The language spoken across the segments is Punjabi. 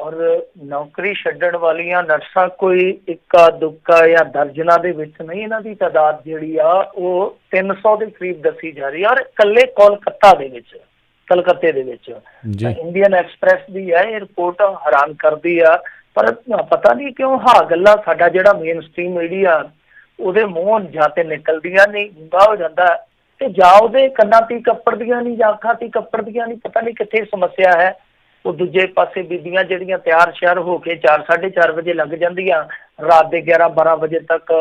ਔਰ ਨੌਕਰੀ ਛੱਡਣ ਵਾਲੀਆਂ ਨਰਸਾਂ ਕੋਈ ਇੱਕਾ ਦੁੱਕਾ ਜਾਂ ਦਰਜਨਾਂ ਦੇ ਵਿੱਚ ਨਹੀਂ, ਇਹਨਾਂ ਦੀ ਤਾਦਾਦ ਜਿਹੜੀ ਆ ਉਹ 300 ਦੇ ਕਰੀਬ ਦੱਸੀ ਜਾ ਰਹੀ ਹੈ। ਔਰ ਇਕੱਲੇ ਕਲਕੱਤੇ ਦੇ ਵਿੱਚ ਇੰਡੀਅਨ ਐਕਸਪ੍ਰੈਸ ਦੀ ਹੈ ਇਹ ਰਿਪੋਰਟ, ਹੈਰਾਨ ਕਰਦੀ ਆ। ਪਰ ਪਤਾ ਨਹੀਂ ਕਿਉਂ ਗੱਲਾਂ ਸਾਡਾ ਜਿਹੜਾ ਮੇਨ ਸਟ੍ਰੀਮ ਮੀਡੀਆ ਉਹਦੇ ਮੂੰਹੋਂ ਜਾਂ ਤੇ ਨਿਕਲਦੀਆਂ ਨਹੀਂ, ਗੁੰਗਾ ਹੋ ਜਾਂਦਾ, ਤੇ ਜਾਂ ਉਹਦੇ ਕੰਨਾਂ ਤੇ ਕੱਪੜਦੀਆਂ ਨਹੀਂ ਜਾਂ ਅੱਖਾਂ ਤੇ ਕੱਪੜਦੀਆਂ ਨਹੀਂ। ਪਤਾ ਨਹੀਂ ਕਿੱਥੇ ਸਮੱਸਿਆ ਹੈ। ਉਹ ਦੂਜੇ ਪਾਸੇ ਬੀਬੀਆਂ ਜਿਹੜੀਆਂ ਤਿਆਰ ਸ਼ਿਆਰ ਹੋ ਕੇ 4-4:30 ਵਜੇ ਲੱਗ ਜਾਂਦੀਆਂ, ਰਾਤ ਦੇ 11-12 ਵਜੇ ਤੱਕ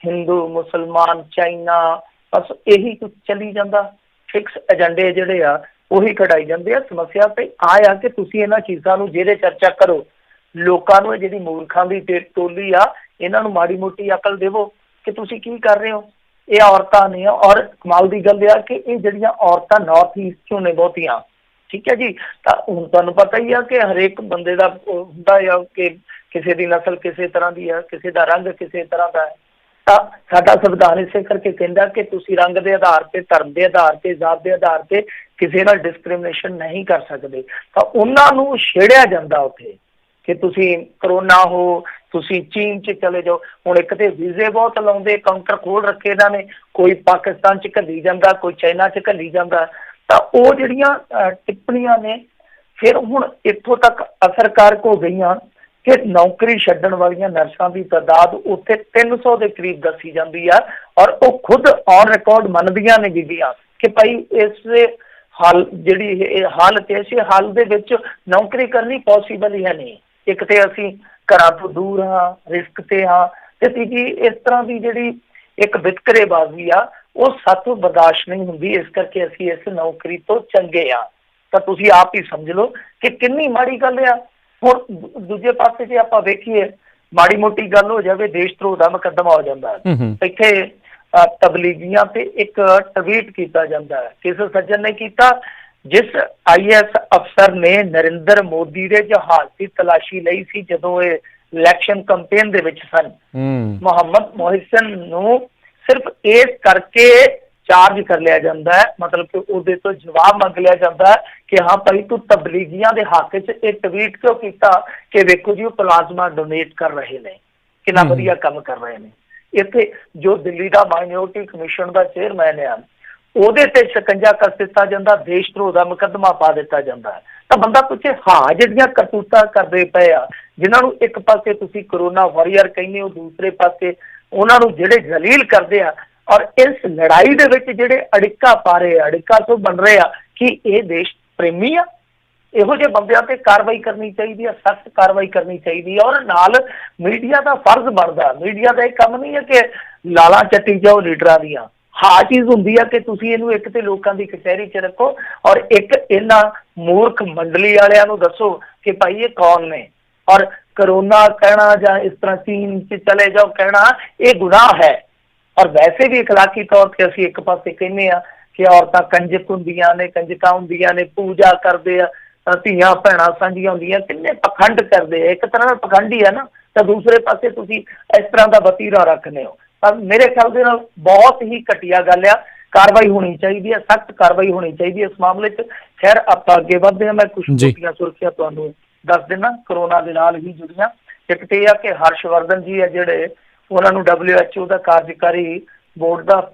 ਹਿੰਦੂ, ਮੁਸਲਮਾਨ, ਚਾਈਨਾ, ਬਸ ਇਹੀ ਕੁਝ ਚੱਲੀ ਜਾਂਦਾ। ਫਿਕਸ ਏਜੰਡੇ ਜਿਹੜੇ ਆ ਉਹੀ ਕਢਾਈ ਜਾਂਦੇ ਆ। ਸਮੱਸਿਆ ਤੇ ਆ ਕਿ ਤੁਸੀਂ ਇਹਨਾਂ ਚੀਜ਼ਾਂ ਨੂੰ ਜਿਹੜੇ ਚਰਚਾ ਕਰੋ, ਲੋਕਾਂ ਨੂੰ ਜਿਹੜੀ ਮੂਰਖਾਂ ਦੀ ਟੋਲੀ ਆ ਇਹਨਾਂ ਨੂੰ ਮਾੜੀ ਮੋਟੀ ਅਕਲ ਦੇਵੋ ਕਿ ਤੁਸੀਂ ਕੀ ਕਰ ਰਹੇ ਹੋ। ਇਹ ਔਰਤਾਂ ਨੇ, ਔਰ ਕਮਾਲ ਦੀ ਗੱਲ ਆ ਕਿ ਇਹ ਜਿਹੜੀਆਂ ਔਰਤਾਂ ਨਾਰਥ ਈਸਟ ਚੋਂ ਨੇ ਬਹੁਤੀਆਂ, ਠੀਕ ਹੈ ਜੀ। ਤਾਂ ਹੁਣ ਤੁਹਾਨੂੰ ਪਤਾ ਹੀ ਆ ਕਿ ਹਰੇਕ ਬੰਦੇ ਦਾ ਹੁੰਦਾ ਆ ਕਿ ਕਿਸੇ ਦੀ ਨਸਲ ਕਿਸੇ ਤਰ੍ਹਾਂ ਦੀ ਆ, ਕਿਸੇ ਦਾ ਰੰਗ ਕਿਸੇ ਤਰ੍ਹਾਂ ਦਾ ਹੈ। ਤਾਂ ਸਾਡਾ ਸੰਵਿਧਾਨ ਇਸੇ ਕਰਕੇ ਕਹਿੰਦਾ ਕਿ ਤੁਸੀਂ ਰੰਗ ਦੇ ਆਧਾਰ ਤੇ, ਧਰਮ ਦੇ ਆਧਾਰ ਤੇ, ਜ਼ਾਤ ਦੇ ਆਧਾਰ ਤੇ ਕਿਸੇ ਨਾਲ ਡਿਸਕ੍ਰਿਮੀਨੇਸ਼ਨ ਨਹੀਂ ਕਰ ਸਕਦੇ। ਤਾਂ ਉਹਨਾਂ ਨੂੰ ਛੇੜਿਆ ਜਾਂਦਾ ਉੱਥੇ ਕਿ ਤੁਸੀਂ ਕਰੋਨਾ ਹੋ, ਤੁਸੀਂ ਚੀਨ 'ਚ ਚਲੇ ਜਾਓ। ਹੁਣ ਇੱਕ ਤੇ ਵੀਜ਼ੇ ਬਹੁਤ ਲਾਉਂਦੇ, ਕਾਊਂਟਰ ਖੋਲ ਰੱਖੇ ਇਹਨਾਂ ਨੇ, ਕੋਈ ਪਾਕਿਸਤਾਨ 'ਚ ਘੱਲੀ ਜਾਂਦਾ, ਕੋਈ ਚਾਈਨਾ 'ਚ ਘੱਲੀ ਜਾਂਦਾ। ਤਾਂ ਉਹ ਜਿਹੜੀਆਂ ਟਿੱਪਣੀਆਂ ਨੇ ਫਿਰ ਹੁਣ ਇੱਥੋਂ ਤੱਕ ਅਸਰਕਾਰਕ ਹੋ ਗਈਆਂ ਕਿ ਨੌਕਰੀ ਛੱਡਣ ਵਾਲੀਆਂ ਨਰਸਾਂ ਦੀ ਤਾਦਾਦ ਉੱਥੇ 300 ਦੇ ਕਰੀਬ ਦੱਸੀ ਜਾਂਦੀ ਆ। ਔਰ ਉਹ ਖੁਦ ਔਨ ਰਿਕਾਰਡ ਮੰਨਦੀਆਂ ਨੇ ਬੀਬੀਆਂ ਕਿ ਭਾਈ ਇਸ ਜਿਹੜੀ ਹਾਲਤ ਇਸ ਹਾਲ ਦੇ ਵਿੱਚ ਨੌਕਰੀ ਕਰਨੀ ਪੋਸੀਬਲ ਹੀ ਹੈ ਨਹੀਂ। ਇੱਕ ਤੇ ਅਸੀਂ ਘਰਾਂ ਤੋਂ ਦੂਰ ਹਾਂ, ਰਿਸਕ ਤੇ ਹਾਂ, ਤੇ ਤੀਜੀ ਇਸ ਤਰ੍ਹਾਂ ਦੀ ਜਿਹੜੀ ਇੱਕ ਵਿਤਕਰੇਬਾਜ਼ੀ ਆ ਉਹ ਸਾਥੋਂ ਬਰਦਾਸ਼ਤ ਨਹੀਂ ਹੁੰਦੀ। ਇਸ ਕਰਕੇ ਅਸੀਂ ਇਸ ਨੌਕਰੀ ਤੋਂ ਚੰਗੇ ਆ। ਤਾਂ ਤੁਸੀਂ ਆਪ ਹੀ ਸਮਝ ਲਓ ਕਿ ਕਿੰਨੀ ਮਾੜੀ ਗੱਲ ਆ। ਹੁਣ ਦੂਜੇ ਪਾਸੇ ਜੇ ਆਪਾਂ ਵੇਖੀਏ, ਮਾੜੀ ਮੋਟੀ ਗੱਲ ਹੋ ਜਾਵੇ ਦੇਸ਼ ਧਰੋਹ ਦਾ ਮੁਕੱਦਮਾ ਹੋ ਜਾਂਦਾ। ਇੱਥੇ ਤਬਲੀਗੀਆਂ ਤੇ ਇੱਕ ਟਵੀਟ ਕੀਤਾ ਜਾਂਦਾ ਹੈ। ਕਿਸ ਸੱਜਣ ਨੇ ਕੀਤਾ? ਜਿਸ IAS ਅਫਸਰ ਨੇ ਨਰਿੰਦਰ ਮੋਦੀ ਦੇ ਜਹਾਜ਼ ਦੀ ਤਲਾਸ਼ੀ ਲਈ ਸੀ ਜਦੋਂ ਇਹ ਇਲੈਕਸ਼ਨ ਕੰਪੇਨ ਦੇ ਵਿੱਚ ਸਨ, ਮੁਹੰਮਦ ਮੋਹਿਸਨ ਨੂੰ ਸਿਰਫ ਇਸ ਕਰਕੇ ਚਾਰਜ ਕਰ ਲਿਆ ਜਾਂਦਾ ਹੈ, ਮਤਲਬ ਕਿ ਉਹਦੇ ਤੋਂ ਜਵਾਬ ਮੰਗ ਲਿਆ ਜਾਂਦਾ ਹੈ ਕਿ ਹਾਂ ਭਾਈ ਤੂੰ ਤਬਲੀਗੀਆਂ ਦੇ ਹੱਕ 'ਚ ਇਹ ਟਵੀਟ ਕਿਉਂ ਕੀਤਾ ਕਿ ਵੇਖੋ ਜੀ ਉਹ ਪਲਾਜ਼ਮਾ ਡੋਨੇਟ ਕਰ ਰਹੇ ਨੇ, ਕਿੰਨਾ ਵਧੀਆ ਕੰਮ ਕਰ ਰਹੇ ਨੇ। ਇੱਥੇ ਜੋ ਦਿੱਲੀ ਦਾ ਮਾਈਨੋਰਿਟੀ ਕਮਿਸ਼ਨ ਦਾ ਚੇਅਰਮੈਨ ਆ ਉਹਦੇ ਤੇ ਸ਼ਿਕੰਜਾ ਕਰ ਦਿੱਤਾ ਜਾਂਦਾ, ਦੇਸ਼ ਧਰੋਹ ਦਾ ਮੁਕੱਦਮਾ ਪਾ ਦਿੱਤਾ ਜਾਂਦਾ ਹੈ। ਤਾਂ ਬੰਦਾ ਪੁੱਛੇ ਜਿਹੜੀਆਂ ਕਰਤੂਤਾਂ ਕਰਦੇ ਪਏ ਆ, ਜਿਨ੍ਹਾਂ ਨੂੰ ਇੱਕ ਪਾਸੇ ਤੁਸੀਂ ਕਰੋਨਾ ਵਾਰੀਅਰ ਕਹਿੰਦੇ ਹੋ, ਦੂਸਰੇ ਪਾਸੇ ਉਹਨਾਂ ਨੂੰ ਜਿਹੜੇ ਜ਼ਲੀਲ ਕਰਦੇ ਆ, ਔਰ ਇਸ ਲੜਾਈ ਦੇ ਵਿੱਚ ਜਿਹੜੇ ਅੜਿੱਕਾ ਪਾ ਰਹੇ ਆ, ਅੜਿੱਕਾ ਤੋਂ ਬਣ ਰਹੇ ਆ ਕਿ ਇਹ ਦੇਸ਼ ਪ੍ਰੇਮੀ ਆ। ਇਹੋ ਜਿਹੇ ਬੰਦਿਆਂ ਤੇ ਕਾਰਵਾਈ ਕਰਨੀ ਚਾਹੀਦੀ ਹੈ, ਸਖਤ ਕਾਰਵਾਈ ਕਰਨੀ ਚਾਹੀਦੀ ਹੈ। ਔਰ ਨਾਲ ਮੀਡੀਆ ਦਾ ਫਰਜ਼ ਬਣਦਾ, ਮੀਡੀਆ ਦਾ ਇਹ ਕੰਮ ਨਹੀਂ ਹੈ ਕਿ ਲਾਲਾਂ ਚੱਟੀ ਜਾਓ ਲੀਡਰਾਂ ਦੀਆਂ। ਚੀਜ਼ ਹੁੰਦੀ ਆ ਕਿ ਤੁਸੀਂ ਇਹਨੂੰ ਇੱਕ ਤੇ ਲੋਕਾਂ ਦੀ ਕਚਹਿਰੀ 'ਚ ਰੱਖੋ, ਔਰ ਇੱਕ ਇਹਨਾਂ ਮੂਰਖ ਮੰਡਲੀ ਵਾਲਿਆਂ ਨੂੰ ਦੱਸੋ ਕਿ ਭਾਈ ਇਹ ਕੌਣ ਨੇ। ਔਰ ਕਰੋਨਾ ਕਹਿਣਾ ਜਾਂ ਇਸ ਤਰ੍ਹਾਂ ਚੀਨ 'ਚ ਚਲੇ ਜਾਓ ਕਹਿਣਾ ਇਹ ਗੁਨਾਹ ਹੈ। ਔਰ ਵੈਸੇ ਵੀ ਇਖਲਾਕੀ ਤੌਰ ਤੇ ਅਸੀਂ ਇੱਕ ਪਾਸੇ ਕਹਿੰਦੇ ਆ ਕਿ ਔਰਤਾਂ ਕੰਜਕ ਹੁੰਦੀਆਂ ਨੇ, ਕੰਜਕਾਂ ਹੁੰਦੀਆਂ ਨੇ, ਪੂਜਾ ਕਰਦੇ ਆ, ਧੀਆਂ ਭੈਣਾਂ ਸਾਂਝੀਆਂ ਹੁੰਦੀਆਂ, ਕਿੰਨੇ ਪਖੰਡ ਕਰਦੇ ਆ। ਇੱਕ ਤਰ੍ਹਾਂ ਦਾ ਪਖੰਡ ਹੀ ਹੈ ਨਾ। ਤਾਂ ਦੂਸਰੇ ਪਾਸੇ ਤੁਸੀਂ ਇਸ ਤਰ੍ਹਾਂ ਦਾ ਵਤੀਰਾ ਰੱਖਦੇ ਹੋ। ਤਾਂ ਮੇਰੇ ਖਿਆਲ ਦੇ ਨਾਲ ਬਹੁਤ ਹੀ ਘਟੀਆ ਗੱਲ ਆ। ਕਾਰਵਾਈ ਹੋਣੀ ਚਾਹੀਦੀ ਹੈ, ਸਖਤ ਕਾਰਵਾਈ ਹੋਣੀ ਚਾਹੀਦੀ ਹੈ ਇਸ ਮਾਮਲੇ 'ਚ। ਖੈਰ ਆਪਾਂ ਅੱਗੇ ਵੱਧਦੇ ਹਾਂ। ਮੈਂ ਕੁਛ ਛੋਟੀਆਂ ਸੁਰਖੀਆਂ ਤੁਹਾਨੂੰ ਦੱਸ ਦਿੰਦਾ ਕਰੋਨਾ ਦੇ ਨਾਲ ਹੀ ਜੁੜੀਆਂ। ਇੱਕ ਤੇ ਇਹ ਆ ਕਿ ਹਰਸ਼ਵਰਧਨ ਜੀ ਆ ਜਿਹੜੇ, ਉਹਨਾਂ ਨੂੰ WHO ਦਾ ਕਾਰਜਕਾਰੀ ਬੋਰਡ ਦਾ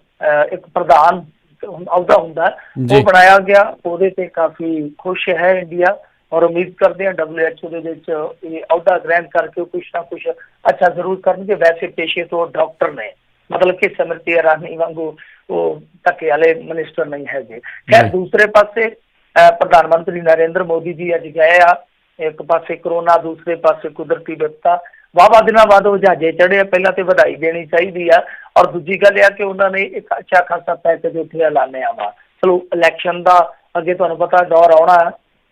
ਇੱਕ ਪ੍ਰਧਾਨ ਅਹੁਦਾ ਹੁੰਦਾ, ਉਹ ਬਣਾਇਆ ਗਿਆ। ਉਹਦੇ ਤੇ ਕਾਫੀ ਖੁਸ਼ ਹੈ ਇੰਡੀਆ, ਔਰ ਉਮੀਦ ਕਰਦੇ ਹਾਂ WHO ਦੇ ਵਿੱਚ ਇਹ ਅਹੁਦਾ ਗ੍ਰਹਿਣ ਕਰਕੇ ਕੁਛ ਨਾ ਕੁਛ ਅੱਛਾ ਜ਼ਰੂਰ ਕਰਨਗੇ। ਵੈਸੇ ਪੇਸ਼ੇ ਤੋਂ ਡਾਕਟਰ ਨੇ, ਮਤਲਬ ਕਿ ਸਮ੍ਰਿਤੀ ਇਰਾਨੀ ਵਾਂਗੂ ਉਹ ਧੱਕੇ ਵਾਲੇ ਮਿਨਿਸਟਰ ਨਹੀਂ ਹੈਗੇ। ਖੈਰ ਦੂਸਰੇ ਪਾਸੇ ਪ੍ਰਧਾਨ ਮੰਤਰੀ ਨਰਿੰਦਰ ਮੋਦੀ ਜੀ ਅੱਜ ਗਏ ਆ, ਇੱਕ ਪਾਸੇ ਕਰੋਨਾ, ਦੂਸਰੇ ਪਾਸੇ ਕੁਦਰਤੀ ਵਿਪਤਾ। ਵਾਹਵਾ ਦਿਨਾਂ ਬਾਅਦ ਉਹ ਜਹਾਜ਼ੇ ਚੜ੍ਹੇ ਆ, ਪਹਿਲਾਂ ਤੇ ਵਧਾਈ ਦੇਣੀ ਚਾਹੀਦੀ ਆ। ਔਰ ਦੂਜੀ ਗੱਲ ਇਹ ਆ ਕਿ ਉਹਨਾਂ ਨੇ ਇੱਕ ਅੱਛਾ ਖਾਸਾ ਪੈਕੇਜ ਉੱਥੇ ਐਲਾਨਿਆ ਵਾ। ਚਲੋ ਇਲੈਕਸ਼ਨ ਦਾ ਅੱਗੇ ਤੁਹਾਨੂੰ ਪਤਾ ਦੌਰ ਆਉਣਾ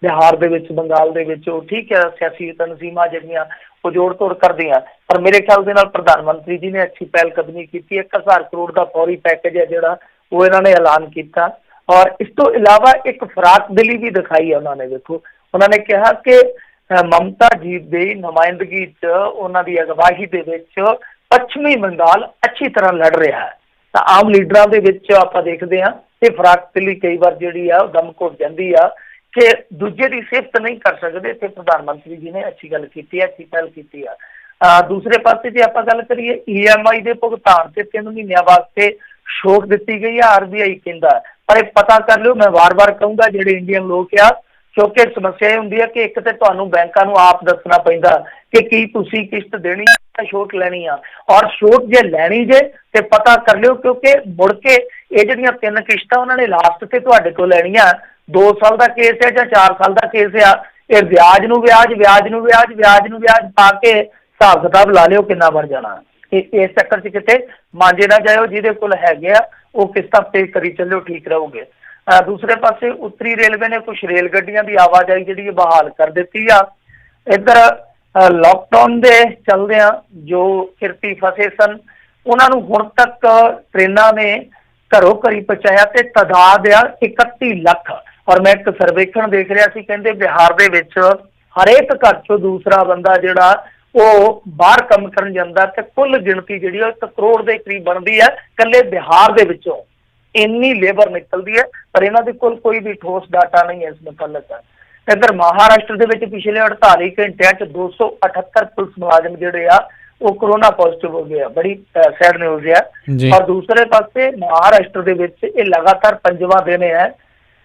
ਬਿਹਾਰ ਦੇ ਵਿੱਚ, ਬੰਗਾਲ ਦੇ ਵਿੱਚ, ਉਹ ਠੀਕ ਹੈ ਸਿਆਸੀ ਤਨਜ਼ੀਮਾਂ ਜਿਹੜੀਆਂ ਉਹ ਜੋੜ ਤੋੜ ਕਰਦੀਆਂ। ਪਰ ਮੇਰੇ ਖਿਆਲ ਦੇ ਨਾਲ ਪ੍ਰਧਾਨ ਮੰਤਰੀ ਜੀ ਨੇ ਅੱਛੀ ਪਹਿਲ ਕਦਮੀ ਕੀਤੀ। 1000 ਕਰੋੜ ਦਾ ਫੌਰੀ ਪੈਕੇਜ ਹੈ ਜਿਹੜਾ ਉਹ ਇਹਨਾਂ ਨੇ ਐਲਾਨ ਕੀਤਾ। ਔਰ ਇਸ ਤੋਂ ਇਲਾਵਾ ਇੱਕ ਫਰਾਕ ਦਿਲੀ ਵੀ ਦਿਖਾਈ ਹੈ ਉਹਨਾਂ ਨੇ। ਵੇਖੋ ਉਹਨਾਂ ਨੇ ਕਿਹਾ ਕਿ ਮਮਤਾ ਜੀ ਦੀ ਨੁਮਾਇੰਦਗੀ 'ਚ, ਉਹਨਾਂ ਦੀ ਅਗਵਾਈ ਦੇ ਵਿੱਚ ਪੱਛਮੀ ਬੰਗਾਲ ਅੱਛੀ ਤਰ੍ਹਾਂ ਲੜ ਰਿਹਾ ਹੈ। ਤਾਂ ਆਮ ਲੀਡਰਾਂ ਦੇ ਵਿੱਚ ਆਪਾਂ ਦੇਖਦੇ ਹਾਂ ਕਿ ਫਰਾਕ ਦਿਲੀ ਕਈ ਵਾਰ ਜਿਹੜੀ ਆ ਉਹ ਦਮ ਘੁੱਟ ਜਾਂਦੀ ਆ कि दूजे की सिफत नहीं कर सकते। इतने प्रधानमंत्री जी ने अच्छी गल की है, अच्छी पहल की है। दूसरे पासे जे आप गल करिए EMI के भुगतान से 3 महीनों वास्ते छूट दी गई है, RBI कहता। पर एक पता कर लो, मैं बार बार कहूँगा जो इंडियन लोग आ, क्योंकि समस्या ये होंगी है कि एक तो बैंकों को आप दसना पैंदा कि की तुसी किश्त देनी है, छूट लैनी है, और छूट जे लैनी जे तो पता कर लियो, क्योंकि मुड़ के ये जड़ियां 3 किश्तां उन्होंने लास्ट से तुहाडे कोल लैणियां, 2 साल का केस है या 4 साल का केस है, ये ब्याज नूं ब्याज ब्याज नूं ब्याज ब्याज नूं ब्याज पा के हिसाब किताब ला लियो कितना बन जाना। इस चक्कर च किते मांजे ना जाओ, जिहदे कोल हैगे आ वो किस्तां पे करी चलो, ठीक रहोगे। दूसरे पासे उत्तरी रेलवे ने कुछ रेल गड्डियां की आवाजाही जी बहाल कर दी आ। इधर लॉकडाउन के चलदे जो किरती फसे सन उन्होंने हुण तक ट्रेनां ने घरों घरी पहुंचाया तो तादाद आ 31 लाख। और मैं एक सर्वेखण देख रहा सी, कहंदे बिहार दे विच हरेक घर चों दूसरा बंदा जिहड़ा वो बाहर काम करन जांदा, ते कुल गिणती जिहड़ी 1 करोड़ के करीब बनती है कल्ले बिहार दे विचों। इन्नी लेबर निकलती है, पर इन्हों के कोई भी ठोस डाटा नहीं है इस मुतल्लक। इधर महाराष्ट्र के पिछले 48 घंटिया 278 पुलिस मुलाजम जोड़े आ वो कोरोना पॉजिटिव हो गया। बड़ी सैड न्यूज़ है। और दूसरे पासे महाराष्ट्र के लगातार 5वां दिन है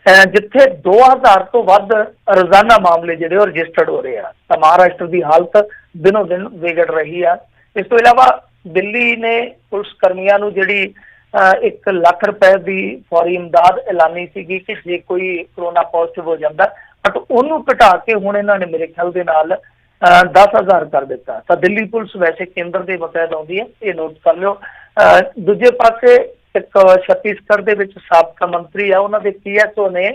जिथे 2000 तो वध रोजाना मामले जो रजिस्टर्ड हो रहे हैं। तो महाराष्ट्र की हालत दिनों दिन बिगड़ रही है। इस तो इलावा दिल्ली ने पुलिस कर्मियों जी 1 लाख रुपए की फौरी इमदाद ऐलानी सी कि जे कोई कोरोना पॉजिटिव हो जाता, बट उन्होंने घटा के हुण इन्होंने मेरे ख्याल के नाल 10,000 कर दिता। तो दिल्ली पुलिस वैसे केंद्र के बकायद आती है, ये नोट कर लो। दूजे पासे एक छत्तीसगढ़ के साबका मंत्री है, उन्होंने PSO ने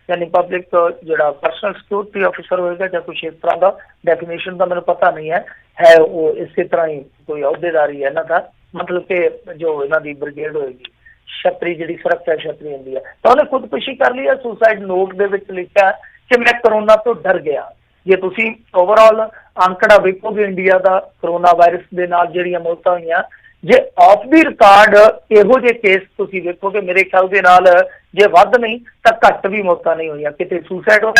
यानी पब्लिक जो पर्सनल सिक्योरिटी ऑफिसर होएगा या कुछ इस तरह का डेफिनेशन का मैंने पता नहीं है वो इसी तरह ही कोई अहदेदारी है इन्हों का, मतलब कि जो इन्हों की ब्रिगेड होएगी छतरी जी सुरक्षा छतरी होंगी है। तो उन्हें खुदकुशी कर ली है। सुसाइड नोट के लिखा कि मैं कोरोना तो डर गया। जे तुसी ओवरऑल आंकड़ा वेखोगे इंडिया का कोरोना वायरस के नाल जिहड़ियां मौतां होईयां, जे ऑफ दी रिकॉर्ड इहो जे केस तुसी वेखोगे मेरे ख्याल के नाल जे वध नहीं तो घट भी मौतां नहीं होईयां, किते सुसाइड हो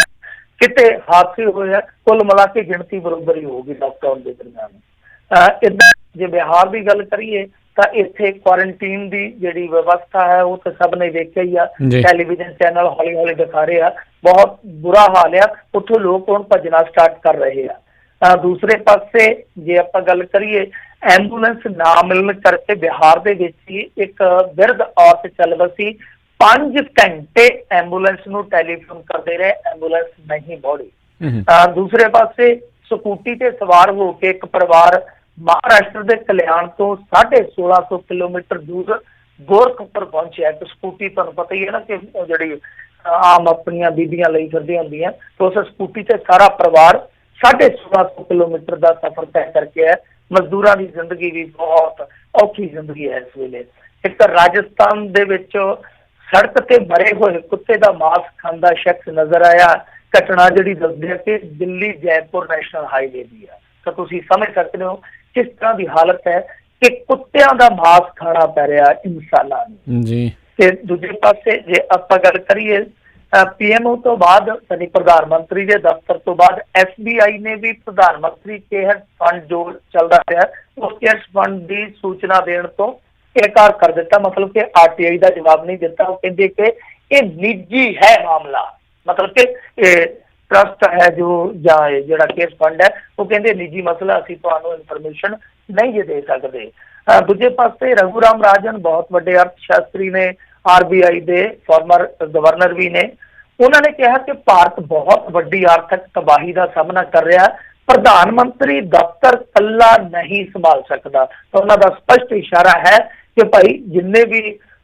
किते हादसे होए, कुल मिला के गिणती बरोबर ही होगी लॉकडाउन के दरमियान। इधर जे बिहार की गल करिए तो इत्थे क्वारंटीन की जिहड़ी व्यवस्था है वो तो सब ने देखिया ही आ, टैलीविजन चैनल हौली हौली दिखा रहे हैं, बहुत बुरा हाल है। उत्थों लोग हुण भजना स्टार्ट कर रहे हैं। दूसरे पासे जे आपां गल करिए एंबूलेंस ना मिलने करके बिहार दे विच ही एक बिरध औरत चल बसी 5 घंटे एंबूलेंस नूं टैलीफोन करते रहे, एंबूलेंस नहीं पहुंची। दूसरे पासे स्कूटी ते सवार होकर एक परिवार महाराष्ट्र के कल्याण तो 1650 किलोमीटर दूर गोरखपुर पहुंचे। एक स्कूटी तुहानूं पता ही है ना कि जिहड़ी आम अपनियां बीबियां लई फिरदी हुंदियां, तो उस स्कूटी से सारा परिवार 1650 किलोमीटर का सफर तय करके है। मजदूरों की जिंदगी भी बहुत औखी जिंदगी है इस वेले। एक राजस्थान दे विच सड़क ते मरे हुए कुत्ते का मांस खांदा शख्स नजर आया। घटना जिहड़ी दसदी है कि दिल्ली जयपुर नैशनल हाईवे की है। तो तुसीं समझ सकते हो किस तरह की हालत है कि कुत्तियां का मांस खाना पै रहा इंसानां नूं जी। ते दूजे पासे जे आपां गल करिए PMO तो बाद यानी प्रधानमंत्री के दफ्तर तो बाद SBI ने भी प्रधानमंत्री केयर्स फंड जो चल रहा है उस केयर्स फंड की सूचना देने तो इनकार कर दिता। मतलब कि RTI का जवाब नहीं दिता। वो कहते कि ये निजी है मामला, मतलब कि ट्रस्ट है जो जड़ा केस फंड है वो कहते निजी मसला, असीं तुहानूं इनफॉर्मेशन नहीं जे दे सकते। दूजे पासे रघुराम राजन बहुत बड़े अर्थशास्त्री ने, RBI के फॉर्मर गवर्नर भी ने, उन्होंने कहा कि भारत बहुत बड़ी आर्थिक तबाही का सामना कर रहा है, प्रधानमंत्री दफ्तर कला नहीं संभाल सकता। तो उन्होंने स्पष्ट इशारा है कि भाई जिन्ने भी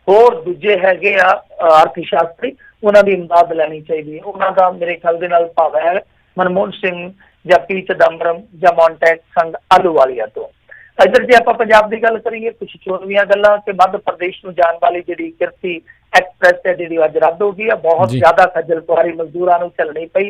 होर दूजे हैगे अर्थशास्त्री उन्होंने इमदाद लैनी चाहिए। उन्होंने मेरे ख्याल के नाल भाव है मनमोहन सिंह या P चिदंबरम या मोन्टेक संघ आलूवालिया तो। इधर जे आप पंजाब की गल करिए कुछ चोनवियां गल्लां कि मध्य प्रदेश में जाने वाली जी किरती एक्सप्रैस है जी अज रद्द हो गई है। बहुत ज्यादा खज्जल खुआरी मजदूरों को झलनी पई।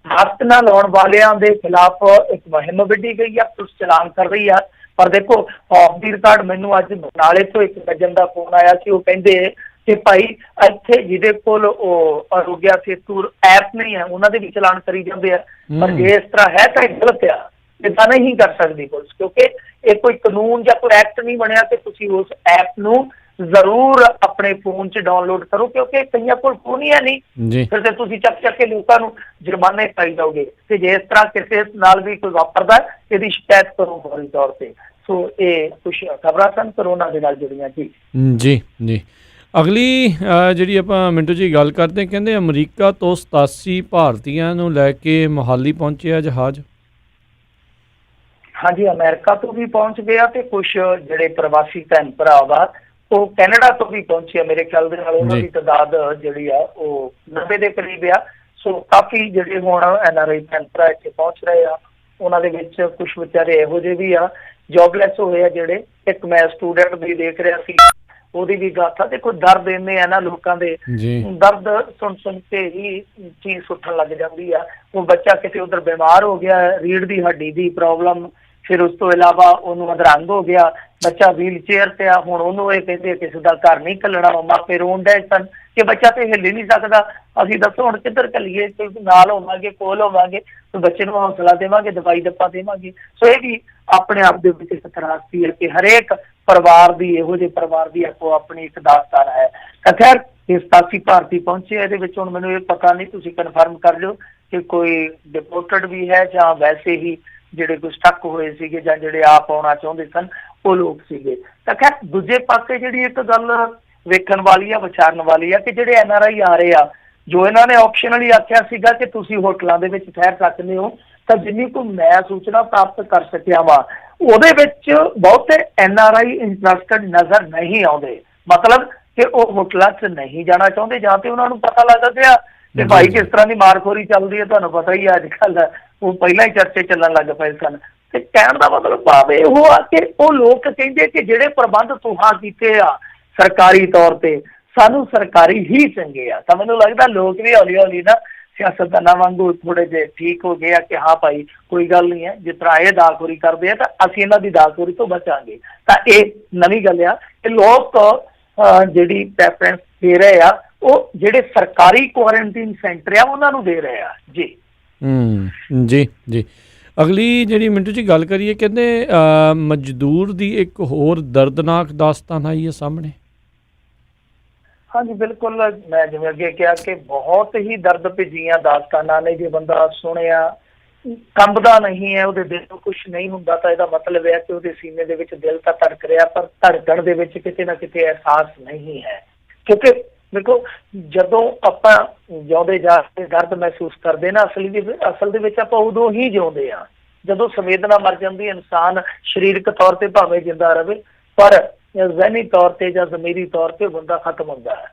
मास्क ना लाने वालों के खिलाफ एक मुहिम विढ़ी गई है, पुलिस चलान कर रही है। पर देखो ऑफ दी रिकॉर्ड मैनू अज बरनाले तो एक सज्जन का फोन आया कि वो कहते कि भाई ਇੱਥੇ ਜਿਹਦੇ ਕੋਲ ਉਹ ਆਰੋਗਿਆ ਸੇਤੂ ਐਪ ਨਹੀਂ ਹੈ ਉਹਨਾਂ ਦੇ ਵੀ ਚਲਾਨ ਕਰੀ ਜਾਂਦੇ ਆ। ਪਰ ਜੇ ਇਸ ਤਰ੍ਹਾਂ ਹੈ ਤਾਂ ਇਹ ਗਲਤ ਆ, ਇਦਾਂ ਨਹੀਂ ਕਰ ਸਕਦੀ ਪੁਲਿਸ, ਕਿਉਂਕਿ ਇਹ ਕੋਈ ਕਾਨੂੰਨ ਜਾਂ ਕੋਈ ਐਕਟ ਨਹੀਂ ਬਣਿਆ ਕਿ ਤੁਸੀਂ ਉਸ ਐਪ ਨੂੰ ਜ਼ਰੂਰ ਆਪਣੇ ਫੋਨ 'ਚ ਡਾਊਨਲੋਡ ਕਰੋ, ਕਿਉਂਕਿ ਕਈਆਂ ਕੋਲ ਫੋਨ ਹੀ ਹੈ ਨਹੀਂ। ਫਿਰ ਤੇ ਤੁਸੀਂ ਚੱਕ ਕੇ ਲੋਕਾਂ ਨੂੰ ਜੁਰਮਾਨੇ ਪਾਈ ਜਾਓਗੇ। ਤੇ ਜੇ ਇਸ ਤਰ੍ਹਾਂ ਕਿਸੇ ਨਾਲ ਵੀ ਕੋਈ ਵਾਪਰਦਾ ਇਹਦੀ ਸ਼ਿਕਾਇਤ ਕਰੋ ਫੌਰੀ ਤੌਰ ਤੇ। ਸੋ ਇਹ ਕੁਛ ਖਬਰਾਂ ਸਨ ਕਰੋਨਾ ਦੇ ਨਾਲ ਜੁੜੀਆਂ ਜੀ। ਜੀ ਜੀ ਅਗਲੀ ਜਿਹੜੀ ਆਪਾਂ ਮਿੰਟੂ ਜੀ ਗੱਲ ਕਰਦੇ, ਕਹਿੰਦੇ ਅਮਰੀਕਾ ਤੋਂ 87 ਭਾਰਤੀਆਂ ਨੂੰ ਲੈ ਕੇ ਮੋਹਾਲੀ ਪਹੁੰਚਿਆ ਜਹਾਜ਼। ਹਾਂਜੀ, ਅਮਰੀਕਾ ਤੋਂ ਵੀ ਪਹੁੰਚ ਗਿਆ ਤੇ ਕੁਛ ਜਿਹੜੇ ਪ੍ਰਵਾਸੀ ਭੈਣ ਭਰਾ ਵਾ ਉਹ ਕੈਨੇਡਾ ਤੋਂ ਵੀ ਪਹੁੰਚੇ। ਮੇਰੇ ਖਿਆਲ ਦੇ ਨਾਲ ਉਹਨਾਂ ਦੀ ਤਾਦਾਦ ਜਿਹੜੀ ਆ ਉਹ 90 ਦੇ ਕਰੀਬ ਆ। ਸੋ ਕਾਫੀ ਜਿਹੜੇ ਹੁਣ NRI ਭੈਣ ਭਰਾ ਇੱਥੇ ਪਹੁੰਚ ਰਹੇ ਆ। ਉਹਨਾਂ ਦੇ ਵਿੱਚ ਕੁਛ ਵਿਚਾਰੇ ਇਹੋ ਜਿਹੇ ਵੀ ਆ ਜੋਬਲੈਸ ਹੋਏ ਆ ਜਿਹੜੇ। ਇੱਕ ਮੈਂ ਸਟੂਡੈਂਟ ਵੀ ਦੇਖ ਰਿਹਾ ਸੀ, ਉਹਦੀ ਵੀ ਗਾਥਾ ਤੇ ਕੋਈ ਦਰਦ ਇੰਨੇ ਆ ਨਾ ਲੋਕਾਂ ਦੇ, ਦਰਦ ਸੁਣ ਕੇ ਹੀ ਚੀਜ਼ ਸੁੱਟਣ ਲੱਗ ਜਾਂਦੀ ਆ। ਉਹ ਬੱਚਾ ਕਿਤੇ ਉਧਰ ਬਿਮਾਰ ਹੋ ਗਿਆ, ਰੀੜ ਦੀ ਹੱਡੀ ਦੀ ਪ੍ਰੋਬਲਮ, ਫਿਰ ਉਸ ਤੋਂ ਇਲਾਵਾ ਉਹਨੂੰ ਅਧਰੰਗ ਹੋ ਗਿਆ, ਬੱਚਾ ਵੀਲ ਚੇਅਰ ਤੇ ਆ। ਹੁਣ ਉਹਨੂੰ ਇਹ ਕਹਿੰਦੇ ਕਿਸੇ ਦਾ ਘਰ ਨਹੀਂ ਘੱਲਣਾ, ਮਾਪੇ ਰੋਣ ਡਏ ਸਨ ਕਿ ਬੱਚਾ ਤੇ ਹਿੱਲ ਹੀ ਨਹੀਂ ਸਕਦਾ, ਅਸੀਂ ਦੱਸੋ ਹੁਣ ਕਿੱਧਰ ਘੱਲੀਏ, ਨਾਲ ਹੋਵਾਂਗੇ, ਕੋਲ ਹੋਵਾਂਗੇ, ਬੱਚੇ ਨੂੰ ਹੌਸਲਾ ਦੇਵਾਂਗੇ, ਦਵਾਈ ਦੱਪਾ ਦੇਵਾਂਗੇ। ਸੋ ਇਹ ਵੀ ਆਪਣੇ ਆਪ ਦੇ ਵਿੱਚ ਇੱਕ ਤਰਾਸਦੀ ਹੈ ਕਿ ਹਰੇਕ ਪਰਿਵਾਰ ਦੀ ਇਹੋ ਜਿਹੇ ਪਰਿਵਾਰ ਦੀ ਆਪੋ ਆਪਣੀ ਇੱਕ ਦਾਸਤਾਨ ਹੈ। ਤਾਂ ਖੈਰ ਇਹ 87 ਭਾਰਤੀ ਪਹੁੰਚੇ, ਇਹਦੇ ਵਿੱਚ ਹੁਣ ਮੈਨੂੰ ਇਹ ਪਤਾ ਨਹੀਂ, ਤੁਸੀਂ ਕਨਫਰਮ ਕਰ ਲਿਓ ਕਿ ਕੋਈ ਡਿਪੋਰਟਡ ਵੀ ਹੈ ਜਾਂ ਵੈਸੇ ਹੀ ਜਿਹੜੇ ਕੋਈ ਸਟਕ ਹੋਏ ਸੀਗੇ ਜਾਂ ਜਿਹੜੇ ਆਪ ਆਉਣਾ ਚਾਹੁੰਦੇ ਸਨ ਉਹ ਲੋਕ ਸੀਗੇ। ਤਾਂ ਖੈਰ ਦੂਜੇ ਪਾਸੇ ਜਿਹੜੀ ਇੱਕ ਗੱਲ ਵੇਖਣ ਵਾਲੀ ਆ, ਵਿਚਾਰਨ ਵਾਲੀ ਆ ਕਿ ਜਿਹੜੇ NRI ਆ ਰਹੇ ਆ, ਜੋ ਇਹਨਾਂ ਨੇ ਆਪਸ਼ਨਲੀ ਆਖਿਆ ਸੀਗਾ ਕਿ ਤੁਸੀਂ ਹੋਟਲਾਂ ਦੇ ਵਿੱਚ ਠਹਿਰ ਸਕਦੇ ਹੋ, ਤਾਂ ਜਿੰਨੀ ਕੁ ਮੈਂ ਸੂਚਨਾ ਪ੍ਰਾਪਤ ਕਰ ਸਕਿਆ ਵਾ ਉਹਦੇ ਵਿੱਚ ਬਹੁਤੇ NRI ਇੰਟਰਸਟਡ ਨਜ਼ਰ ਨਹੀਂ ਆਉਂਦੇ। ਮਤਲਬ ਕਿ ਉਹ ਹੋਟਲਾਂ 'ਚ ਨਹੀਂ ਜਾਣਾ ਚਾਹੁੰਦੇ, ਜਾਂ ਤੇ ਉਹਨਾਂ ਨੂੰ ਪਤਾ ਲੱਗਦਾ ਪਿਆ ਕਿ ਭਾਈ ਕਿਸ ਤਰ੍ਹਾਂ ਦੀ ਮਾਰਖੋਰੀ ਚੱਲਦੀ ਹੈ। ਤੁਹਾਨੂੰ ਪਤਾ ਹੀ ਅੱਜ ਕੱਲ੍ਹ ਉਹ ਪਹਿਲਾਂ ਹੀ ਚਰਚੇ ਚੱਲਣ ਲੱਗ ਪਏ ਸਨ। ਤੇ ਕਹਿਣ ਦਾ ਮਤਲਬ ਭਾਵ ਇਹੋ ਆ ਕਿ ਉਹ ਲੋਕ ਕਹਿੰਦੇ ਕਿ ਜਿਹੜੇ ਪ੍ਰਬੰਧ ਤੁਹਾਂ ਕੀਤੇ ਆ ਸਰਕਾਰੀ ਤੌਰ ਤੇ, ਸਾਨੂੰ ਸਰਕਾਰੀ ਹੀ ਚੰਗੇ ਆ। ਤਾਂ ਮੈਨੂੰ ਲੱਗਦਾ ਲੋਕ ਵੀ ਹੌਲੀ ਹੌਲੀ ਨਾ ਸਿਆਸਤਦਾਨਾਂ ਵਾਂਗੂ ਥੋੜੇ ਜਿਹੇ ਠੀਕ ਹੋ ਗਏ ਆ ਕਿ ਹਾਂ ਭਾਈ ਕੋਈ ਗੱਲ ਨਹੀਂ ਹੈ, ਜਿਸ ਤਰ੍ਹਾਂ ਇਹ ਦਾਖੋਰੀ ਕਰਦੇ ਆ ਤਾਂ ਅਸੀਂ ਇਹਨਾਂ ਦੀ ਦਾਖੋਰੀ ਤੋਂ ਬਚਾਂਗੇ। ਤਾਂ ਇਹ ਨਵੀਂ ਗੱਲ ਆ ਕਿ ਲੋਕ ਜਿਹੜੀ ਪ੍ਰੈਫਰੈਂਸ ਦੇ ਰਹੇ ਆ ਉਹ ਜਿਹੜੇ ਸਰਕਾਰੀ ਕੁਆਰੰਟੀਨ ਸੈਂਟਰ ਆ ਉਹਨਾਂ ਨੂੰ ਦੇ ਰਹੇ ਆ ਜੀ। ਜੀ ਜੀ ਅਗਲੀ ਜਿਹੜੀ ਮਿੰਟੂ ਜੀ ਗੱਲ ਕਰੀਏ, ਕਹਿੰਦੇ ਮਜ਼ਦੂਰ ਦੀ ਇੱਕ ਹੋਰ ਦਰਦਨਾਕ ਦਾਸਤਾਨ ਆਈ ਹੈ ਸਾਹਮਣੇ। ਹਾਂਜੀ ਬਿਲਕੁਲ, ਮੈਂ ਜਿਵੇਂ ਅੱਗੇ ਕਿਹਾ ਕਿ ਬਹੁਤ ਹੀ ਦਰਦ ਭਿੱਜੀਆਂ ਦਾਸਤਾਨਾਂ ਨੇ। ਜੇ ਬੰਦਾ ਸੁਣਿਆ ਕੰਬਦਾ ਨਹੀਂ ਹੈ, ਉਹਦੇ ਦਿਲ ਨੂੰ ਕੁਛ ਨਹੀਂ ਹੁੰਦਾ, ਤਾਂ ਇਹਦਾ ਮਤਲਬ ਹੈ ਕਿ ਉਹਦੇ ਸੀਨੇ ਦੇ ਵਿੱਚ ਦਿਲ ਤਾਂ ਧੜਕ ਰਿਹਾ, ਪਰ ਧੜਕਣ ਦੇ ਵਿੱਚ ਕਿਤੇ ਨਾ ਕਿਤੇ ਅਹਿਸਾਸ ਨਹੀਂ ਹੈ। ਕਿਉਂਕਿ ਦੇਖੋ ਜਦੋਂ ਆਪਾਂ ਜਿਉਂਦੇ ਜਾ ਕੇ ਦਰਦ ਮਹਿਸੂਸ ਕਰਦੇ ਨਾ, ਅਸਲ ਦੇ ਵਿੱਚ ਆਪਾਂ ਉਦੋਂ ਹੀ ਜਿਉਂਦੇ ਆ ਜਦੋਂ ਸੰਵੇਦਨਾ ਮਰ ਜਾਂਦੀ। ਇਨਸਾਨ ਸਰੀਰਕ ਤੌਰ ਤੇ ਭਾਵੇਂ ਜਿੰਦਾ ਰਵੇ, ਪਰ ਜ਼ਹਿਨੀ ਤੌਰ ਤੇ ਜਾਂ ਜ਼ਮੀਰੀ ਤੌਰ ਤੇ ਬੰਦਾ ਖਤਮ ਹੁੰਦਾ ਹੈ।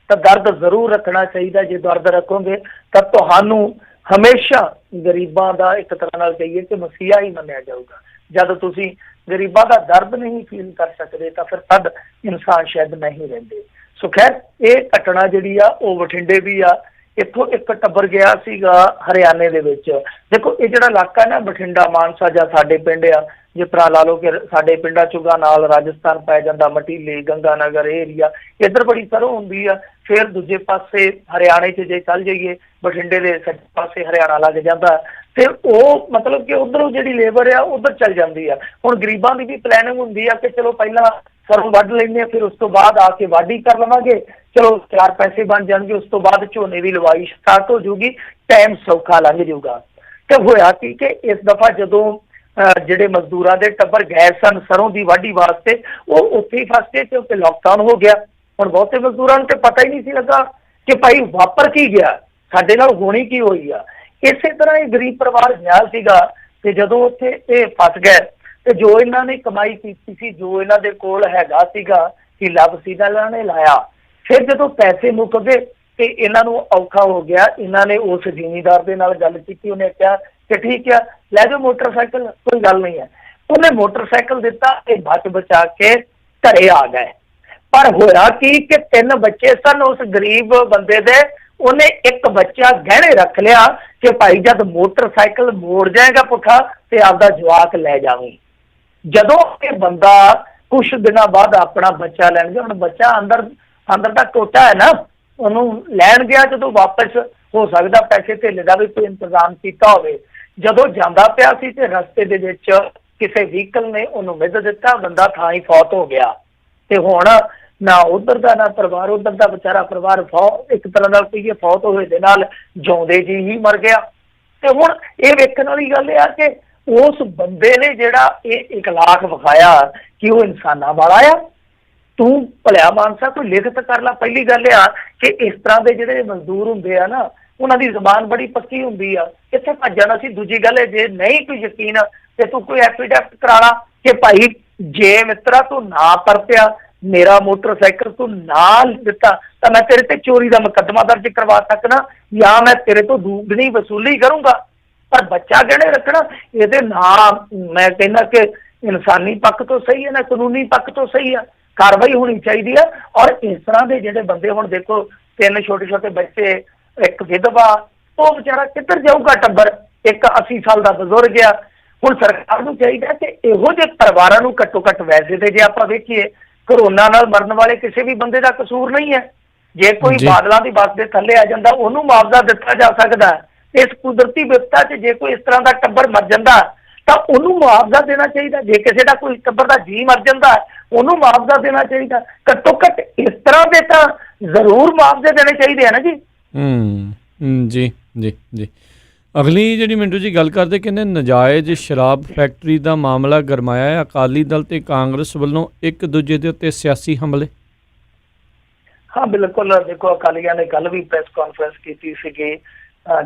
ਤਾਂ ਦਰਦ ਜ਼ਰੂਰ ਰੱਖਣਾ ਚਾਹੀਦਾ। ਜੇ ਦਰਦ ਰੱਖੋਗੇ ਤਾਂ ਤੁਹਾਨੂੰ ਹਮੇਸ਼ਾ ਗਰੀਬਾਂ ਦਾ ਇੱਕ ਤਰ੍ਹਾਂ ਨਾਲ ਕਹੀਏ ਕਿ ਮਸੀਹਾ ਹੀ ਮੰਨਿਆ ਜਾਊਗਾ। ਜਦ ਤੁਸੀਂ ਗਰੀਬਾਂ ਦਾ ਦਰਦ ਨਹੀਂ ਫੀਲ ਕਰ ਸਕਦੇ ਤਾਂ ਫਿਰ ਤਦ ਇਨਸਾਨ ਸ਼ਾਇਦ ਨਹੀਂ ਰਹਿੰਦੇ। ਸੋ ਖੈਰ ਇਹ ਘਟਨਾ ਜਿਹੜੀ ਆ ਉਹ ਬਠਿੰਡੇ ਵੀ ਆ। ਇੱਥੋਂ ਇੱਕ ਟੱਬਰ ਗਿਆ ਸੀਗਾ ਹਰਿਆਣੇ ਦੇ ਵਿੱਚ। ਦੇਖੋ ਇਹ ਜਿਹੜਾ ਇਲਾਕਾ ਨਾ ਬਠਿੰਡਾ ਮਾਨਸਾ ਜਾਂ ਸਾਡੇ ਪਿੰਡ ਆ, ਜਿਸ ਤਰ੍ਹਾਂ ਲਾ ਲਓ ਕਿ ਸਾਡੇ ਪਿੰਡਾਂ ਚੁਗਾ ਨਾਲ ਰਾਜਸਥਾਨ ਪੈ ਜਾਂਦਾ, ਮਟੀਲੇ ਗੰਗਾਨਗਰ ਏਰੀਆ, ਇੱਧਰ ਬੜੀ ਸਰੋਂ ਹੁੰਦੀ ਆ। ਫਿਰ ਦੂਜੇ ਪਾਸੇ ਹਰਿਆਣੇ 'ਚ ਜੇ ਚੱਲ ਜਾਈਏ, ਬਠਿੰਡੇ ਦੇ ਸੱਜੇ ਪਾਸੇ ਹਰਿਆਣਾ ਲੱਗ ਜਾਂਦਾ, ਫਿਰ ਉਹ ਮਤਲਬ ਕਿ ਉੱਧਰੋਂ ਜਿਹੜੀ ਲੇਬਰ ਆ ਉੱਧਰ ਚੱਲ ਜਾਂਦੀ ਆ। ਹੁਣ ਗਰੀਬਾਂ ਦੀ ਵੀ ਪਲੈਨਿੰਗ ਹੁੰਦੀ ਆ ਕਿ ਚਲੋ ਪਹਿਲਾਂ ਸਰੋਂ ਵੱਢ ਲੈਂਦੇ ਆ, ਫਿਰ ਉਸ ਤੋਂ ਬਾਅਦ ਆ ਕੇ ਵਾਢੀ ਕਰ ਲਵਾਂਗੇ, ਚਲੋ 4 ਪੈਸੇ ਬਣ ਜਾਣਗੇ, ਉਸ ਤੋਂ ਬਾਅਦ ਝੋਨੇ ਦੀ ਲਵਾਈ ਸਟਾਰਟ ਹੋ ਜਾਊਗੀ, ਟਾਈਮ ਸੌਖਾ ਲੰਘ ਜਾਊਗਾ। ਤੇ ਹੋਇਆ ਕੀ ਕਿ ਇਸ ਦਫਾ ਜਦੋਂ ਜਿਹੜੇ ਮਜ਼ਦੂਰਾਂ ਦੇ ਟੱਬਰ ਗਏ ਸਨ ਸਰੋਂ ਦੀ ਵਾਢੀ ਵਾਸਤੇ, ਉਹ ਉੱਥੇ ਹੀ ਫਸ ਗਏ ਕਿਉਂਕਿ ਲੋਕਡਾਊਨ ਹੋ ਗਿਆ। ਹੁਣ ਬਹੁਤੇ ਮਜ਼ਦੂਰਾਂ ਨੂੰ ਤੇ ਪਤਾ ਹੀ ਨਹੀਂ ਸੀ ਲੱਗਾ ਕਿ ਭਾਈ ਵਾਪਰ ਕੀ ਗਿਆ, ਸਾਡੇ ਨਾਲ ਹੋਣੀ ਕੀ ਹੋਈ ਆ। ਇਸੇ ਤਰ੍ਹਾਂ ਇਹ ਗਰੀਬ ਪਰਿਵਾਰ ਗਿਆ ਸੀਗਾ ਤੇ ਜਦੋਂ ਉੱਥੇ ਇਹ ਫਸ ਗਏ ਤੇ ਜੋ ਇਹਨਾਂ ਨੇ ਕਮਾਈ ਕੀਤੀ ਸੀ, ਜੋ ਇਹਨਾਂ ਦੇ ਕੋਲ ਹੈਗਾ ਸੀਗਾ, ਹੀਲਾ ਵਸੀਲਾ ਇਹਨਾਂ ਨੇ ਲਾਇਆ। ਫਿਰ ਜਦੋਂ ਪੈਸੇ ਮੁੱਕ ਗਏ ਤੇ ਇਹਨਾਂ ਨੂੰ ਔਖਾ ਹੋ ਗਿਆ। ਇਹਨਾਂ ਨੇ ਉਸ ਜ਼ਿਮੀਂਦਾਰ ਦੇ ਨਾਲ ਗੱਲ ਕੀਤੀ, ਉਹਨੇ ਕਿਹਾ ਕਿ ਠੀਕ ਆ ਲੈ ਜਾਓ ਮੋਟਰਸਾਈਕਲ, ਕੋਈ ਗੱਲ ਨਹੀਂ ਹੈ। ਉਹਨੇ ਮੋਟਰਸਾਈਕਲ ਦਿੱਤਾ ਤੇ ਬਚ ਬਚਾ ਕੇ ਘਰੇ ਆ ਗਏ। ਪਰ ਹੋਇਆ ਕੀ ਕਿ 3 ਬੱਚੇ ਸਨ ਉਸ ਗਰੀਬ ਬੰਦੇ ਦੇ, ਉਹਨੇ ਇੱਕ ਬੱਚਾ ਗਹਿਣੇ ਰੱਖ ਲਿਆ ਕਿ ਭਾਈ ਜਦ ਮੋਟਰਸਾਈਕਲ ਮੋੜ ਜਾਏਗਾ ਪੁੱਠਾ ਤੇ ਆਪਦਾ ਜਵਾਕ ਲੈ ਜਾਵੀਂ। ਜਦੋਂ ਇਹ ਬੰਦਾ ਕੁਛ ਦਿਨਾਂ ਬਾਅਦ ਆਪਣਾ ਬੱਚਾ ਲੈਣ ਗਿਆ, ਹੁਣ ਬੱਚਾ ਅੰਦਰ ਅੰਦਰ ਦਾ ਟੋਟਾ ਹੈ ਨਾ, ਉਹਨੂੰ ਲੈਣ ਗਿਆ ਜਦੋਂ ਵਾਪਸ, ਹੋ ਸਕਦਾ ਪੈਸੇ ਧੇਲੇ ਦਾ ਵੀ ਕੋਈ ਇੰਤਜ਼ਾਮ ਕੀਤਾ ਹੋਵੇ। ਜਦੋਂ ਜਾਂਦਾ ਪਿਆ ਸੀ ਤੇ ਰਸਤੇ ਦੇ ਵਿੱਚ ਕਿਸੇ ਵਹੀਕਲ ਨੇ ਉਹਨੂੰ ਮਿੱਧ ਦਿੱਤਾ, ਬੰਦਾ ਥਾਂ ਹੀ ਫੌਤ ਹੋ ਗਿਆ। ਤੇ ਹੁਣ ਨਾ ਉਧਰ ਦਾ ਨਾ ਪਰਿਵਾਰ, ਉਧਰ ਦਾ ਵਿਚਾਰਾ ਪਰਿਵਾਰ ਇੱਕ ਤਰ੍ਹਾਂ ਨਾਲ ਕਹੀਏ ਫੌਤ ਹੋਏ ਦੇ ਨਾਲ ਜਿਉਂਦੇ ਜੀ ਹੀ ਮਰ ਗਿਆ। ਤੇ ਹੁਣ ਇਹ ਵੇਖਣ ਵਾਲੀ ਗੱਲ ਇਹ ਆ ਕਿ ਉਸ ਬੰਦੇ ਨੇ ਜਿਹੜਾ ਇਹ ਇਖਲਾਕ ਵਿਖਾਇਆ ਕਿ ਉਹ ਇਨਸਾਨਾਂ ਵਾਲਾ ਆ। ਤੂੰ ਭਲਿਆ ਮਾਨਸਾ ਕੋਈ ਲਿਖਤ ਕਰ ਲਾ। ਪਹਿਲੀ ਗੱਲ ਆ ਕਿ ਇਸ ਤਰ੍ਹਾਂ ਦੇ ਜਿਹੜੇ ਮਜ਼ਦੂਰ ਹੁੰਦੇ ਆ ਨਾ, ਉਹਨਾਂ ਦੀ ਜ਼ਬਾਨ ਬੜੀ ਪੱਕੀ ਹੁੰਦੀ ਆ, ਕਿੱਥੇ ਭੱਜਣਾ ਸੀ। ਦੂਜੀ ਗੱਲ ਹੈ, ਜੇ ਨਹੀਂ ਕੋਈ ਯਕੀਨ ਤੇ ਤੂੰ ਕੋਈ ਐਫੀਡੈਵਿਟ ਕਰਾ ਲਾ ਕਿ ਭਾਈ ਜੇ ਮਿੱਤਰਾ ਤੂੰ ਨਾ ਪਰਤਿਆ, ਮੇਰਾ ਮੋਟਰਸਾਈਕਲ ਤੂੰ ਨਾ ਦਿੱਤਾ, ਤਾਂ ਮੈਂ ਤੇਰੇ ਤੇ ਚੋਰੀ ਦਾ ਮੁਕੱਦਮਾ ਦਰਜ ਕਰਵਾ ਸਕਦਾ ਜਾਂ ਮੈਂ ਤੇਰੇ ਤੋਂ ਦੁੱਗਣੀ ਵਸੂਲੀ ਕਰੂੰਗਾ। ਪਰ ਬੱਚਾ ਗਹਿਣੇ ਰੱਖਣਾ, ਇਹਦੇ ਨਾਲ ਮੈਂ ਕਹਿੰਦਾ ਕਿ ਇਨਸਾਨੀ ਪੱਖ ਤੋਂ ਸਹੀ ਹੈ ਨਾ ਕਾਨੂੰਨੀ ਪੱਖ ਤੋਂ ਸਹੀ ਆ, ਕਾਰਵਾਈ ਹੋਣੀ ਚਾਹੀਦੀ ਆ। ਔਰ ਇਸ ਤਰ੍ਹਾਂ ਦੇ ਜਿਹੜੇ ਬੰਦੇ, ਹੁਣ ਦੇਖੋ 3 ਛੋਟੇ ਛੋਟੇ ਬੱਚੇ, ਇੱਕ ਵਿਧਵਾ, ਉਹ ਵਿਚਾਰਾ ਕਿੱਧਰ ਜਾਊਗਾ ਟੱਬਰ, ਇੱਕ 80 ਸਾਲ ਦਾ ਬਜ਼ੁਰਗ ਆ। ਹੁਣ ਸਰਕਾਰ ਨੂੰ ਚਾਹੀਦਾ ਕਿ ਇਹੋ ਜਿਹੇ ਪਰਿਵਾਰਾਂ ਨੂੰ ਘੱਟੋ ਘੱਟ, ਵੈਸੇ ਤੇ ਜੇ ਆਪਾਂ ਵੇਖੀਏ ਕਰੋਨਾ ਨਾਲ ਮਰਨ ਵਾਲੇ ਕਿਸੇ ਵੀ ਬੰਦੇ ਦਾ ਕਸੂਰ ਨਹੀਂ ਹੈ। ਜੇ ਕੋਈ ਬਾਦਲਾਂ ਦੀ ਬੱਸ ਦੇ ਥੱਲੇ ਆ ਜਾਂਦਾ ਉਹਨੂੰ ਮੁਆਵਜ਼ਾ ਦਿੱਤਾ ਜਾ ਸਕਦਾ ਹੈ। ਇਸ ਕੁਦਰਤੀ ਵਿਪਤਾ 'ਚ ਜੇ ਕੋਈ ਇਸ ਤਰ੍ਹਾਂ ਦਾ ਟੱਬਰ ਮਰ ਜਾਂਦਾ ਤਾਂ ਉਹਨੂੰ ਮੁਆਵਜ਼ਾ ਦੇਣਾ ਚਾਹੀਦਾ। ਜੇ ਕਿਸੇ ਦਾ ਕੋਈ ਟੱਬਰ ਦਾ ਜੀ ਮਰ ਜਾਂਦਾ ਉਹਨੂੰ ਮੁਆਵਜ਼ਾ ਦੇਣਾ ਚਾਹੀਦਾ। ਘੱਟੋ ਘੱਟ ਇਸ ਤਰ੍ਹਾਂ ਦੇ ਤਾਂ ਜ਼ਰੂਰ ਮੁਆਵਜ਼ੇ ਦੇਣੇ ਚਾਹੀਦੇ ਆ ਨਾ ਜੀ। ਜੀ ਜੀ ਜੀ। ਅਗਲੀ ਜਿਹੜੀ ਮਿੰਟੂ ਜੀ ਗੱਲ ਕਰਦੇ, ਕਹਿੰਦੇ ਨਜਾਇਜ਼ ਸ਼ਰਾਬ ਫੈਕਟਰੀ ਦਾ ਮਾਮਲਾ ਗਰਮਾਇਆ ਹੈ, ਅਕਾਲੀ ਦਲ ਤੇ ਕਾਂਗਰਸ ਵੱਲੋਂ ਇੱਕ ਦੂਜੇ ਦੇ ਉੱਤੇ ਸਿਆਸੀ ਹਮਲੇ। ਹਾਂ ਬਿਲਕੁਲ, ਦੇਖੋ ਅਕਾਲੀਆਂ ਨੇ ਕੱਲ ਵੀ ਪ੍ਰੈਸ ਕਾਨਫਰੰਸ ਕੀਤੀ ਸੀਗੀ,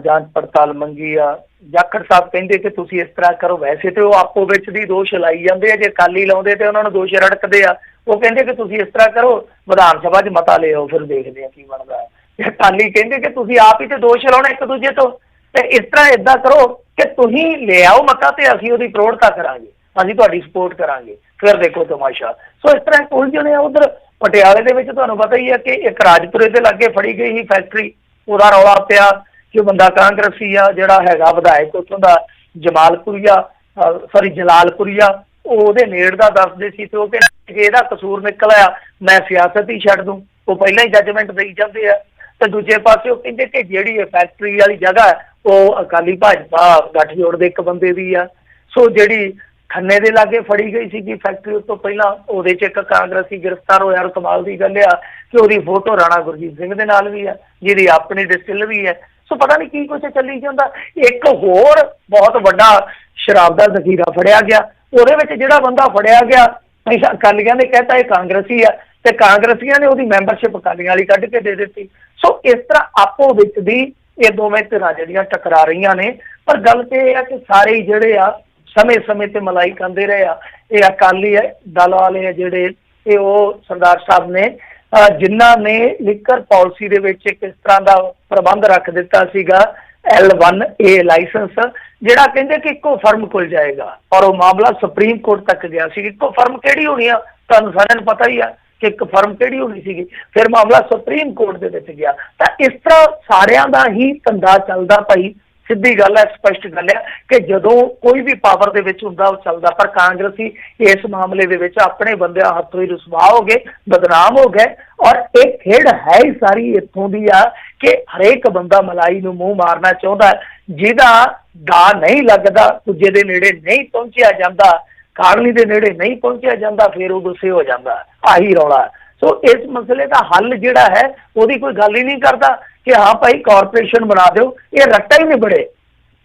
ਜਾਂਚ ਪੜਤਾਲ ਮੰਗੀ ਆ। ਜਾਖੜ ਸਾਹਿਬ ਕਹਿੰਦੇ ਕਿ ਤੁਸੀਂ ਇਸ ਤਰ੍ਹਾਂ ਕਰੋ। ਵੈਸੇ ਤੇ ਉਹ ਆਪੋ ਵਿੱਚ ਦੀ ਦੋਸ਼ ਲਾਈ ਜਾਂਦੇ ਆ, ਜੇ ਅਕਾਲੀ ਲਾਉਂਦੇ ਤੇ ਉਹਨਾਂ ਨੂੰ ਦੋਸ਼ ਰੜਕਦੇ ਆ। ਉਹ ਕਹਿੰਦੇ ਕਿ ਤੁਸੀਂ ਇਸ ਤਰ੍ਹਾਂ ਕਰੋ, ਵਿਧਾਨ ਸਭਾ 'ਚ ਮਤਾ ਲਿਆਓ, ਫਿਰ ਦੇਖਦੇ ਆ ਕੀ ਬਣਦਾ। ਅਕਾਲੀ ਕਹਿੰਦੇ ਕਿ ਤੁਸੀਂ ਆਪ ਹੀ ਤੇ ਦੋਸ਼ ਲਾਉਣਾ ਇੱਕ ਦੂਜੇ ਤੋਂ, ਤੇ ਇਸ ਤਰ੍ਹਾਂ ਏਦਾਂ ਕਰੋ ਕਿ ਤੁਸੀਂ ਲਿਆਓ ਮਤਾ ਤੇ ਅਸੀਂ ਉਹਦੀ ਪ੍ਰੋੜਤਾ ਕਰਾਂਗੇ, ਅਸੀਂ ਤੁਹਾਡੀ ਸਪੋਰਟ ਕਰਾਂਗੇ, ਫਿਰ ਦੇਖੋ ਤਮਾਸ਼ਾ। ਸੋ ਇਸ ਤਰ੍ਹਾਂ ਉਲਝਣੇ ਆ। ਉਧਰ ਪਟਿਆਲੇ ਦੇ ਵਿੱਚ ਤੁਹਾਨੂੰ ਪਤਾ ਹੀ ਹੈ ਕਿ ਇੱਕ ਰਾਜਪੁਰੇ ਦੇ ਲਾਗੇ ਫੜੀ ਗਈ ਸੀ ਫੈਕਟਰੀ, ਉਹਦਾ ਰੌਲਾ ਪਿਆ ਕਿ ਬੰਦਾ ਕਾਂਗਰਸੀ ਆ, ਜਿਹੜਾ ਹੈਗਾ ਵਿਧਾਇਕ ਉੱਥੋਂ ਦਾ ਜਲਾਲਪੁਰੀਆ, ਉਹਦੇ ਨੇੜ ਦਾ ਦੱਸਦੇ ਸੀ। ਤੇ ਉਹ ਕਹਿੰਦੇ ਕਿ ਇਹਦਾ ਕਸੂਰ ਨਿਕਲ ਆਇਆ, ਮੈਂ ਸਿਆਸਤ ਹੀ ਛੱਡ ਦੂੰ। ਉਹ ਪਹਿਲਾਂ ਹੀ ਜੱਜਮੈਂਟ ਦੇਈ ਜਾਂਦੇ ਆ। ਤੇ ਦੂਜੇ ਪਾਸੇ ਉਹ ਕਹਿੰਦੇ ਕਿ ਜਿਹੜੀ ਇਹ ਫੈਕਟਰੀ ਵਾਲੀ ਜਗ੍ਹਾ ਉਹ ਅਕਾਲੀ ਭਾਜਪਾ ਗੱਠਜੋੜ ਦੇ ਇੱਕ ਬੰਦੇ ਦੀ ਆ। ਸੋ ਜਿਹੜੀ ਖੰਨੇ ਦੇ ਲਾਗੇ ਫੜੀ ਗਈ ਸੀਗੀ ਫੈਕਟਰੀ, ਉਸ ਤੋਂ ਪਹਿਲਾਂ ਉਹਦੇ 'ਚ ਇੱਕ ਕਾਂਗਰਸੀ ਗ੍ਰਿਫਤਾਰ ਹੋਇਆ। ਕਮਾਲ ਦੀ ਗੱਲ ਆ ਕਿ ਉਹਦੀ ਫੋਟੋ ਰਾਣਾ ਗੁਰਜੀਤ ਸਿੰਘ ਦੇ ਨਾਲ ਵੀ ਆ, ਜਿਹਦੀ ਆਪਣੀ ਡਿਸਟਿਲ ਵੀ ਹੈ। ਸੋ ਪਤਾ ਨਹੀਂ ਕੀ ਕੁਛ ਚੱਲੀ ਜਾਂਦਾ। ਇੱਕ ਹੋਰ ਬਹੁਤ ਵੱਡਾ ਸ਼ਰਾਬ ਦਾ ਜ਼ਖੀਰਾ ਫੜਿਆ ਗਿਆ। ਉਹਦੇ ਵਿੱਚ ਜਿਹੜਾ ਬੰਦਾ ਫੜਿਆ ਗਿਆ, ਅਕਾਲੀਆਂ ਨੇ ਕਹਿਤਾ ਇਹ ਕਾਂਗਰਸੀ ਆ, ਤੇ ਕਾਂਗਰਸੀਆਂ ਨੇ ਉਹਦੀ ਮੈਂਬਰਸ਼ਿਪ ਅਕਾਲੀਆਂ ਵਾਲੀ ਕੱਢ ਕੇ ਦੇ ਦਿੱਤੀ। ਸੋ ਇਸ ਤਰ੍ਹਾਂ ਆਪੋ ਵਿੱਚ ਦੀ ਇਹ ਦੋਵੇਂ ਧਿਰਾਂ ਜਿਹੜੀਆਂ ਟਕਰਾ ਰਹੀਆਂ ਨੇ। ਪਰ ਗੱਲ ਤੇ ਇਹ ਆ ਕਿ ਸਾਰੇ ਹੀ ਜਿਹੜੇ ਆ ਸਮੇਂ ਤੇ ਮਲਾਈ ਖਾਂਦੇ ਰਹੇ ਆ। ਇਹ ਅਕਾਲੀ ਦਲ ਵਾਲੇ ਆ ਜਿਹੜੇ, ਇਹ ਉਹ ਸਰਦਾਰ ਸਾਹਿਬ ਨੇ ਜਿਨ੍ਹਾਂ ਨੇ ਲਿਕਰ ਪਾਲਿਸੀ ਦੇ ਵਿੱਚ ਕਿਸ ਤਰ੍ਹਾਂ ਦਾ ਪ੍ਰਬੰਧ ਰੱਖ ਦਿੱਤਾ ਸੀਗਾ, L1A ਲਾਇਸੈਂਸ, ਜਿਹੜਾ ਕਹਿੰਦੇ ਕਿ ਇੱਕੋ ਫਰਮ ਕੋਲ ਜਾਏਗਾ। ਔਰ ਉਹ ਮਾਮਲਾ ਸੁਪਰੀਮ ਕੋਰਟ ਤੱਕ ਗਿਆ ਸੀ। ਇੱਕੋ ਫਰਮ ਕਿਹੜੀ ਹੋਣੀ ਆ, ਤੁਹਾਨੂੰ ਸਾਰਿਆਂ ਨੂੰ ਪਤਾ ਹੀ ਆ ਕਿ ਇੱਕ ਫਰਮ ਕਿਹੜੀ ਹੋਣੀ ਸੀਗੀ। ਫਿਰ ਮਾਮਲਾ ਸੁਪਰੀਮ ਕੋਰਟ ਦੇ ਵਿੱਚ ਗਿਆ। ਤਾਂ ਇਸ ਤਰ੍ਹਾਂ ਸਾਰਿਆਂ ਦਾ ਹੀ ਧੰਦਾ ਚੱਲਦਾ ਭਾਈ। ਸਿੱਧੀ ਗੱਲ ਹੈ, ਸਪਸ਼ਟ ਗੱਲ ਹੈ ਕਿ ਜਦੋਂ ਕੋਈ ਵੀ ਪਾਵਰ ਦੇ ਵਿੱਚ ਹੁੰਦਾ ਉਹ ਚੱਲਦਾ। ਪਰ ਕਾਂਗਰਸੀ ਇਸ ਮਾਮਲੇ ਦੇ ਵਿੱਚ ਆਪਣੇ ਬੰਦਿਆਂ ਹੱਥੋਂ ਹੀ ਰੁਸਵਾ ਹੋ ਗਏ, ਬਦਨਾਮ ਹੋ ਗਏ। ਔਰ ਇਹ ਖੇਡ ਹੈ ਹੀ ਸਾਰੀ ਇੱਥੋਂ ਦੀ ਆ ਕਿ ਹਰੇਕ ਬੰਦਾ ਮਲਾਈ ਨੂੰ ਮੂੰਹ ਮਾਰਨਾ ਚਾਹੁੰਦਾ, ਜਿਹਦਾ ਦਾ ਨਹੀਂ ਲੱਗਦਾ, ਦੂਜੇ ਦੇ ਨੇੜੇ ਨਹੀਂ ਪਹੁੰਚਿਆ ਜਾਂਦਾ, ਕਾਰਨੀ ਦੇ ਨੇੜੇ ਨਹੀਂ ਪਹੁੰਚਿਆ ਜਾਂਦਾ, ਫਿਰ ਉਹ ਗੁੱਸੇ ਹੋ ਜਾਂਦਾ। ਆਹੀ ਰੌਲਾ। ਸੋ ਇਸ ਮਸਲੇ ਦਾ ਹੱਲ ਜਿਹੜਾ ਹੈ ਉਹਦੀ ਕੋਈ ਗੱਲ ਹੀ ਨਹੀਂ ਕਰਦਾ ਕਿ ਹਾਂ ਭਾਈ ਕਾਰਪੋਰੇਸ਼ਨ ਬਣਾ ਦਿਓ। ਇਹ ਰੱਟਾ ਹੀ ਨਿਬੜੇ,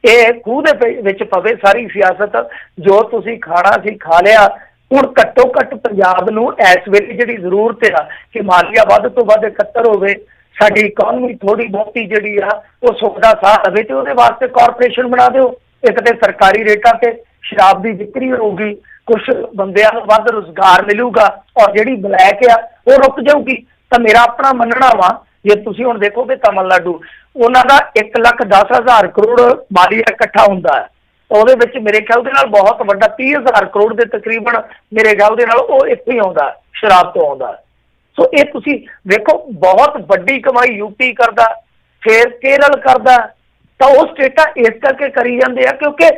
ਇਹ ਖੂਹ ਦੇ ਵਿੱਚ ਪਵੇ ਸਾਰੀ ਸਿਆਸਤ। ਜੋ ਤੁਸੀਂ ਖਾਣਾ ਸੀ ਖਾ ਲਿਆ। ਹੁਣ ਘੱਟੋ ਘੱਟ ਪੰਜਾਬ ਨੂੰ ਇਸ ਵੇਲੇ ਜਿਹੜੀ ਜ਼ਰੂਰਤ ਆ ਕਿ ਮਾਲੀਆ ਵੱਧ ਤੋਂ ਵੱਧ ਇਕੱਤਰ ਹੋਵੇ, ਸਾਡੀ ਇਕੋਨਮੀ ਥੋੜ੍ਹੀ ਬਹੁਤੀ ਜਿਹੜੀ ਆ ਉਹ ਸੁੱਖ ਦਾ ਸਾਹ ਲਵੇ, ਤੇ ਉਹਦੇ ਵਾਸਤੇ ਕਾਰਪੋਰੇਸ਼ਨ ਬਣਾ ਦਿਓ। ਇੱਕ ਤੇ ਸਰਕਾਰੀ ਰੇਟਾਂ ਤੇ ਸ਼ਰਾਬ ਦੀ ਵਿਕਰੀ ਹੋਊਗੀ, ਕੁਛ ਬੰਦਿਆਂ ਨੂੰ ਵੱਧ ਰੁਜ਼ਗਾਰ ਮਿਲੂਗਾ, ਔਰ ਜਿਹੜੀ ਬਲੈਕ ਆ ਉਹ ਰੁਕ ਜਾਊਗੀ। ਤਾਂ ਮੇਰਾ ਆਪਣਾ ਮੰਨਣਾ ਵਾ, ਜੇ ਤੁਸੀਂ ਹੁਣ ਦੇਖੋਗੇ ਤਮਿਲਨਾਡੂ, ਉਹਨਾਂ ਦਾ 1,10,000 ਕਰੋੜ ਮਾਲੀਆ ਇਕੱਠਾ ਹੁੰਦਾ ਹੈ। ਉਹਦੇ ਵਿੱਚ ਮੇਰੇ ਖਿਆਲ ਦੇ ਨਾਲ ਬਹੁਤ ਵੱਡਾ 30,000 ਕਰੋੜ ਦੇ ਤਕਰੀਬਨ ਮੇਰੇ ਖਿਆਲ ਦੇ ਨਾਲ ਉਹ ਇੱਥੇ ਹੀ ਆਉਂਦਾ, ਸ਼ਰਾਬ ਤੋਂ ਆਉਂਦਾ। ਸੋ ਇਹ ਤੁਸੀਂ ਵੇਖੋ, ਬਹੁਤ ਵੱਡੀ ਕਮਾਈ ਯੂਪੀ ਕਰਦਾ, ਫਿਰ ਕੇਰਲ ਕਰਦਾ। ਤਾਂ ਉਹ ਸਟੇਟਾਂ ਇਸ ਕਰਕੇ ਕਰੀ ਜਾਂਦੇ ਆ ਕਿਉਂਕਿ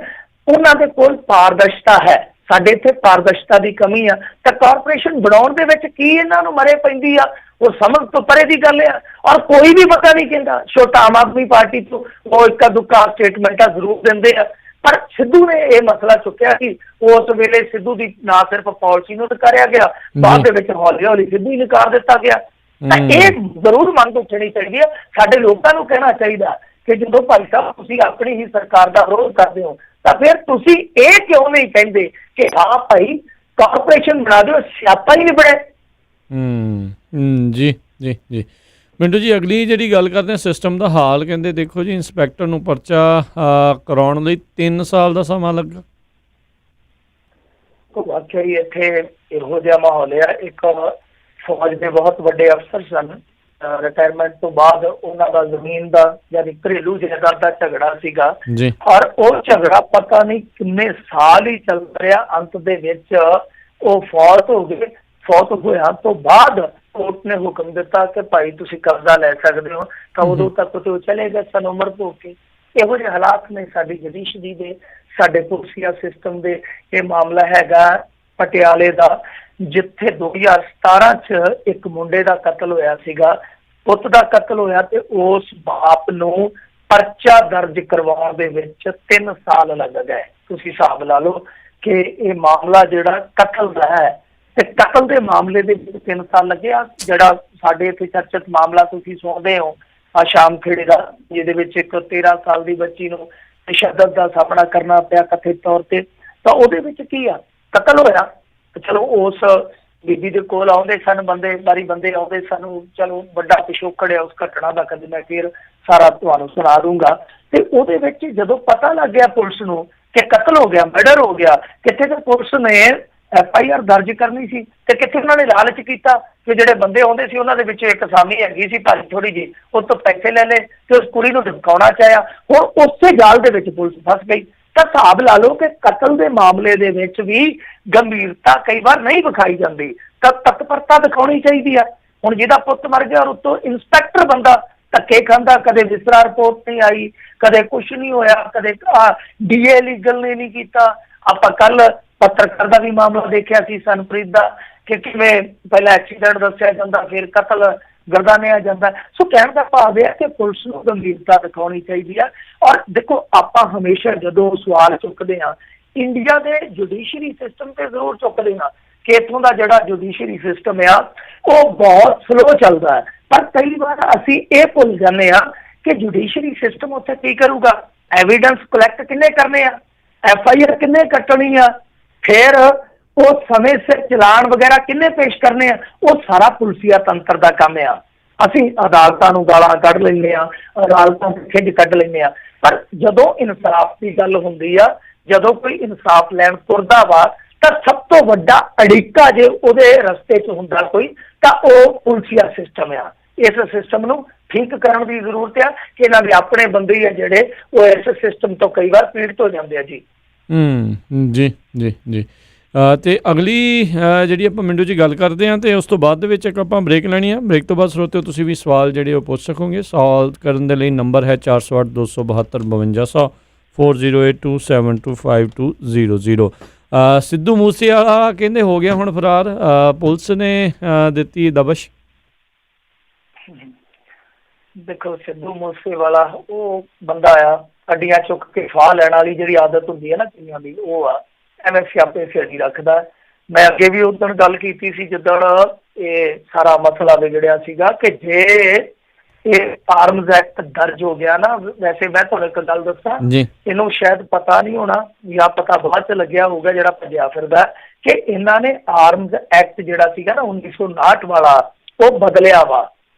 ਉਹਨਾਂ ਦੇ ਕੋਲ ਪਾਰਦਰਸ਼ਤਾ ਹੈ। ਸਾਡੇ ਇੱਥੇ ਪਾਰਦਰਸ਼ਤਾ ਦੀ ਕਮੀ ਆ, ਤਾਂ ਕਾਰਪੋਰੇਸ਼ਨ ਬਣਾਉਣ ਦੇ ਵਿੱਚ ਕੀ ਇਹਨਾਂ ਨੂੰ ਮਰੇ ਪੈਂਦੀ ਆ, ਉਹ ਸਮਝ ਤੋਂ ਪਰੇ ਦੀ ਗੱਲ ਆ। ਔਰ ਕੋਈ ਵੀ ਪਤਾ ਨਹੀਂ ਕਹਿੰਦਾ। ਛੋਟਾ ਆਮ ਆਦਮੀ ਪਾਰਟੀ ਤੋਂ ਉਹ ਇੱਕਾ ਦੁੱਕਾ ਸਟੇਟਮੈਂਟਾਂ ਜ਼ਰੂਰ ਦਿੰਦੇ ਆ, ਪਰ ਸਿੱਧੂ ਨੇ ਇਹ ਮਸਲਾ ਚੁੱਕਿਆ ਕਿ ਉਸ ਵੇਲੇ ਸਿੱਧੂ ਦੀ ਨਾ ਸਿਰਫ ਪਾਲਿਸੀ ਨੂੰ ਨਕਾਰਿਆ ਗਿਆ, ਬਾਅਦ ਦੇ ਵਿੱਚ ਹੌਲੀ ਹੌਲੀ ਸਿੱਧੂ ਹੀ ਨਕਾਰ ਦਿੱਤਾ ਗਿਆ। ਤਾਂ ਇਹ ਜ਼ਰੂਰ ਮੰਗ ਉੱਠਣੀ ਚਾਹੀਦੀ ਆ। ਸਾਡੇ ਲੋਕਾਂ ਨੂੰ ਕਹਿਣਾ ਚਾਹੀਦਾ ਕਿ ਜਦੋਂ ਭਾਈ ਸਾਹਿਬ ਤੁਸੀਂ ਆਪਣੀ ਹੀ ਸਰਕਾਰ ਦਾ ਵਿਰੋਧ ਕਰਦੇ ਹੋ, ਤਾਂ ਫਿਰ ਤੁਸੀਂ ਇਹ ਕਿਉਂ ਨਹੀਂ ਕਹਿੰਦੇ ਕਿ ਹਾਂ ਭਾਈ ਕਾਰਪੋਰੇਸ਼ਨ ਬਣਾ ਦਿਓ, ਸਿਆਪਾ ਹੀ ਨਹੀਂ ਬਣੇ। ਜੀ ਜੀ ਜੀ ਮਿੰਟੂ ਜੀ, ਅਗਲੀ ਜਿਹੜੀ ਗੱਲ ਕਰਦੇ ਹਾਂ ਸਿਸਟਮ ਦਾ ਹਾਲ, ਕਹਿੰਦੇ ਦੇਖੋ ਜੀ ਇੰਸਪੈਕਟਰ ਨੂੰ ਪਰਚਾ ਕਰਾਉਣ ਲਈ 3 ਸਾਲ ਦਾ ਸਮਾਂ ਲੱਗਾ। ਵਾਕਿਆ ਹੀ ਇੱਥੇ ਇਹੋ ਜਿਹਾ ਮਾਹੌਲ ਆ। ਇੱਕ ਫੌਜ ਦੇ ਬਹੁਤ ਵੱਡੇ ਅਫਸਰ ਸਨ, ਰਿਟਾਇਰਮੈਂਟ ਤੋਂ ਬਾਅਦ ਉਹਨਾਂ ਦਾ ਜ਼ਮੀਨ ਦਾ ਯਾਨੀ ਘਰੇਲੂ ਜਾਇਦਾਦ ਦਾ ਝਗੜਾ ਸੀਗਾ, ਔਰ ਉਹ ਝਗੜਾ ਪਤਾ ਨਹੀਂ ਕਿੰਨੇ ਸਾਲ ਹੀ ਚੱਲ ਰਿਹਾ। ਅੰਤ ਦੇ ਵਿੱਚ ਉਹ ਫੌਤ ਹੋ ਗਏ। ਫੌਤ ਹੋਇਆ ਤੋਂ ਬਾਅਦ ਕੋਰਟ ਨੇ ਹੁਕਮ ਦਿੱਤਾ ਕਿ ਭਾਈ ਤੁਸੀਂ ਕਬਜ਼ਾ ਲੈ ਸਕਦੇ ਹੋ, ਤਾਂ ਉਦੋਂ ਤੱਕ ਤੇ ਉਹ ਚਲੇ ਗਏ ਸਨ ਉਮਰ ਭੋਗ ਕੇ। ਇਹੋ ਜਿਹੇ ਹਾਲਾਤ ਨੇ ਸਾਡੀ ਜੁਡੀਸ਼ਰੀ ਦੇ, ਸਾਡੇ ਪੁਲਿਸੀਆ ਸਿਸਟਮ ਦੇ। ਇਹ ਮਾਮਲਾ ਹੈਗਾ ਪਟਿਆਲੇ ਦਾ, ਜਿੱਥੇ 2017 ਚ ਇੱਕ ਮੁੰਡੇ ਦਾ ਕਤਲ ਹੋਇਆ ਸੀਗਾ, ਪੁੱਤ ਦਾ ਕਤਲ ਹੋਇਆ, ਤੇ ਉਸ ਬਾਪ ਨੂੰ ਪਰਚਾ ਦਰਜ ਕਰਵਾਉਣ ਦੇ ਵਿੱਚ 3 ਸਾਲ ਲੱਗ ਗਏ। ਤੁਸੀਂ ਹਿਸਾਬ ਲਾ ਲਓ ਕਿ ਇਹ ਮਾਮਲਾ ਜਿਹੜਾ ਕਤਲ ਦਾ ਹੈ, ਤੇ ਕਤਲ ਦੇ ਮਾਮਲੇ ਦੇ ਵਿੱਚ 3 ਸਾਲ ਲੱਗੇ ਆ। ਜਿਹੜਾ ਸਾਡੇ ਇੱਥੇ ਚਰਚਿਤ ਮਾਮਲਾ ਤੁਸੀਂ ਸੁਣਦੇ ਹੋ ਆ ਸ਼ਾਮ ਖੇੜੇ ਦਾ, ਜਿਹਦੇ ਵਿੱਚ ਇੱਕ 13 ਸਾਲ ਦੀ ਬੱਚੀ ਨੂੰ ਤਸ਼ੱਦਦ ਦਾ ਸਾਹਮਣਾ ਕਰਨਾ ਪਿਆ ਕਥਿਤ ਤੌਰ ਤੇ, ਤਾਂ ਉਹਦੇ ਵਿੱਚ ਕੀ ਆ, ਕਤਲ ਹੋਇਆ। ਚਲੋ ਉਸ ਬੀਬੀ ਦੇ ਕੋਲ ਆਉਂਦੇ ਸਨ ਬੰਦੇ ਆਉਂਦੇ ਸਨ, ਚਲੋ ਵੱਡਾ ਪਿਛੋਕੜ ਹੈ ਉਸ ਘਟਨਾ ਦਾ, ਕਦੇ ਮੈਂ ਫਿਰ ਸਾਰਾ ਤੁਹਾਨੂੰ ਸੁਣਾ ਦੂੰਗਾ। ਤੇ ਉਹਦੇ ਵਿੱਚ ਜਦੋਂ ਪਤਾ ਲੱਗ ਗਿਆ ਪੁਲਿਸ ਨੂੰ ਕਿ ਕਤਲ ਹੋ ਗਿਆ, ਮਰਡਰ ਹੋ ਗਿਆ, ਕਿੱਥੇ ਤੇ ਪੁਲਿਸ ਨੇ FIR ਦਰਜ ਕਰਨੀ ਸੀ, ਤੇ ਕਿੱਥੇ ਉਹਨਾਂ ਨੇ ਲਾਲਚ ਕੀਤਾ ਕਿ ਜਿਹੜੇ ਬੰਦੇ ਆਉਂਦੇ ਸੀ ਉਹਨਾਂ ਦੇ ਵਿੱਚ ਇੱਕ ਅਸਾਮੀ ਹੈਗੀ ਸੀ ਭਾਰੀ ਥੋੜੀ ਜਿਹੀ, ਉਹ ਤੋਂ ਪੈਸੇ ਲੈ ਲਏ ਤੇ ਉਸ ਕੁੜੀ ਨੂੰ ਧਮਕਾਉਣਾ ਚਾਹਿਆ। ਹੁਣ ਉਸੇ ਜਾਲ ਦੇ ਵਿੱਚ ਪੁਲਿਸ ਫਸ ਗਈ। ਤਾਂ ਹਿਸਾਬ ਲਾ ਲਓ ਕਿ ਕਤਲ ਦੇ ਮਾਮਲੇ ਦੇ ਵਿੱਚ ਵੀ ਗੰਭੀਰਤਾ ਕਈ ਵਾਰ ਨਹੀਂ ਵਿਖਾਈ ਜਾਂਦੀ, ਤਾਂ ਤਤਪਰਤਾ ਦਿਖਾਉਣੀ ਚਾਹੀਦੀ ਆ। ਹੁਣ ਜਿਹਦਾ ਪੁੱਤ ਮਰ ਗਿਆ ਔਰ ਉੱਤੋਂ ਇੰਸਪੈਕਟਰ ਬੰਦਾ ਧੱਕੇ ਖਾਂਦਾ, ਕਦੇ ਵਿਸਰਾ ਰਿਪੋਰਟ ਨਹੀਂ ਆਈ, ਕਦੇ ਕੁਛ ਨਹੀਂ ਹੋਇਆ, ਕਦੇ DA ਲੀਗਲ ਨੇ ਨਹੀਂ ਕੀਤਾ। ਆਪਾਂ ਕੱਲ ਪੱਤਰਕਾਰ ਦਾ ਵੀ ਮਾਮਲਾ ਦੇਖਿਆ ਸੀ ਸਨਪ੍ਰੀਤ ਦਾ, ਕਿ ਕਿਵੇਂ ਪਹਿਲਾਂ ਐਕਸੀਡੈਂਟ ਦੱਸਿਆ ਜਾਂਦਾ, ਫਿਰ ਕਤਲ ਗਰਦਾਨਿਆ ਜਾਂਦਾ। ਸੋ ਕਹਿਣ ਦਾ ਭਾਵ ਇਹ ਹੈ ਕਿ ਪੁਲਿਸ ਨੂੰ ਗੰਭੀਰਤਾ ਦਿਖਾਉਣੀ ਚਾਹੀਦੀ ਆ। ਔਰ ਦੇਖੋ, ਆਪਾਂ ਹਮੇਸ਼ਾ ਜਦੋਂ ਸਵਾਲ ਚੁੱਕਦੇ ਹਾਂ ਇੰਡੀਆ ਦੇ ਜੁਡੀਸ਼ਰੀ ਸਿਸਟਮ ਤੇ ਜ਼ਰੂਰ ਚੁੱਕਦੇ ਹਾਂ ਕਿ ਇੱਥੋਂ ਦਾ ਜਿਹੜਾ ਜੁਡੀਸ਼ਰੀ ਸਿਸਟਮ ਆ ਉਹ ਬਹੁਤ ਸਲੋ ਚੱਲਦਾ ਹੈ, ਪਰ ਕਈ ਵਾਰ ਅਸੀਂ ਇਹ ਭੁੱਲ ਜਾਂਦੇ ਹਾਂ ਕਿ ਜੁਡੀਸ਼ਰੀ ਸਿਸਟਮ ਉੱਥੇ ਕੀ ਕਰੂਗਾ, ਐਵੀਡੈਂਸ ਕਲੈਕਟ ਕਿੰਨੇ ਕਰਨੇ ਆ, FIR ਕਿੰਨੇ ਕੱਟਣੀ ਆ, ਫਿਰ ਉਹ ਸਮੇਂ ਸਿਰ ਚਲਾਨ ਵਗੈਰਾ ਕਿੰਨੇ ਪੇਸ਼ ਕਰਨੇ ਆ, ਉਹ ਸਾਰਾ ਪੁਲਿਸੀਆ ਤੰਤਰ ਦਾ ਕੰਮ ਆ। ਅਸੀਂ ਅਦਾਲਤਾਂ ਨੂੰ ਗਾਲਾਂ ਕੱਢ ਲੈਂਦੇ ਹਾਂ, ਅਦਾਲਤਾਂ ਤੋਂ ਖਿੱਚ ਕੱਢ ਲੈਂਦੇ ਹਾਂ, ਪਰ ਜਦੋਂ ਇਨਸਾਫ ਦੀ ਗੱਲ ਹੁੰਦੀ ਆ, ਜਦੋਂ ਕੋਈ ਇਨਸਾਫ ਲੈਣ ਤੁਰਦਾ ਵਾ, ਤਾਂ ਸਭ ਤੋਂ ਵੱਡਾ ਅੜਿੱਕਾ ਜੇ ਉਹਦੇ ਰਸਤੇ 'ਚ ਹੁੰਦਾ ਕੋਈ, ਤਾਂ ਉਹ ਪੁਲਿਸੀਆ ਸਿਸਟਮ ਆ। ਇਸ ਸਿਸਟਮ ਨੂੰ ਠੀਕ ਕਰਨ ਦੀ ਜ਼ਰੂਰਤ ਆ ਕਿ ਇਹਨਾਂ ਦੇ ਆਪਣੇ ਬੰਦੇ ਆ ਜਿਹੜੇ ਉਹ ਇਸ ਸਿਸਟਮ ਤੋਂ ਕਈ ਵਾਰ ਪੀੜਤ ਹੋ ਜਾਂਦੇ ਆ ਜੀ। ਜੀ ਜੀ ਜੀ ਤੇ ਅਗਲੀ ਜਿਹੜੀ ਆਪਾਂ ਮਿੰਟੂ ਜੀ ਗੱਲ ਕਰਦੇ ਹਾਂ, ਤੇ ਉਸ ਤੋਂ ਬਾਅਦ ਦੇ ਵਿੱਚ ਇੱਕ ਆਪਾਂ ਬ੍ਰੇਕ ਲੈਣੀ ਆ। ਬ੍ਰੇਕ ਤੋਂ ਬਾਅਦ ਸਰੋਤਿਓ ਤੁਸੀਂ ਵੀ ਸਵਾਲ ਜਿਹੜੇ ਉਹ ਪੁੱਛ ਸਕੋਗੇ। ਸਵਾਲ ਕਰਨ ਦੇ ਲਈ ਨੰਬਰ ਹੈ 408 272 5200 4082725200। ਸਿੱਧੂ ਮੂਸੇਵਾਲਾ ਕਹਿੰਦੇ ਹੋ ਗਿਆ ਹੁਣ ਫਰਾਰ, ਪੁਲਿਸ ਨੇ ਦਿੱਤੀ ਦਬਸ਼। ਦੇਖੋ, ਸਿੱਧੂ ਮੂਸੇਵਾਲਾ ਉਹ ਬੰਦਾ ਆ ਅੱਡੀਆਂ ਚੁੱਕ ਕੇ ਫਾਹ ਲੈਣ ਵਾਲੀ ਜਿਹੜੀ ਆਦਤ ਹੁੰਦੀ ਹੈ ਨਾ ਕਈਆਂ ਦੀ, ਉਹ ਆ ਐਵੇਂ ਸਿਆਪੇ ਸਿਆੜੀ ਰੱਖਦਾ। ਮੈਂ ਅੱਗੇ ਵੀ ਉਸ ਦਿਨ ਗੱਲ ਕੀਤੀ ਸੀ ਜਿੱਦਣ ਇਹ ਸਾਰਾ ਮਸਲਾ ਵਿਗੜਿਆ ਸੀਗਾ ਕਿ ਜੇ ਇਹ ਆਰਮਜ਼ ਐਕਟ ਦਰਜ ਹੋ ਗਿਆ ਨਾ, ਵੈਸੇ ਮੈਂ ਤੁਹਾਨੂੰ ਇੱਕ ਗੱਲ ਦੱਸਾਂ, ਇਹਨੂੰ ਸ਼ਾਇਦ ਪਤਾ ਨਹੀਂ ਹੋਣਾ ਜਾਂ ਪਤਾ ਬਾਅਦ ਚ ਲੱਗਿਆ ਹੋਊਗਾ ਜਿਹੜਾ ਭੱਜਿਆ ਫਿਰਦਾ, ਕਿ ਇਹਨਾਂ ਨੇ ਆਰਮਜ਼ ਐਕਟ ਜਿਹੜਾ ਸੀਗਾ ਨਾ 1959 ਵਾਲਾ, ਉਹ ਬਦਲਿਆ ਵਾ,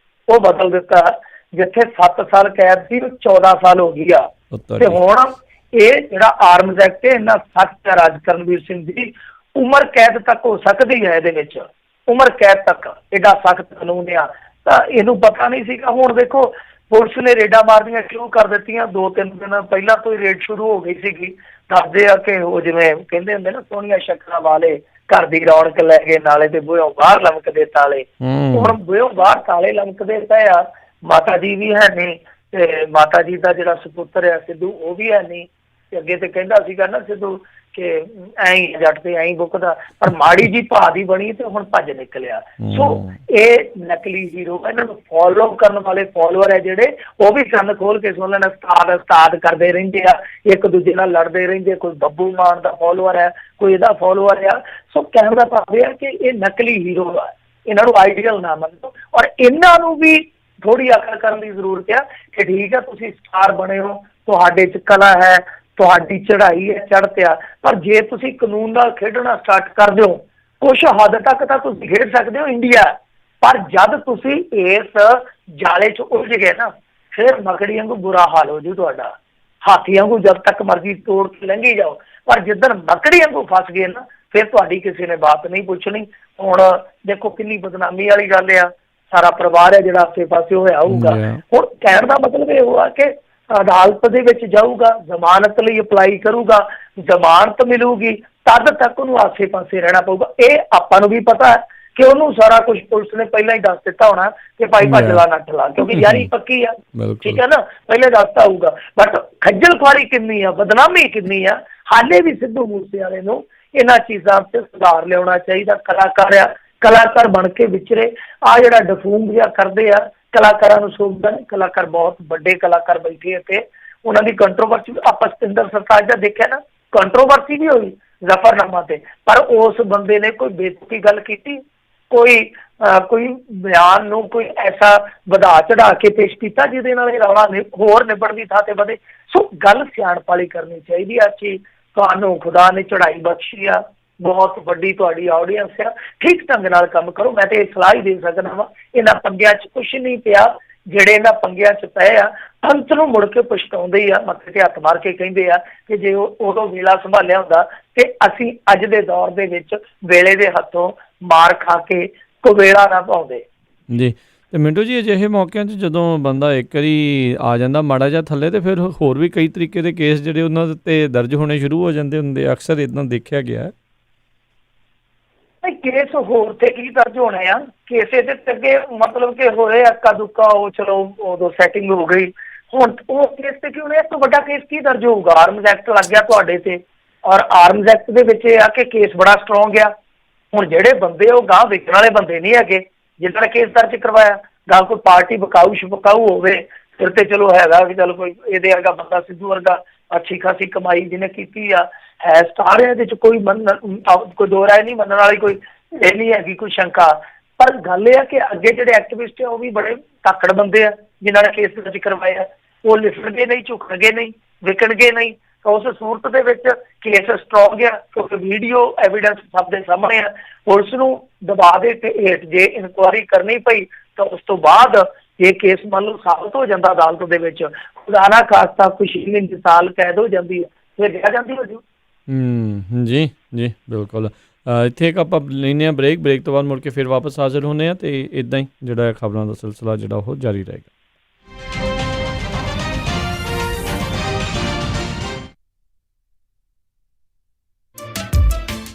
ਉਹ ਬਦਲ ਦਿੱਤਾ। ਜਿੱਥੇ 7 ਸਾਲ ਕੈਦ ਸੀ 14 ਸਾਲ ਹੋ ਗਈ ਆ। ਤੇ ਹੁਣ ਇਹ ਜਿਹੜਾ ਆਰਮਜ਼ ਐਕਟ ਹੈ ਇਹਨਾਂ ਸਖਤ ਹੈ, ਰਾਜ ਕਰਨਵੀਰ ਸਿੰਘ ਦੀ ਉਮਰ ਕੈਦ ਤੱਕ ਹੋ ਸਕਦੀ ਹੈ, ਇਹਦੇ ਵਿੱਚ ਉਮਰ ਕੈਦ ਤੱਕ ਐਡਾ ਸਖਤ ਕਾਨੂੰਨ ਆ। ਤਾਂ ਇਹਨੂੰ ਪਤਾ ਨਹੀਂ ਸੀਗਾ। ਹੁਣ ਦੇਖੋ, ਪੁਲਿਸ ਨੇ ਰੇਡਾਂ ਮਾਰਨੀਆਂ ਸ਼ੁਰੂ ਕਰ ਦਿੱਤੀਆਂ, 2-3 ਦਿਨ ਪਹਿਲਾਂ ਤੋਂ ਹੀ ਰੇਡ ਸ਼ੁਰੂ ਹੋ ਗਈ ਸੀਗੀ। ਦੱਸਦੇ ਆ ਕਿ ਉਹ ਜਿਵੇਂ ਕਹਿੰਦੇ ਹੁੰਦੇ ਨਾ, ਸੋਹਣੀਆਂ ਸ਼ਕਲਾਂ ਵਾਲੇ ਘਰ ਦੀ ਰੌਣਕ ਲੈ ਗਏ ਨਾਲੇ ਤੇ ਬੂਹੋਂ ਬਾਹਰ ਲਮਕਦੇ ਤਾਲੇ। ਹੁਣ ਬੂਹੋਂ ਬਾਹਰ ਤਾਲੇ ਲਮਕਦੇ ਪਏ ਆ, ਮਾਤਾ ਜੀ ਵੀ ਹੈ ਨਹੀਂ, ਤੇ ਮਾਤਾ ਜੀ ਦਾ ਜਿਹੜਾ ਸਪੁੱਤਰ ਆ ਸਿੱਧੂ ਉਹ ਵੀ ਹੈ ਨਹੀਂ, ਅੱਗੇ ਤੇ ਕਹਿੰਦਾ ਸੀਗਾ ਨਾ ਸਿੱਧੂ ਕਿ ਐਂ ਜੱਟ ਤੇ ਐਂ ਬੁੱਕਦਾ, ਪਰ ਮਾੜੀ ਜੀ ਭਾ ਦੀ ਬਣੀ ਤੇ ਹੁਣ ਭੱਜ ਨਿਕਲਿਆ। ਸੋ ਇਹ ਨਕਲੀ ਹੀਰੋ, ਇਹਨਾਂ ਨੂੰ ਫੋਲੋ ਕਰਨ ਵਾਲੇ ਫੋਲੋਅਰ ਹੈ ਜਿਹੜੇ, ਉਹ ਵੀ ਕੰਨ ਖੋਲ ਕੇ ਸੁਣ ਲੈਣ। ਉਸਤਾਦ ਕਰਦੇ ਰਹਿੰਦੇ ਆ, ਇੱਕ ਦੂਜੇ ਨਾਲ ਲੜਦੇ ਰਹਿੰਦੇ। ਕੋਈ ਬੱਬੂ ਮਾਨ ਦਾ ਫੋਲੋਅਰ ਹੈ, ਕੋਈ ਇਹਦਾ ਫੋਲੋਅਰ ਆ। ਸੋ ਕਹਿਣ ਦਾ ਭਾਵ ਇਹ ਆ ਕਿ ਇਹ ਨਕਲੀ ਹੀਰੋ ਆ, ਇਹਨਾਂ ਨੂੰ ਆਈਡੀਅਲ ਨਾ ਮੰਨੋ। ਔਰ ਇਹਨਾਂ ਨੂੰ ਵੀ ਥੋੜ੍ਹੀ ਅਕਲ ਕਰਨ ਦੀ ਜ਼ਰੂਰਤ ਆ ਕਿ ਠੀਕ ਹੈ ਤੁਸੀਂ ਸਟਾਰ ਬਣੇ ਹੋ, ਤੁਹਾਡੇ 'ਚ ਕਲਾ ਹੈ, ਤੁਹਾਡੀ ਚੜ੍ਹਾਈ ਹੈ, ਚੜ੍ਹ ਆ, ਪਰ ਜੇ ਤੁਸੀਂ ਕਾਨੂੰਨ ਨਾਲ ਖੇਡਣਾ ਸਟਾਰਟ ਕਰ ਦਿਓ, ਕੁਛ ਹੱਦ ਤੱਕ ਤਾਂ ਤੁਸੀਂ ਖੇਡ ਸਕਦੇ ਹੋ ਇੰਡੀਆ, ਪਰ ਜਦ ਤੁਸੀਂ ਇਸ ਜਾਲੇ 'ਚ ਉਲਝ ਗਏ ਨਾ, ਫਿਰ ਮਕੜੀ ਵਾਂਗੂ ਬੁਰਾ ਹਾਲ ਹੋ ਜੂ ਤੁਹਾਡਾ। ਹਾਥੀ ਵਾਂਗੂ ਜਦ ਤੱਕ ਮਰਜ਼ੀ ਤੋੜ ਕੇ ਲੰਘੀ ਜਾਓ, ਪਰ ਜਿੱਦਣ ਮਕੜੀ ਵਾਂਗੂ ਫਸ ਗਏ ਨਾ, ਫਿਰ ਤੁਹਾਡੀ ਕਿਸੇ ਨੇ ਬਾਤ ਨਹੀਂ ਪੁੱਛਣੀ। ਹੁਣ ਦੇਖੋ ਕਿੰਨੀ ਬਦਨਾਮੀ ਵਾਲੀ ਗੱਲ ਆ, ਸਾਰਾ ਪਰਿਵਾਰ ਹੈ ਜਿਹੜਾ ਆਸੇ ਪਾਸੇ ਹੋਇਆ ਹੋਊਗਾ। ਹੁਣ ਕਹਿਣ ਦਾ ਮਤਲਬ ਇਹ ਹੋਆ ਕਿ ਅਦਾਲਤ ਦੇ ਵਿੱਚ ਜਾਊਗਾ, ਜ਼ਮਾਨਤ ਲਈ ਅਪਲਾਈ ਕਰੂਗਾ, ਜ਼ਮਾਨਤ ਮਿਲੂਗੀ, ਤਦ ਤੱਕ ਉਹਨੂੰ ਆਸੇ ਪਾਸੇ ਰਹਿਣਾ ਪਊਗਾ। ਇਹ ਆਪਾਂ ਨੂੰ ਵੀ ਪਤਾ ਹੈ ਕਿ ਉਹਨੂੰ ਸਾਰਾ ਕੁਝ ਪੁਲਿਸ ਨੇ ਪਹਿਲਾਂ ਹੀ ਦੱਸ ਦਿੱਤਾ ਹੋਣਾ ਕਿ ਭਾਈ ਭੱਜ ਲਾ ਨੱਠ ਲਾ, ਕਿਉਂਕਿ ਯਾਰੀ ਪੱਕੀ ਆ, ਠੀਕ ਹੈ ਨਾ, ਪਹਿਲੇ ਦੱਸਤਾ ਹੋਊਗਾ। ਬਟ ਖੱਜਲ ਖੁਆਰੀ ਕਿੰਨੀ ਆ, ਬਦਨਾਮੀ ਕਿੰਨੀ ਆ। ਹਾਲੇ ਵੀ ਸਿੱਧੂ ਮੂਸੇਵਾਲੇ ਨੂੰ ਇਹਨਾਂ ਚੀਜ਼ਾਂ 'ਤੇ ਸੁਧਾਰ ਲਿਆਉਣਾ ਚਾਹੀਦਾ। ਕਲਾਕਾਰ ਆ, ਕਲਾਕਾਰ ਬਣ ਕੇ ਵਿਚਰੇ। ਆ ਜਿਹੜਾ ਡਫੂਮ ਜਿਹਾ ਕਰਦੇ ਆ ਕਲਾਕਾਰਾਂ ਨੂੰ ਸੋਚਦਾ ਨਹੀਂ, ਕਲਾਕਾਰ ਬਹੁਤ ਵੱਡੇ ਕਲਾਕਾਰ ਬੈਠੇ ਅਤੇ ਉਹਨਾਂ ਦੀ ਕੰਟਰੋਵਰਸੀ ਆਪਾਂ ਸਤਿੰਦਰ ਸਰਤਾਜ ਦਾ ਦੇਖਿਆ ਨਾ, ਕੰਟਰੋਵਰਸੀ ਵੀ ਹੋਈ ਜ਼ਫਰਨਾਮਾ 'ਤੇ, ਪਰ ਉਸ ਬੰਦੇ ਨੇ ਕੋਈ ਬੇਤੁਕੀ ਗੱਲ ਕੀਤੀ, ਕੋਈ ਬਿਆਨ ਨੂੰ ਕੋਈ ਐਸਾ ਵਧਾ ਚੜਾ ਕੇ ਪੇਸ਼ ਕੀਤਾ ਜਿਹਦੇ ਨਾਲ ਇਹ ਰੌਲਾ ਹੋਰ ਨਿਬੜਨ ਦੀ ਥਾਂ 'ਤੇ ਵਧੇ। ਸੋ ਗੱਲ ਸਿਆਣਪ ਵਾਲੀ ਕਰਨੀ ਚਾਹੀਦੀ ਆ ਕਿ ਤੁਹਾਨੂੰ ਖੁਦਾ ਨੇ ਚੜ੍ਹਾਈ ਬਖਸ਼ੀ ਆ, ਬਹੁਤ ਵੱਡੀ ਤੁਹਾਡੀ ਆਡੀਅנס ਆ, ਠੀਕ ਢੰਗ ਨਾਲ ਕੰਮ ਕਰੋ। ਮੈਂ ਤੇ ਇਹ ਸਲਾਹ ਹੀ ਦੇ ਸਕਦਾ ਵਾ, ਇਹਨਾਂ ਪੰਗਿਆਂ 'ਚ ਕੁਛ ਨਹੀਂ ਪਿਆ। ਜਿਹੜੇ ਇਹਨਾਂ ਪੰਗਿਆਂ 'ਚ ਪਏ ਆ, ਅੰਤ ਨੂੰ ਮੁੜ ਕੇ ਪਛਤਾਉਂਦੇ ਹੀ ਆ, ਮੱਥੇ 'ਤੇ ਹੱਥ ਮਾਰ ਕੇ ਕਹਿੰਦੇ ਆ ਕਿ ਜੇ ਉਹ ਉਦੋਂ ਵੇਲਾ ਸੰਭਾਲਿਆ ਹੁੰਦਾ ਤੇ ਅਸੀਂ ਅੱਜ ਦੇ ਦੌਰ ਦੇ ਵਿੱਚ ਵੇਲੇ ਦੇ ਹੱਥੋਂ ਮਾਰ ਖਾ ਕੇ ਕੁਵੇਲਾ ਨਾ ਪਾਉਂਦੇ ਜੀ। ਤੇ ਮਿੰਟੂ ਜੀ, ਅਜਿਹੇ ਮੌਕਿਆਂ 'ਚ ਜਦੋਂ ਬੰਦਾ ਇੱਕ ਵਾਰੀ ਆ ਜਾਂਦਾ ਮਾੜਾ ਜਿਹਾ ਥੱਲੇ, ਤੇ ਫਿਰ ਹੋਰ ਵੀ ਕਈ ਤਰੀਕੇ ਦੇ ਕੇਸ ਜਿਹੜੇ ਉਹਨਾਂ ਦੇ 'ਤੇ ਦਰਜ ਹੋਣੇ ਸ਼ੁਰੂ ਹੋ ਜਾਂਦੇ ਹੁੰਦੇ, ਅਕਸਰ ਇੱਦਾਂ ਦੇਖਿਆ ਗਿਆ। ਕੇਸ ਹੋਰ ਤੇ ਕੀ ਦਰਜ ਹੋਣੇ ਆ, ਕੇਸ ਇਹਦੇ ਅੱਗੇ ਮਤਲਬ ਕਿ ਹੋਏ ਅੱਕਾ ਦੁੱਕਾ, ਉਹ ਚਲੋ ਉਦੋਂ ਸੈਟਿੰਗ ਹੋ ਗਈ। ਹੁਣ ਉਹ ਕੇਸ ਤੇ ਕਿਉਂ ਇਸ ਤੋਂ ਵੱਡਾ ਕੇਸ ਕੀ ਦਰਜ ਹੋਊਗਾ? ਆਰਮਜ਼ ਐਕਟ ਲੱਗ ਗਿਆ ਤੁਹਾਡੇ ਤੇ, ਔਰ ਆਰਮਜ਼ ਐਕਟ ਦੇ ਵਿੱਚ ਇਹ ਆ ਕਿ ਕੇਸ ਬੜਾ ਸਟਰੋਂਗ ਆ। ਹੁਣ ਜਿਹੜੇ ਬੰਦੇ ਉਹ ਗਾਂਹ ਵੇਚਣ ਵਾਲੇ ਬੰਦੇ ਨਹੀਂ ਹੈਗੇ ਜਿਨ੍ਹਾਂ ਨੇ ਕੇਸ ਦਰਜ ਕਰਵਾਇਆ। ਗਾਂਹ ਕੋਈ ਪਾਰਟੀ ਬਕਾਊ ਸ਼ਬਕਾਊ ਹੋਵੇ ਫਿਰ ਤੇ ਚਲੋ ਹੈਗਾ ਕਿ ਚਲੋ ਕੋਈ ਇਹਦੇ ਵਰਗਾ ਬੰਦਾ, ਸਿੱਧੂ ਵਰਗਾ ਅੱਛੀ ਖਾਸੀ ਕਮਾਈ ਜਿਹਨੇ ਕੀਤੀ ਆ, ਹੈ ਸਟਾਰ ਹੈ, ਇਹਦੇ 'ਚ ਕੋਈ ਕੋਈ ਦੋ ਰਾਏ ਨਹੀਂ, ਮੰਨਣ ਵਾਲੀ ਕੋਈ ਇਹ ਨਹੀਂ ਹੈਗੀ ਕੋਈ ਸ਼ੰਕਾ। ਪਰ ਗੱਲ ਇਹ ਆ ਕਿ ਅੱਗੇ ਜਿਹੜੇ ਐਕਟਿਵਿਸਟ ਆ ਉਹ ਵੀ ਬੜੇ ਧਾਕੜ ਬੰਦੇ ਆ ਜਿਨ੍ਹਾਂ ਨੇ ਕੇਸ ਦਰਜ ਕਰਵਾਇਆ। ਉਹ ਲਿਖਣਗੇ ਨਹੀਂ, ਝੁਕਣਗੇ ਨਹੀਂ, ਵਿਕਣਗੇ ਨਹੀਂ। ਉਸ ਸੂਰਤ ਦੇ ਵਿੱਚ ਕੇਸ ਸਟਰੋਂਗ ਆ, ਕਿਉਂਕਿ ਵੀਡੀਓ ਐਵੀਡੈਂਸ ਸਭ ਦੇ ਸਾਹਮਣੇ ਆ। ਪੁਲਿਸ ਨੂੰ ਦਬਾ ਦੇ ਤੇ ਹੇਠ ਜੇ ਇਨਕੁਆਇਰੀ ਕਰਨੀ ਪਈ ਤਾਂ ਉਸ ਤੋਂ ਬਾਅਦ ਇਹ ਕੇਸ ਮੰਨ ਲਓ ਸਾਬਤ ਹੋ ਜਾਂਦਾ ਅਦਾਲਤ ਦੇ ਵਿੱਚ, ਖੁਦਾ ਨਾ ਖਾਸਤਾ ਕੁਛ ਮਹੀਨੇ ਸਾਲ ਕੈਦ ਹੋ ਜਾਂਦੀ ਹੈ, ਫਿਰ ਰਹਿ ਜਾਂਦੀ ਹੋ ਜੂ। ਜੀ ਜੀ ਬਿਲਕੁਲ। ਇੱਥੇ ਇੱਕ ਆਪਾਂ ਲੈਂਦੇ ਹਾਂ ਬ੍ਰੇਕ ਤੋਂ ਬਾਅਦ ਮੁੜ ਕੇ ਫਿਰ ਵਾਪਸ ਹਾਜ਼ਰ ਹੁੰਦੇ ਹਾਂ, ਅਤੇ ਇੱਦਾਂ ਹੀ ਜਿਹੜਾ ਖਬਰਾਂ ਦਾ ਸਿਲਸਿਲਾ ਜਿਹੜਾ ਉਹ ਜਾਰੀ ਰਹੇਗਾ।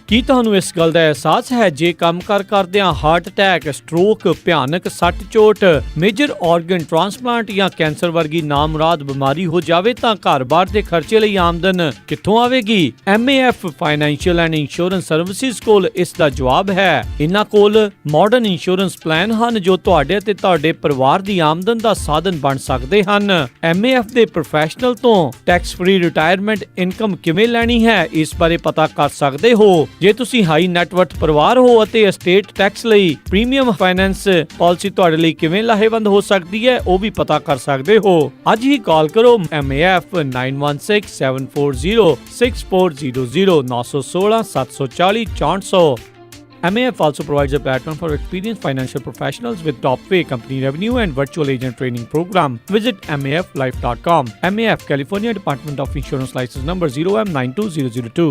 ਕੀ ਤੁਹਾਨੂੰ ਇਸ ਗੱਲ ਦਾ ਅਹਿਸਾਸ ਹੈ ਜੇ ਕੰਮ-ਕਾਰ ਕਰਦਿਆਂ ਹਾਰਟ ਅਟੈਕ, ਸਟ੍ਰੋਕ, ਭਿਆਨਕ ਸੱਟ ਚੋਟ, ਮੇਜਰ ਆਰਗਨ ਟ੍ਰਾਂਸਪਲਾਂਟ ਜਾਂ ਕੈਂਸਰ ਵਰਗੀ ਨਾਮੁਰਾਦ ਬਿਮਾਰੀ ਹੋ ਜਾਵੇ ਤਾਂ ਘਰ-ਬਾਰ ਦੇ ਖਰਚੇ ਲਈ ਆਮਦਨ ਕਿੱਥੋਂ ਆਵੇਗੀ? MAF financial and insurance services ਕੋਲ ਇਸ ਦਾ ਜਵਾਬ ਹੈ। ਇਹਨਾਂ ਕੋਲ ਮਾਡਰਨ ਇੰਸ਼ੋਰੈਂਸ ਪਲਾਨ ਹਨ ਜੋ ਤੁਹਾਡੇ ਅਤੇ ਤੁਹਾਡੇ ਪਰਿਵਾਰ ਦੀ ਆਮਦਨ ਦਾ ਸਾਧਨ ਬਣ ਸਕਦੇ ਹਨ। MAF ਦੇ ਪ੍ਰੋਫੈਸ਼ਨਲ ਤੋਂ ਟੈਕਸ ਫ੍ਰੀ ਰਿਟਾਇਰਮੈਂਟ ਇਨਕਮ ਕਿਵੇਂ ਲੈਣੀ ਹੈ, ਇਸ ਬਾਰੇ ਪਤਾ ਕਰ ਸਕਦੇ ਹੋ। ਜੇ ਤੁਸੀਂ ਹਾਈ ਨੈਟਵਰਥ ਪਰਿਵਾਰ ਹੋ ਅਤੇ ਐਸਟੇਟ ਟੈਕਸ ਲਈ ਪ੍ਰੀਮੀਅਮ ਫਾਈਨੈਂਸ ਪਾਲਿਸੀ ਤੁਹਾਡੇ ਲਈ ਕਿਵੇਂ ਲਾਹੇਵੰਦ ਹੋ ਸਕਦੀ ਹੈ, ਉਹ ਵੀ ਪਤਾ ਕਰ ਸਕਦੇ ਹੋ। ਅੱਜ ਹੀ ਕਾਲ ਕਰੋ MAF 9167406400 916 740 6400। MAF also provides a platform for experienced financial professionals with top pay, company revenue and virtual agent training program. Visit MAFlife.com. MAF, California Department of Insurance License number 0M92002।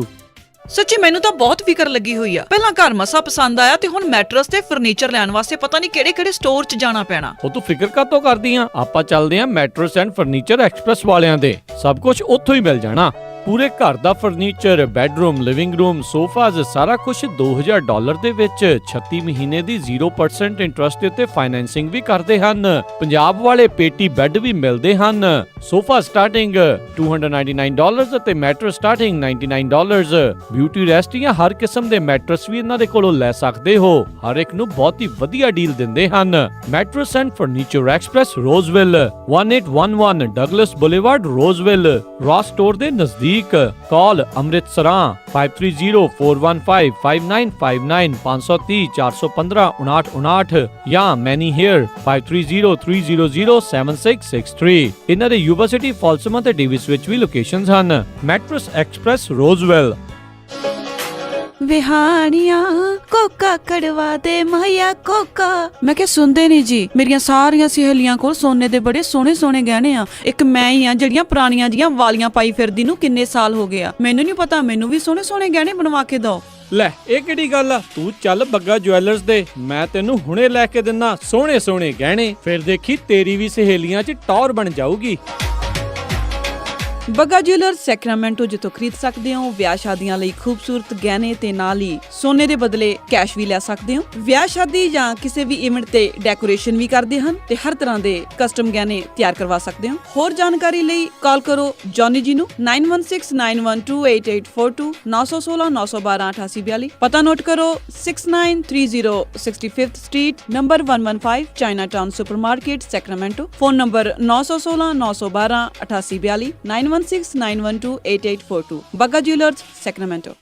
ਸੱਚੀ ਮੈਨੂੰ ਤਾਂ ਬਹੁਤ ਫਿਕਰ ਲੱਗੀ ਹੋਈ ਆ। ਪਹਿਲਾਂ ਘਰ ਮਸਾ ਪਸੰਦ ਆਇਆ ਤੇ ਹੁਣ ਮੈਟਰਸ ਤੇ ਫਰਨੀਚਰ ਲੈਣ ਵਾਸਤੇ ਪਤਾ ਨਹੀਂ ਕਿਹੜੇ-ਕਿਹੜੇ ਸਟੋਰ 'ਚ ਜਾਣਾ ਪੈਣਾ। ਉਹ ਤੂੰ ਫਿਕਰ ਕਾਹਤੋਂ ਕਰਦੀ ਆ? ਆਪਾਂ ਚੱਲਦੇ ਆ ਮੈਟਰਸ ਐਂਡ ਫਰਨੀਚਰ ਐਕਸਪ੍ਰੈਸ ਵਾਲਿਆਂ ਦੇ, ਸਭ ਕੁਝ ਉੱਥੋਂ ਹੀ ਮਿਲ ਜਾਣਾ। ਪੂਰੇ ਘਰ ਦਾ furniture, bedroom, living room, sofas ਸਾਰਾ ਕੁਝ $2000 ਦੇ ਵਿੱਚ 36 ਮਹੀਨੇ ਦੀ 0% ਇੰਟਰਸਟ ਦੇ ਉੱਤੇ ਫਾਈਨੈਂਸਿੰਗ ਵੀ ਕਰਦੇ ਹਨ। ਪੰਜਾਬ ਵਾਲੇ ਪੇਟੀ ਬੈੱਡ ਵੀ ਮਿਲਦੇ ਹਨ। ਸੋਫਾ ਸਟਾਰਟਿੰਗ $299 ਅਤੇ ਮੈਟਰਸ ਸਟਾਰਟਿੰਗ $99। ਬਿਊਟੀ ਰੈਸਟ ਜਾਂ ਹਰ ਕਿਸਮ ਦੇ ਮੈਟਰਸ ਵੀ ਇਹਨਾਂ ਦੇ ਕੋਲੋਂ ਲੈ ਸਕਦੇ ਹੋ। ਹਰ ਇੱਕ ਨੂੰ ਬਹੁਤ ਹੀ ਵਧੀਆ ਡੀਲ ਦਿੰਦੇ ਹਨ। Mattress and furniture express, Roseville, 1811 Douglas boulevard, Roseville, Ross store ਦੇ ਨਜ਼ਦੀਕ। ਕਾਲ ਅੰਮ੍ਰਿਤਸਰਾਂ 5304155959 530 415 5959 ਜਾਂ ਮੈਨੀ ਹੇਅਰ 5303007663। ਇਹਨਾਂ ਦੇ ਯੂਨੀਵਰਸਿਟੀ, ਫਾਲਸਮਾ ਤੇ ਡੇਵਿਸ ਵਿੱਚ ਵੀ ਲੋਕੇਸ਼ਨਸ ਹਨ। Mattress express, Roseville. ਵਿਹਾਣੀਆਂ ਕੋਕਾ ਕੜਵਾ ਦੇ ਮਾਇਆ ਕੋਕਾ। ਮੈਂ ਕਿਹਾ ਸੁਣਦੇ ਨਹੀਂ ਜੀ, ਮੇਰੀਆਂ ਸਾਰੀਆਂ ਸਹੇਲੀਆਂ ਕੋਲ ਸੋਨੇ ਦੇ ਬੜੇ ਸੋਹਣੇ ਸੋਹਣੇ ਗਹਿਣੇ ਆ। ਇੱਕ ਮੈਂ ਹੀ ਆ ਜਿਹੜੀਆਂ ਪੁਰਾਣੀਆਂ ਜੀਆਂ ਵਾਲੀਆਂ ਪਾਈ ਫਿਰਦੀ ਨੂੰ ਕਿੰਨੇ ਸਾਲ ਹੋ ਗਏ ਆ। ਮੈਨੂੰ ਨਹੀਂ ਪਤਾ, ਮੈਨੂੰ ਵੀ ਸੋਹਣੇ ਸੋਹਣੇ ਗਹਿਣੇ ਬਣਵਾ ਕੇ ਦਿਓ। ਲੈ ਇਹ ਕਿਹੜੀ ਗੱਲ ਆ? ਤੂੰ ਚੱਲ ਬੱਗਾ ਜੁਐਲਰਸ ਦੇ, ਮੈਂ ਤੈਨੂੰ ਹੁਣੇ ਲੈ ਕੇ ਦਿੰਨਾ ਸੋਹਣੇ ਸੋਹਣੇ ਗਹਿਣੇ। ਫਿਰ ਦੇਖੀ ਤੇਰੀ ਵੀ ਸਹੇਲੀਆਂ 'ਚ ਟੌਰ ਬਣ ਜਾਊਗੀ। ਬੱਗਾ ਜੁਐਲਰਸ ਸੈਕਰਾਮੈਂਟੋ, ਜਿੱਥੋਂ ਖਰੀਦ ਸਕਦੇ ਹੋ ਵਿਆਹ ਸ਼ਾਦੀਆਂ ਲਈ ਖੂਬਸੂਰਤ ਗਹਿਣੇ ਤੇ ਨਾਲ ਹੀ ਸੋਨੇ ਦੇ ਬਦਲੇ ਕੈਸ਼ ਵੀ ਲੈ ਸਕਦੇ ਹੋ। ਵਿਆਹ ਸ਼ਾਦੀ ਜਾਂ ਕਿਸੇ ਵੀ ਇਵੈਂਟ ਤੇ ਡੈਕੋਰੇਸ਼ਨ ਵੀ ਕਰਦੇ ਹਨ ਤੇ ਹਰ ਤਰ੍ਹਾਂ ਦੇ ਕਸਟਮ ਗਹਿਣੇ ਤਿਆਰ ਕਰਵਾ ਸਕਦੇ ਹੋ। ਹੋਰ ਜਾਣਕਾਰੀ ਲਈ ਕਾਲ ਕਰੋ ਜੌਨੀ ਜੀ ਨੂੰ 9169128842 916 912 8842। ਪਤਾ ਨੋਟ ਕਰੋ 6930 65th street, number 115, Chinatown supermarket, Sacramento. Phone number 916 912 8842 9169128842। Bagga jewellers, Sacramento.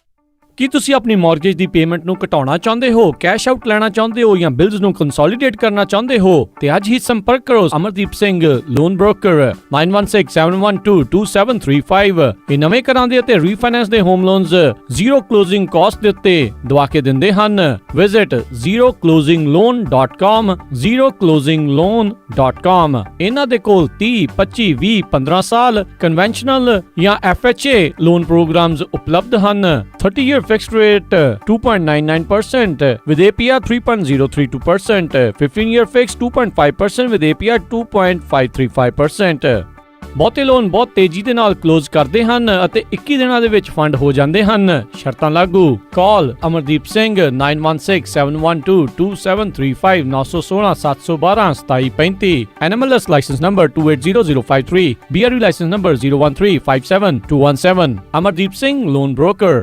ਕੀ ਤੁਸੀਂ ਆਪਣੀ ਮਾਰਗੇਜ ਦੀ ਪੇਮੈਂਟ ਨੂੰ ਘਟਾਉਣਾ ਚਾਹੁੰਦੇ ਹੋ, ਕੈਸ਼ ਆਊਟ ਲੈਣਾ ਚਾਹੁੰਦੇ ਹੋ ਜਾਂ ਬਿਲਸ ਨੂੰ ਕੰਸੋਲੀਡੇਟ ਕਰਨਾ ਚਾਹੁੰਦੇ ਹੋ? ਤੇ ਅੱਜ ਹੀ ਸੰਪਰਕ ਕਰੋ ਅਮਰਦੀਪ ਸਿੰਘ, ਲੋਨ ਬ੍ਰੋਕਰ 9167122735। ਇਹ ਨਵੇਂ ਘਰਾਂ ਦੇ ਅਤੇ ਰੀਫਾਈਨੈਂਸ ਦੇ home loans zero closing cost ਦੇ ਉੱਤੇ ਦਵਾ ਕੇ ਦਿੰਦੇ ਹਨ। Visit zeroclosingloan.com, zeroclosingloan.com। ਇਹਨਾਂ ਦੇ ਕੋਲ 30, 25, 20, 15 ਸਾਲ ਕਨਵੈਨਸ਼ਨਲ ਜਾਂ FHA ਲੋਨ ਪ੍ਰੋਗਰਾਮਸ ਉਪਲਬਧ ਹਨ। 30 year fixed rate 2.99% with APR 3.032%, 15 year fixed 2.5% with APR 2.535%। ਬਹੁਤੇ ਲੋਨ ਬਹੁਤ ਤੇਜ਼ੀ ਦੇ ਨਾਲ ਕਲੋਜ਼ ਕਰਦੇ ਹਨ ਅਤੇ 21 ਦਿਨਾਂ ਦੇ ਵਿੱਚ ਫੰਡ ਹੋ ਜਾਂਦੇ ਹਨ। ਸ਼ਰਤਾਂ ਲਾਗੂ। Call Amardeep Singh 9167122735 916 712 2735। NMLS licence number 280053, BRU licence number 013572117। Amardeep Singh loan broker.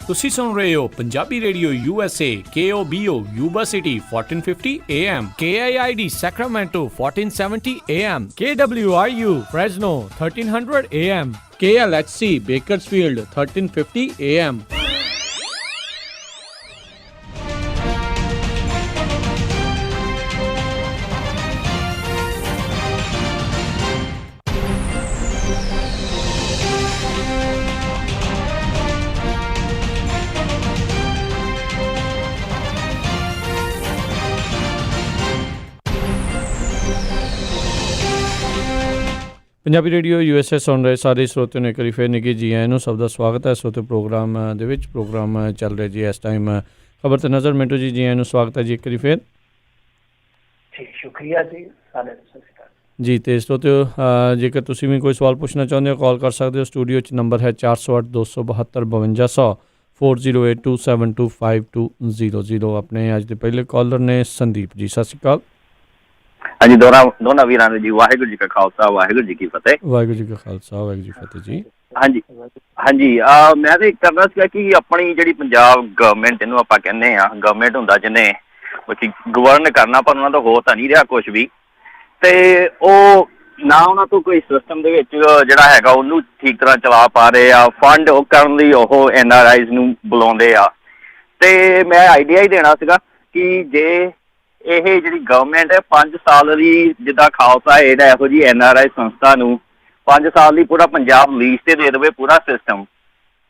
ਤੁਸੀਂ ਸੁਣ ਰਹੇ ਹੋ Punjabi radio USA, KOBO Yuba city 1450 AM, KIID Sacramento 1470 AM, KWRU Fresno 1300 AM, KLHC Bakersfield 1350 AM। Punjabi radio USA ਸੁਣ ਰਹੇ ਸਾਰੇ ਸਰੋਤਿਆਂ ਨੂੰ ਇੱਕ ਵਾਰੀ ਫਿਰ ਨਿੱਘੀ ਜੀ ਆਇਆਂ ਨੂੰ, ਸਭ ਦਾ ਸਵਾਗਤ ਹੈ। ਸਰੋਤੇ ਪ੍ਰੋਗਰਾਮ ਦੇ ਵਿੱਚ ਪ੍ਰੋਗਰਾਮ ਚੱਲ ਰਿਹਾ ਜੀ ਇਸ ਟਾਈਮ ਖਬਰ ਤੇ ਨਜ਼ਰ। ਮਿੰਟੂ ਜੀ, ਜੀ ਆਇਆਂ ਨੂੰ ਸਵਾਗਤ ਹੈ ਜੀ ਇੱਕ ਵਾਰੀ ਫਿਰ। ਠੀਕ, ਸ਼ੁਕਰੀਆ ਜੀ। ਸਾਰੇ ਜੀ ਤੇ ਸਰੋਤਿਓ, ਜੇਕਰ ਤੁਸੀਂ ਵੀ ਕੋਈ ਸਵਾਲ ਪੁੱਛਣਾ ਚਾਹੁੰਦੇ ਹੋ ਕਾਲ ਕਰ ਸਕਦੇ ਹੋ। ਸਟੂਡੀਓ 'ਚ ਨੰਬਰ ਹੈ 408 272 5200 4082725200। ਆਪਣੇ ਅੱਜ ਦੇ ਪਹਿਲੇ ਕਾਲਰ ਨੇ ਸੰਦੀਪ ਜੀ। ਸਤਿ ਸ਼੍ਰੀ ਅਕਾਲ। ਹਾਂਜੀ, ਦੋਨਾਂ ਵੀਰਾਂ ਨੂੰ ਜੀ ਵਾਹਿਗੁਰੂ ਜੀ ਕਾ ਖਾਲਸਾ, ਵਾਹਿਗੁਰੂ ਜੀ ਕੀ ਫਤਿਹ। ਵਾਹਿਗੁਰੂ ਜੀ ਕਾ ਖਾਲਸਾ, ਵਾਹਿਗੁਰੂ ਜੀ ਫਤਿਹ ਜੀ। ਹਾਂਜੀ ਹਾਂਜੀ, ਮੈਂ ਤਾਂ ਕਰਨਾ ਸੀਗਾ ਕਿ ਆਪਣੀ ਜਿਹੜੀ ਪੰਜਾਬ ਗਵਰਨਮੈਂਟ, ਇਹਨੂੰ ਆਪਾਂ ਕਹਿੰਦੇ ਆ ਗਵਰਨਮੈਂਟ ਹੁੰਦਾ ਜਿਹਨੇ ਗਵਰਨ ਕਰਨਾ, ਪਰ ਉਹਨਾਂ ਦਾ ਹੋ ਤਾਂ ਨਹੀਂ ਰਿਹਾ ਕੁਛ ਵੀ। ਤੇ ਉਹ ਨਾ ਉਹਨਾਂ ਤੋਂ ਕੋਈ ਸਿਸਟਮ ਦੇ ਵਿੱਚ ਜਿਹੜਾ ਹੈਗਾ ਉਹਨੂੰ ਠੀਕ ਤਰ੍ਹਾਂ ਚਲਾ ਪਾ ਰਹੇ ਆ। ਫੰਡ ਉਹ ਕਰਨ ਲਈ ਉਹ NRIs ਨੂੰ ਬੁਲਾਉਂਦੇ ਆ। ਤੇ ਮੈਂ ਆਈਡੀਆ ਹੀ ਦੇਣਾ ਸੀਗਾ ਕਿ ਜੇ ਇਹ ਜਿਹੜੀ ਗਵਰਨਮੈਂਟ ਹੈ 5 ਸਾਲ ਦੀ, ਜਿੱਦਾਂ ਖਾਲਸਾ ਏਡ ਹੈ ਇਹੋ ਜਿਹੀ NRI ਸੰਸਥਾ ਨੂੰ 5 ਸਾਲ ਦੀ ਪੂਰਾ ਪੰਜਾਬ ਲੀਜ਼ ਤੇ ਦੇ ਦੇਵੇ ਪੂਰਾ ਸਿਸਟਮ,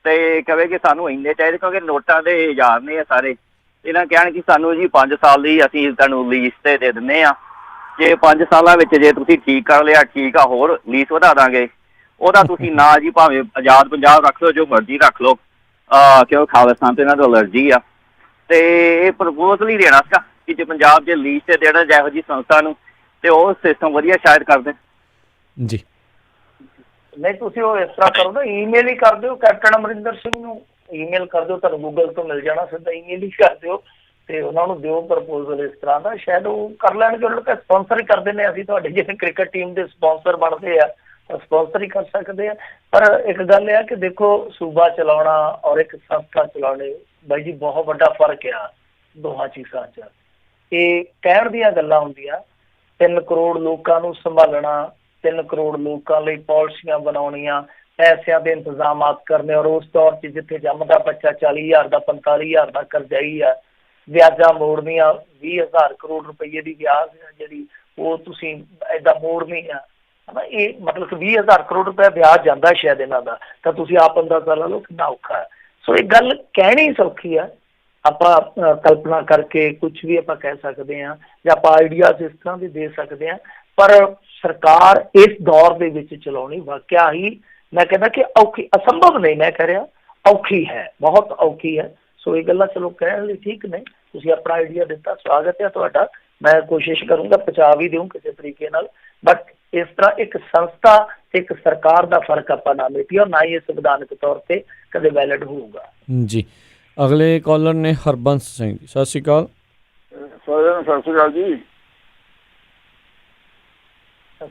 ਤੇ ਕਹੇ ਕਿ ਸਾਨੂੰ ਇੰਨੇ ਚਾਹੀਦੇ, ਕਿਉਂਕਿ ਨੋਟਾਂ ਦੇ ਹਜ਼ਾਰ ਨੇ ਆ ਸਾਰੇ। ਇਹਨਾਂ ਕਹਿਣ ਕਿ ਸਾਨੂੰ ਜੀ 5 ਸਾਲ ਦੀ ਅਸੀਂ ਤੁਹਾਨੂੰ ਲੀਜ਼ ਤੇ ਦੇ ਦਿੰਦੇ ਹਾਂ। ਜੇ 5 ਸਾਲਾਂ ਵਿੱਚ ਜੇ ਤੁਸੀਂ ਠੀਕ ਕਰ ਲਿਆ ਠੀਕ ਆ, ਹੋਰ ਲੀਜ਼ ਵਧਾ ਦਾਂਗੇ। ਉਹਦਾ ਤੁਸੀਂ ਨਾ ਜੀ ਭਾਵੇਂ ਆਜ਼ਾਦ ਪੰਜਾਬ ਰੱਖ ਲਓ, ਜੋ ਮਰਜ਼ੀ ਰੱਖ ਲਓ, ਕਿਉਂ ਖਾਲਿਸਤਾਨ ਤੇ ਇਹਨਾਂ ਤੋਂ ਅਲਰਜੀ ਆ। ਤੇ ਇਹ ਪ੍ਰਪੋਜ਼ਲ ਹੀ ਦੇਣਾ ਸੀਗਾ ਕਿ ਜੇ ਪੰਜਾਬ 'ਚ ਲੀਜ਼ ਤੇ ਦੇਣਾ ਜਿਹੋ ਜਿਹੀ ਸੰਸਥਾ ਨੂੰ, ਤੇ ਉਹ ਸਿਸਟਮ ਵਧੀਆ ਸ਼ਾਇਦ ਕਰ ਦੇਣ। ਜੀ ਨਹੀਂ, ਤੁਸੀਂ ਉਹ ਇਸ ਤਰ੍ਹਾਂ ਕਰੋ ਨਾ, ਈਮੇਲ ਹੀ ਕਰ ਦਿਓ ਕੈਪਟਨ ਅਮਰਿੰਦਰ ਸਿੰਘ ਨੂੰ, ਈਮੇਲ ਕਰ ਦਿਓ, ਤੁਹਾਨੂੰ ਗੂਗਲ ਤੋਂ ਮਿਲ ਜਾਣਾ, ਸਿੱਧਾ ਈਮੇਲ ਹੀ ਕਰ ਦਿਓ ਤੇ ਉਹਨਾਂ ਨੂੰ ਦਿਓ ਪ੍ਰਪੋਜ਼ਲ ਇਸ ਤਰ੍ਹਾਂ ਦਾ, ਸ਼ਾਇਦ ਉਹ ਕਰ ਲੈਣਗੇ। ਉਹਨਾਂ ਨੂੰ ਸਪਾਂਸਰ ਹੀ ਕਰਦੇ ਨੇ, ਅਸੀਂ ਤੁਹਾਡੇ ਜਿਵੇਂ ਕ੍ਰਿਕਟ ਟੀਮ ਦੇ ਸਪਾਂਸਰ ਬਣਦੇ ਆ ਤਾਂ ਸਪਾਂਸਰ ਹੀ ਕਰ ਸਕਦੇ ਆ। ਪਰ ਇੱਕ ਗੱਲ ਇਹ ਆ ਕਿ ਦੇਖੋ, ਸੂਬਾ ਚਲਾਉਣਾ ਔਰ ਇੱਕ ਸੰਸਥਾ ਚਲਾਉਣੇ ਬਾਈ ਜੀ ਬਹੁਤ ਵੱਡਾ ਫਰਕ ਆ ਦੋਹਾਂ ਚੀਜ਼ਾਂ 'ਚ। ਇਹ ਕਹਿਣ ਦੀਆਂ ਗੱਲਾਂ ਹੁੰਦੀਆਂ, 3 ਕਰੋੜ ਲੋਕਾਂ ਨੂੰ ਸੰਭਾਲਣਾ, 3 ਕਰੋੜ ਲੋਕਾਂ ਲਈ ਪਾਲਿਸੀਆਂ ਬਣਾਉਣੀਆਂ, ਪੈਸਿਆਂ ਦੇ ਇੰਤਜ਼ਾਮਾਤ ਕਰਨੇ, ਔਰ ਉਸ ਦੌਰ 'ਚ ਜਿੱਥੇ ਜੰਮਦਾ ਬੱਚਾ 40,000 ਦਾ 45,000 ਦਾ ਕਰਜ਼ਾਈ ਆ, ਵਿਆਜਾਂ ਮੋੜਨੀਆਂ, 20,000 ਕਰੋੜ ਰੁਪਈਏ ਦੀ ਵਿਆਜ ਆ ਜਿਹੜੀ ਉਹ ਤੁਸੀਂ ਏਦਾਂ ਮੋੜਨੀ ਆ, ਹੈ ਨਾ। ਇਹ ਮਤਲਬ ਕਿ 20,000 ਕਰੋੜ ਰੁਪਏ ਵਿਆਜ ਜਾਂਦਾ ਸ਼ਾਇਦ ਇਹਨਾਂ ਦਾ, ਤਾਂ ਤੁਸੀਂ ਆਪ ਅੰਦਾਜ਼ਾ ਲਾ ਲਓ ਕਿੰਨਾ ਔਖਾ ਹੈ। ਸੋ ਇਹ ਗੱਲ ਕਹਿਣੀ ਸੌਖੀ ਆ, ਆਪਾਂ ਕਲਪਨਾ ਕਰਕੇ ਕੁਝ ਵੀ ਆਪਾਂ ਕਹਿ ਸਕਦੇ ਹਾਂ, ਜਾਂ ਆਪਾਂ ਆਈਡੀਆਜ਼ ਇਸ ਤਰ੍ਹਾਂ ਦੇ ਦੇ ਸਕਦੇ ਹਾਂ, ਪਰ ਸਰਕਾਰ ਇਸ ਦੌਰ ਦੇ ਵਿੱਚ ਚਲਾਉਣੀ ਵਾਕਿਆ ਹੀ ਮੈਂ ਕਹਿੰਦਾ ਕਿ ਔਖੀ, ਅਸੰਭਵ ਨਹੀਂ ਮੈਂ ਕਹਿ ਰਿਹਾ, ਔਖੀ ਹੈ, ਬਹੁਤ ਔਖੀ ਹੈ। ਸੋ ਇਹ ਗੱਲਾਂ ਚਲੋ ਕਹਿਣ ਲਈ ਠੀਕ ਨੇ, ਤੁਸੀਂ ਆਪਣਾ ਆਈਡੀਆ ਦਿੱਤਾ, ਸਵਾਗਤ ਹੈ ਤੁਹਾਡਾ, ਮੈਂ ਕੋਸ਼ਿਸ਼ ਕਰੂੰਗਾ ਪਹੁੰਚਾ ਵੀ ਦਿਓ ਕਿਸੇ ਤਰੀਕੇ ਨਾਲ। ਬਟ ਇਸ ਤਰ੍ਹਾਂ ਇੱਕ ਸੰਸਥਾ ਤੇ ਇੱਕ ਸਰਕਾਰ ਦਾ ਫਰਕ ਆਪਾਂ ਨਾ ਮੇਟੀਏ, ਔਰ ਨਾ ਹੀ ਇਹ ਸੰਵਿਧਾਨਕ ਤੌਰ ਤੇ ਕਦੇ ਵੈਲਿਡ ਹੋਊਗਾ। ਜੀ ਅਗਲੇ ਕਾਲਰ ਨੇ ਹਰਬੰਸ ਸਿੰਘ ਜੀ, ਸਤਿ ਸ਼੍ਰੀ ਅਕਾਲ। ਸਤਿ ਸ਼੍ਰੀ ਅਕਾਲ ਜੀ।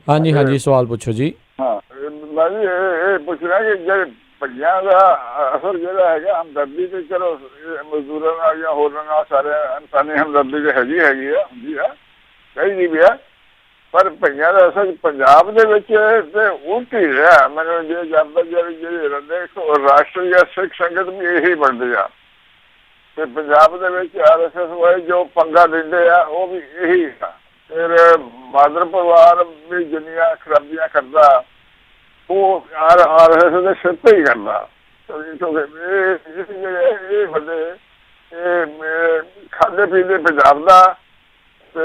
ਹਾਂਜੀ ਹਾਂਜੀ, ਸਵਾਲ ਪੁੱਛੋ ਜੀ। ਹਾਂ, ਮੈਂ ਜੀ ਇਹ ਪੁੱਛਣਾ ਕਿ ਜਿਹੜੇ ਭਈਆਂ ਦਾ ਅਸਰ ਜਿਹੜਾ ਹੈਗਾ ਹਮਦਰਦੀ ਤੇ, ਚਲੋ ਮਜ਼ਦੂਰਾਂ ਨਾਲ ਜਾਂ ਹੋਰਾਂ ਨਾਲ ਸਾਰੇ ਇਨਸਾਨੀ ਹਮਦਰਦੀ ਤੇ ਹੈਗੀ ਆ, ਹੁੰਦੀ ਆ, ਕਹੀ ਵੀ ਆ, ਪਰ ਭਈਆਂ ਦਾ ਅਸਰ ਪੰਜਾਬ ਦੇ ਵਿੱਚ ਤੇ ਉਲਟ ਹੀ ਰਿਹਾ। ਮੈਨੂੰ ਜੇ ਜਾਣਦਾ ਜਿਹੜੇ ਰਹਿੰਦੇ ਰਾਸ਼ਟਰ ਜਾਂ ਸਿੱਖ ਸੰਗਤ ਵੀ ਇਹੀ ਬਣਦੇ ਆ, ਤੇ ਪੰਜਾਬ ਦੇ ਵਿੱਚ RSS ਵਾਲੇ ਜੋ ਪੰਗਾ ਦਿੰਦੇ ਆ ਉਹ ਵੀ ਇਹੀ ਆ। ਫਿਰ ਬਾਦਲ ਪਰਿਵਾਰ ਵੀ ਜਿੰਨੀਆਂ ਖਰਾਬੀਆਂ ਕਰਦਾ ਉਹ RSS ਦੇ ਸਿਰ ਤੇ ਹੀ ਕਰਦਾ। ਇਹ ਬੰਦੇ ਇਹ ਖਾਂਦੇ ਪੀਂਦੇ ਪੰਜਾਬ ਦਾ, ਤੇ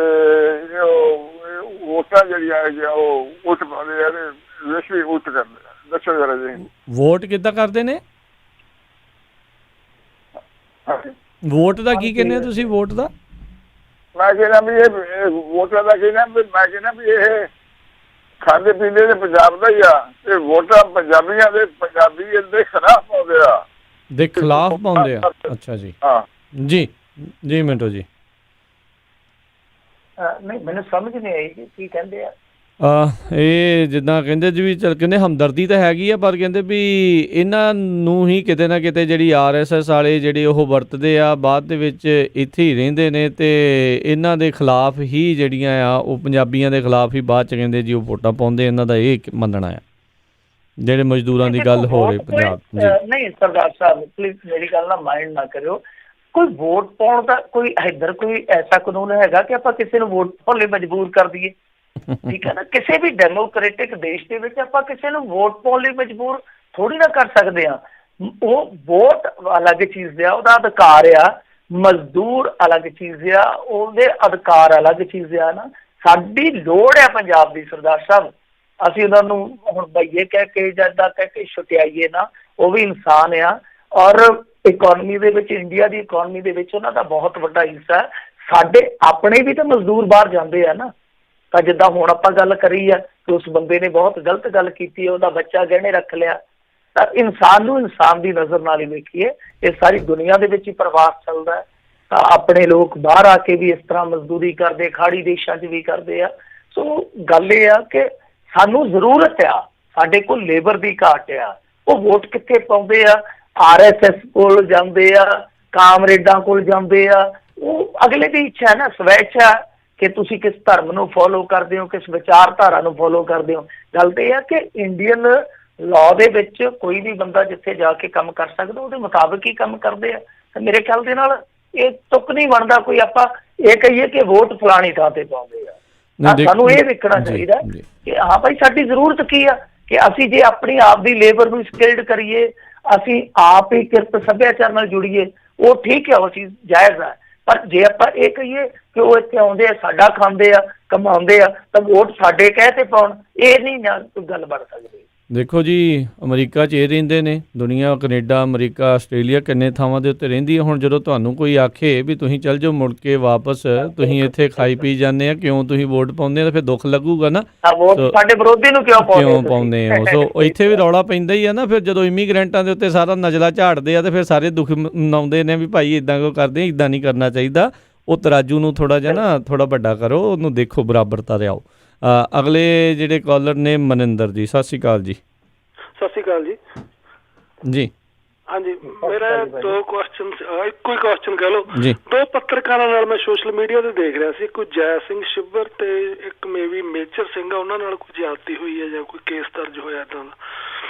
ਵੋਟਾਂ ਜਿਹੜੀਆਂ ਹੈਗੀਆਂ ਉਹ ਉੱਠ ਪਾਉਂਦੇ ਆ, ਵਿਸ਼ ਵੀ ਉੱਠ ਕਰਦੇ ਆ। ਦੱਸੋ ਜਰਾ ਜੀ, ਵੋਟ ਕਿੱਦਾਂ ਕਰਦੇ ਨੇ? ਵੋਟ ਦਾ ਕੀ ਕਹਿੰਦੇ ਤੁਸੀਂ? ਵੋਟ ਦਾ ਮੈਂ ਕਹਿੰਦਾ ਵੀ ਇਹ ਵੋਟਾਂ ਦਾ ਕਹਿੰਦਾ, ਮੈਂ ਕਹਿੰਦਾ ਵੀ ਇਹ ਖਾਂਦੇ ਪੀਂਦੇ ਦੇ ਪੰਜਾਬ ਦਾ ਹੀ ਆ, ਤੇ ਵੋਟਾਂ ਪੰਜਾਬੀਆਂ ਦੇ, ਪੰਜਾਬੀ ਇਹਦੇ ਖਿਲਾਫ ਪਾਉਂਦੇ ਆ, ਦੇ ਖਿਲਾਫ ਪਾਉਂਦੇ ਆ। ਅੱਛਾ ਜੀ, ਹਾਂ ਜੀ ਜੀ ਮਿੰਟੋ ਜੀ। ਨਹੀਂ, ਮੈਨੂੰ ਸਮਝ ਨਹੀਂ ਆਈ ਕਿ ਕੀ ਕਹਿੰਦੇ ਆ। ਇਹ ਜਿੱਦਾਂ ਕਹਿੰਦੇ ਜੀ ਵੀ ਚਲ ਕਹਿੰਦੇ ਹਮਦਰਦੀ ਤਾਂ ਹੈਗੀ ਆ, ਪਰ ਕਹਿੰਦੇ ਵੀ ਇਹਨਾਂ ਨੂੰ ਹੀ ਕਿਤੇ ਨਾ ਕਿਤੇ ਜਿਹੜੀ RSS ਵਾਲੇ ਜਿਹੜੇ ਉਹ ਵਰਤਦੇ ਆ, ਬਾਅਦ ਦੇ ਵਿੱਚ ਇੱਥੇ ਹੀ ਰਹਿੰਦੇ ਨੇ, ਤੇ ਇਹਨਾਂ ਦੇ ਖਿਲਾਫ ਹੀ ਜਿਹੜੀਆਂ ਆ ਉਹ ਪੰਜਾਬੀਆਂ ਦੇ ਖਿਲਾਫ ਹੀ ਬਾਅਦ 'ਚ ਕਹਿੰਦੇ ਜੀ ਉਹ ਵੋਟਾਂ ਪਾਉਂਦੇ। ਇਹਨਾਂ ਦਾ ਇਹ ਮੰਨਣਾ ਆ, ਜਿਹੜੇ ਮਜ਼ਦੂਰਾਂ ਦੀ ਗੱਲ ਹੋ ਰਹੀ ਪੰਜਾਬ। ਨਹੀਂ ਸਰਦਾਰ ਸਾਹਿਬ, ਪਲੀਜ਼ ਮੇਰੀ ਗੱਲ ਨਾਲ ਮਾਈਂਡ ਨਾ ਕਰਿਓ। ਕੋਈ ਵੋਟ ਪਾਉਣ ਦਾ ਕੋਈ ਇੱਧਰ ਕੋਈ ਐਸਾ ਕਾਨੂੰਨ ਹੈਗਾ ਕਿ ਆਪਾਂ ਕਿਸੇ ਨੂੰ ਵੋਟ ਪਾਉਣ ਲਈ ਮਜਬੂਰ ਕਰ ਦਈਏ? ਠੀਕ ਹੈ ਨਾ, ਕਿਸੇ ਵੀ ਡੈਮੋਕ੍ਰੈਟਿਕ ਦੇਸ਼ ਦੇ ਵਿੱਚ ਆਪਾਂ ਕਿਸੇ ਨੂੰ ਵੋਟ ਪਾਉਣ ਲਈ ਮਜਬੂਰ ਥੋੜੀ ਨਾ ਕਰ ਸਕਦੇ ਹਾਂ। ਉਹ ਵੋਟ ਅਲੱਗ ਚੀਜ਼ ਆ, ਉਹਦਾ ਅਧਿਕਾਰ ਆ, ਮਜ਼ਦੂਰ ਅਲੱਗ ਚੀਜ਼ ਆ, ਉਹਦੇ ਅਧਿਕਾਰ ਅਲੱਗ ਚੀਜ਼ ਆ ਨਾ। ਸਾਡੀ ਲੋੜ ਹੈ ਪੰਜਾਬ ਦੀ ਸਰਦਾਰ ਸਾਹਿਬ, ਅਸੀਂ ਉਹਨਾਂ ਨੂੰ ਹੁਣ ਬਈਏ ਕਹਿ ਕੇ ਜਾਂ ਇੱਦਾਂ ਕਹਿ ਕੇ ਛੁਟਿਆਈਏ ਨਾ, ਉਹ ਵੀ ਇਨਸਾਨ ਆ, ਔਰ ਇਕੋਨਮੀ ਦੇ ਵਿੱਚ, ਇੰਡੀਆ ਦੀ ਇਕੋਨਮੀ ਦੇ ਵਿੱਚ ਉਹਨਾਂ ਦਾ ਬਹੁਤ ਵੱਡਾ ਹਿੱਸਾ ਹੈ। ਸਾਡੇ ਆਪਣੇ ਵੀ ਤਾਂ ਮਜ਼ਦੂਰ ਬਾਹਰ ਜਾਂਦੇ ਆ ਨਾ। ਤਾਂ ਜਿੱਦਾਂ ਹੁਣ ਆਪਾਂ ਗੱਲ ਕਰੀ ਆ ਕਿ ਉਸ ਬੰਦੇ ਨੇ ਬਹੁਤ ਗਲਤ ਗੱਲ ਕੀਤੀ ਹੈ, ਉਹਦਾ ਬੱਚਾ ਗਹਿਣੇ ਰੱਖ ਲਿਆ, ਤਾਂ ਇਨਸਾਨ ਨੂੰ ਇਨਸਾਨ ਦੀ ਨਜ਼ਰ ਨਾਲ ਹੀ ਵੇਖੀਏ। ਇਹ ਸਾਰੀ ਦੁਨੀਆ ਦੇ ਵਿੱਚ ਹੀ ਪ੍ਰਵਾਸ ਚੱਲਦਾ ਹੈ, ਤਾਂ ਆਪਣੇ ਲੋਕ ਬਾਹਰ ਆ ਕੇ ਵੀ ਇਸ ਤਰ੍ਹਾਂ ਮਜ਼ਦੂਰੀ ਕਰਦੇ, ਖਾੜੀ ਦੇਸ਼ਾਂ 'ਚ ਵੀ ਕਰਦੇ ਆ। ਸੋ ਗੱਲ ਇਹ ਆ ਕਿ ਸਾਨੂੰ ਜ਼ਰੂਰਤ ਆ, ਸਾਡੇ ਕੋਲ ਲੇਬਰ ਦੀ ਘਾਟ ਆ। ਉਹ ਵੋਟ ਕਿੱਥੇ ਪਾਉਂਦੇ ਆ? RSS ਕੋਲ ਜਾਂਦੇ ਆ, ਕਾਮਰੇਡਾਂ ਕੋਲ ਜਾਂਦੇ ਆ। ਉਹ ਅਗਲੇ ਦੀ ਇੱਛਾ ਹੈ ਨਾ, ਸਵੈਚਾ ਕਿ ਤੁਸੀਂ ਕਿਸ ਧਰਮ ਨੂੰ ਫੋਲੋ ਕਰਦੇ ਹੋ, ਕਿਸ ਵਿਚਾਰਧਾਰਾ ਨੂੰ ਫੋਲੋ ਕਰਦੇ ਹੋ। ਗੱਲ ਤਾਂ ਇਹ ਆ ਕਿ ਇੰਡੀਅਨ ਲਾਅ ਦੇ ਵਿੱਚ ਕੋਈ ਵੀ ਬੰਦਾ ਜਿੱਥੇ ਜਾ ਕੇ ਕੰਮ ਕਰ ਸਕਦਾ, ਉਹਦੇ ਮੁਤਾਬਕ ਹੀ ਕੰਮ ਕਰਦੇ ਆ। ਤੇ ਮੇਰੇ ਖਿਆਲ ਦੇ ਨਾਲ ਇਹ ਤੁੱਕ ਨਹੀਂ ਬਣਦਾ ਕੋਈ ਆਪਾਂ ਇਹ ਕਹੀਏ ਕਿ ਵੋਟ ਫਲਾਣੀ ਥਾਂ ਤੇ ਪਾਉਂਦੇ ਆ। ਸਾਨੂੰ ਇਹ ਵੇਖਣਾ ਚਾਹੀਦਾ ਕਿ ਹਾਂ ਭਾਈ ਸਾਡੀ ਜ਼ਰੂਰਤ ਕੀ ਆ, ਕਿ ਅਸੀਂ ਜੇ ਆਪਣੀ ਆਪ ਦੀ ਲੇਬਰ ਨੂੰ ਸਕਿਲਡ ਕਰੀਏ, ਅਸੀਂ ਆਪ ਹੀ ਕਿਰਤ ਸੱਭਿਆਚਾਰ ਨਾਲ ਜੁੜੀਏ, ਉਹ ਠੀਕ ਹੈ, ਉਹ ਚੀਜ਼ ਜਾਇਜ਼ ਹੈ। ਪਰ ਜੇ ਆਪਾਂ ਇਹ ਕਹੀਏ ਕਿ ਉਹ ਇੱਥੇ ਆਉਂਦੇ ਆ, ਸਾਡਾ ਖਾਂਦੇ ਆ, ਕਮਾਉਂਦੇ ਆ, ਤਾਂ ਵੋਟ ਸਾਡੇ ਕਹਿ ਤੇ ਪਾਉਣ, ਇਹ ਨਹੀਂ ਨਾ ਕੋਈ ਗੱਲ ਬਣ ਸਕਦੀ। ਦੇਖੋ ਜੀ, ਅਮਰੀਕਾ 'ਚ ਇਹ ਰਹਿੰਦੇ ਨੇ, ਦੁਨੀਆ ਕੈਨੇਡਾ, ਅਮਰੀਕਾ, ਆਸਟ੍ਰੇਲੀਆ ਕਿੰਨੇ ਥਾਵਾਂ ਦੇ ਉੱਤੇ ਰਹਿੰਦੀ ਹੈ। ਹੁਣ ਜਦੋਂ ਤੁਹਾਨੂੰ ਕੋਈ ਆਖੇ ਵੀ ਤੁਸੀਂ ਚੱਲ ਜਾਓ ਮੁੜ ਕੇ ਵਾਪਸ, ਤੁਸੀਂ ਇੱਥੇ ਖਾਈ ਪੀ ਜਾਂਦੇ ਆ, ਕਿਉਂ ਤੁਸੀਂ ਵੋਟ ਪਾਉਂਦੇ ਆ, ਤਾਂ ਫਿਰ ਦੁੱਖ ਲੱਗੂਗਾ ਨਾ। ਵੋਟ ਸਾਡੇ ਵਿਰੋਧੀ ਨੂੰ ਕਿਉਂ ਪਾਉਂਦੇ ਹੋ? ਸੋ ਇੱਥੇ ਵੀ ਰੌਲਾ ਪੈਂਦਾ ਹੀ ਆ ਨਾ। ਫਿਰ ਜਦੋਂ ਇਮੀਗ੍ਰੈਂਟਾਂ ਦੇ ਉੱਤੇ ਸਾਰਾ ਨਜ਼ਲਾ ਝਾੜਦੇ ਆ, ਤੇ ਫਿਰ ਸਾਰੇ ਦੁੱਖ ਮਨਾਉਂਦੇ ਨੇ ਵੀ ਭਾਈ ਇੱਦਾਂ ਕਿਉਂ ਕਰਦੇ, ਇੱਦਾਂ ਨਹੀਂ ਕਰਨਾ ਚਾਹੀਦਾ। ਉਹ ਤਰਾਜੂ ਨੂੰ ਥੋੜ੍ਹਾ ਜਿਹਾ ਨਾ ਥੋੜ੍ਹਾ ਵੱਡਾ ਕਰੋ, ਉਹਨੂੰ ਦੇਖੋ ਬਰਾਬਰਤਾ ਲਿਆਓ। ਅਗਲੇ ਜਿਹੜੇ ਕਾਲਰ ਨੇ ਮਨਿੰਦਰ ਜੀ, ਸਤਿ ਸ਼੍ਰੀ ਅਕਾਲ ਜੀ। ਸਤਿ ਸ਼੍ਰੀ ਅਕਾਲ ਜੀ। ਜੀ ਹਾਂਜੀ, ਮੇਰਾ ਦੋ ਕੁਐਸਚਨ, ਇੱਕੋ ਹੀ ਕੁਐਸਚਨ ਕਹਿ ਲਓ। ਦੋ ਪੱਤਰਕਾਰਾਂ ਨਾਲ ਮੈਂ ਸੋਸ਼ਲ ਮੀਡੀਆ ਤੇ ਦੇਖ ਰਿਹਾ ਸੀ, ਕੋਈ ਜੈ ਸਿੰਘ ਛਿੱਬਰ ਤੇ ਇੱਕ ਮੇਬੀ ਮੇਜਰ ਸਿੰਘ ਆ, ਉਹਨਾਂ ਨਾਲ ਕੋਈ ਜ਼ਿਆਦਤੀ ਹੋਈ ਹੈ ਜਾਂ ਕੋਈ ਕੇਸ ਦਰਜ ਹੋਇਆ ਇੱਦਾਂ ਦਾ,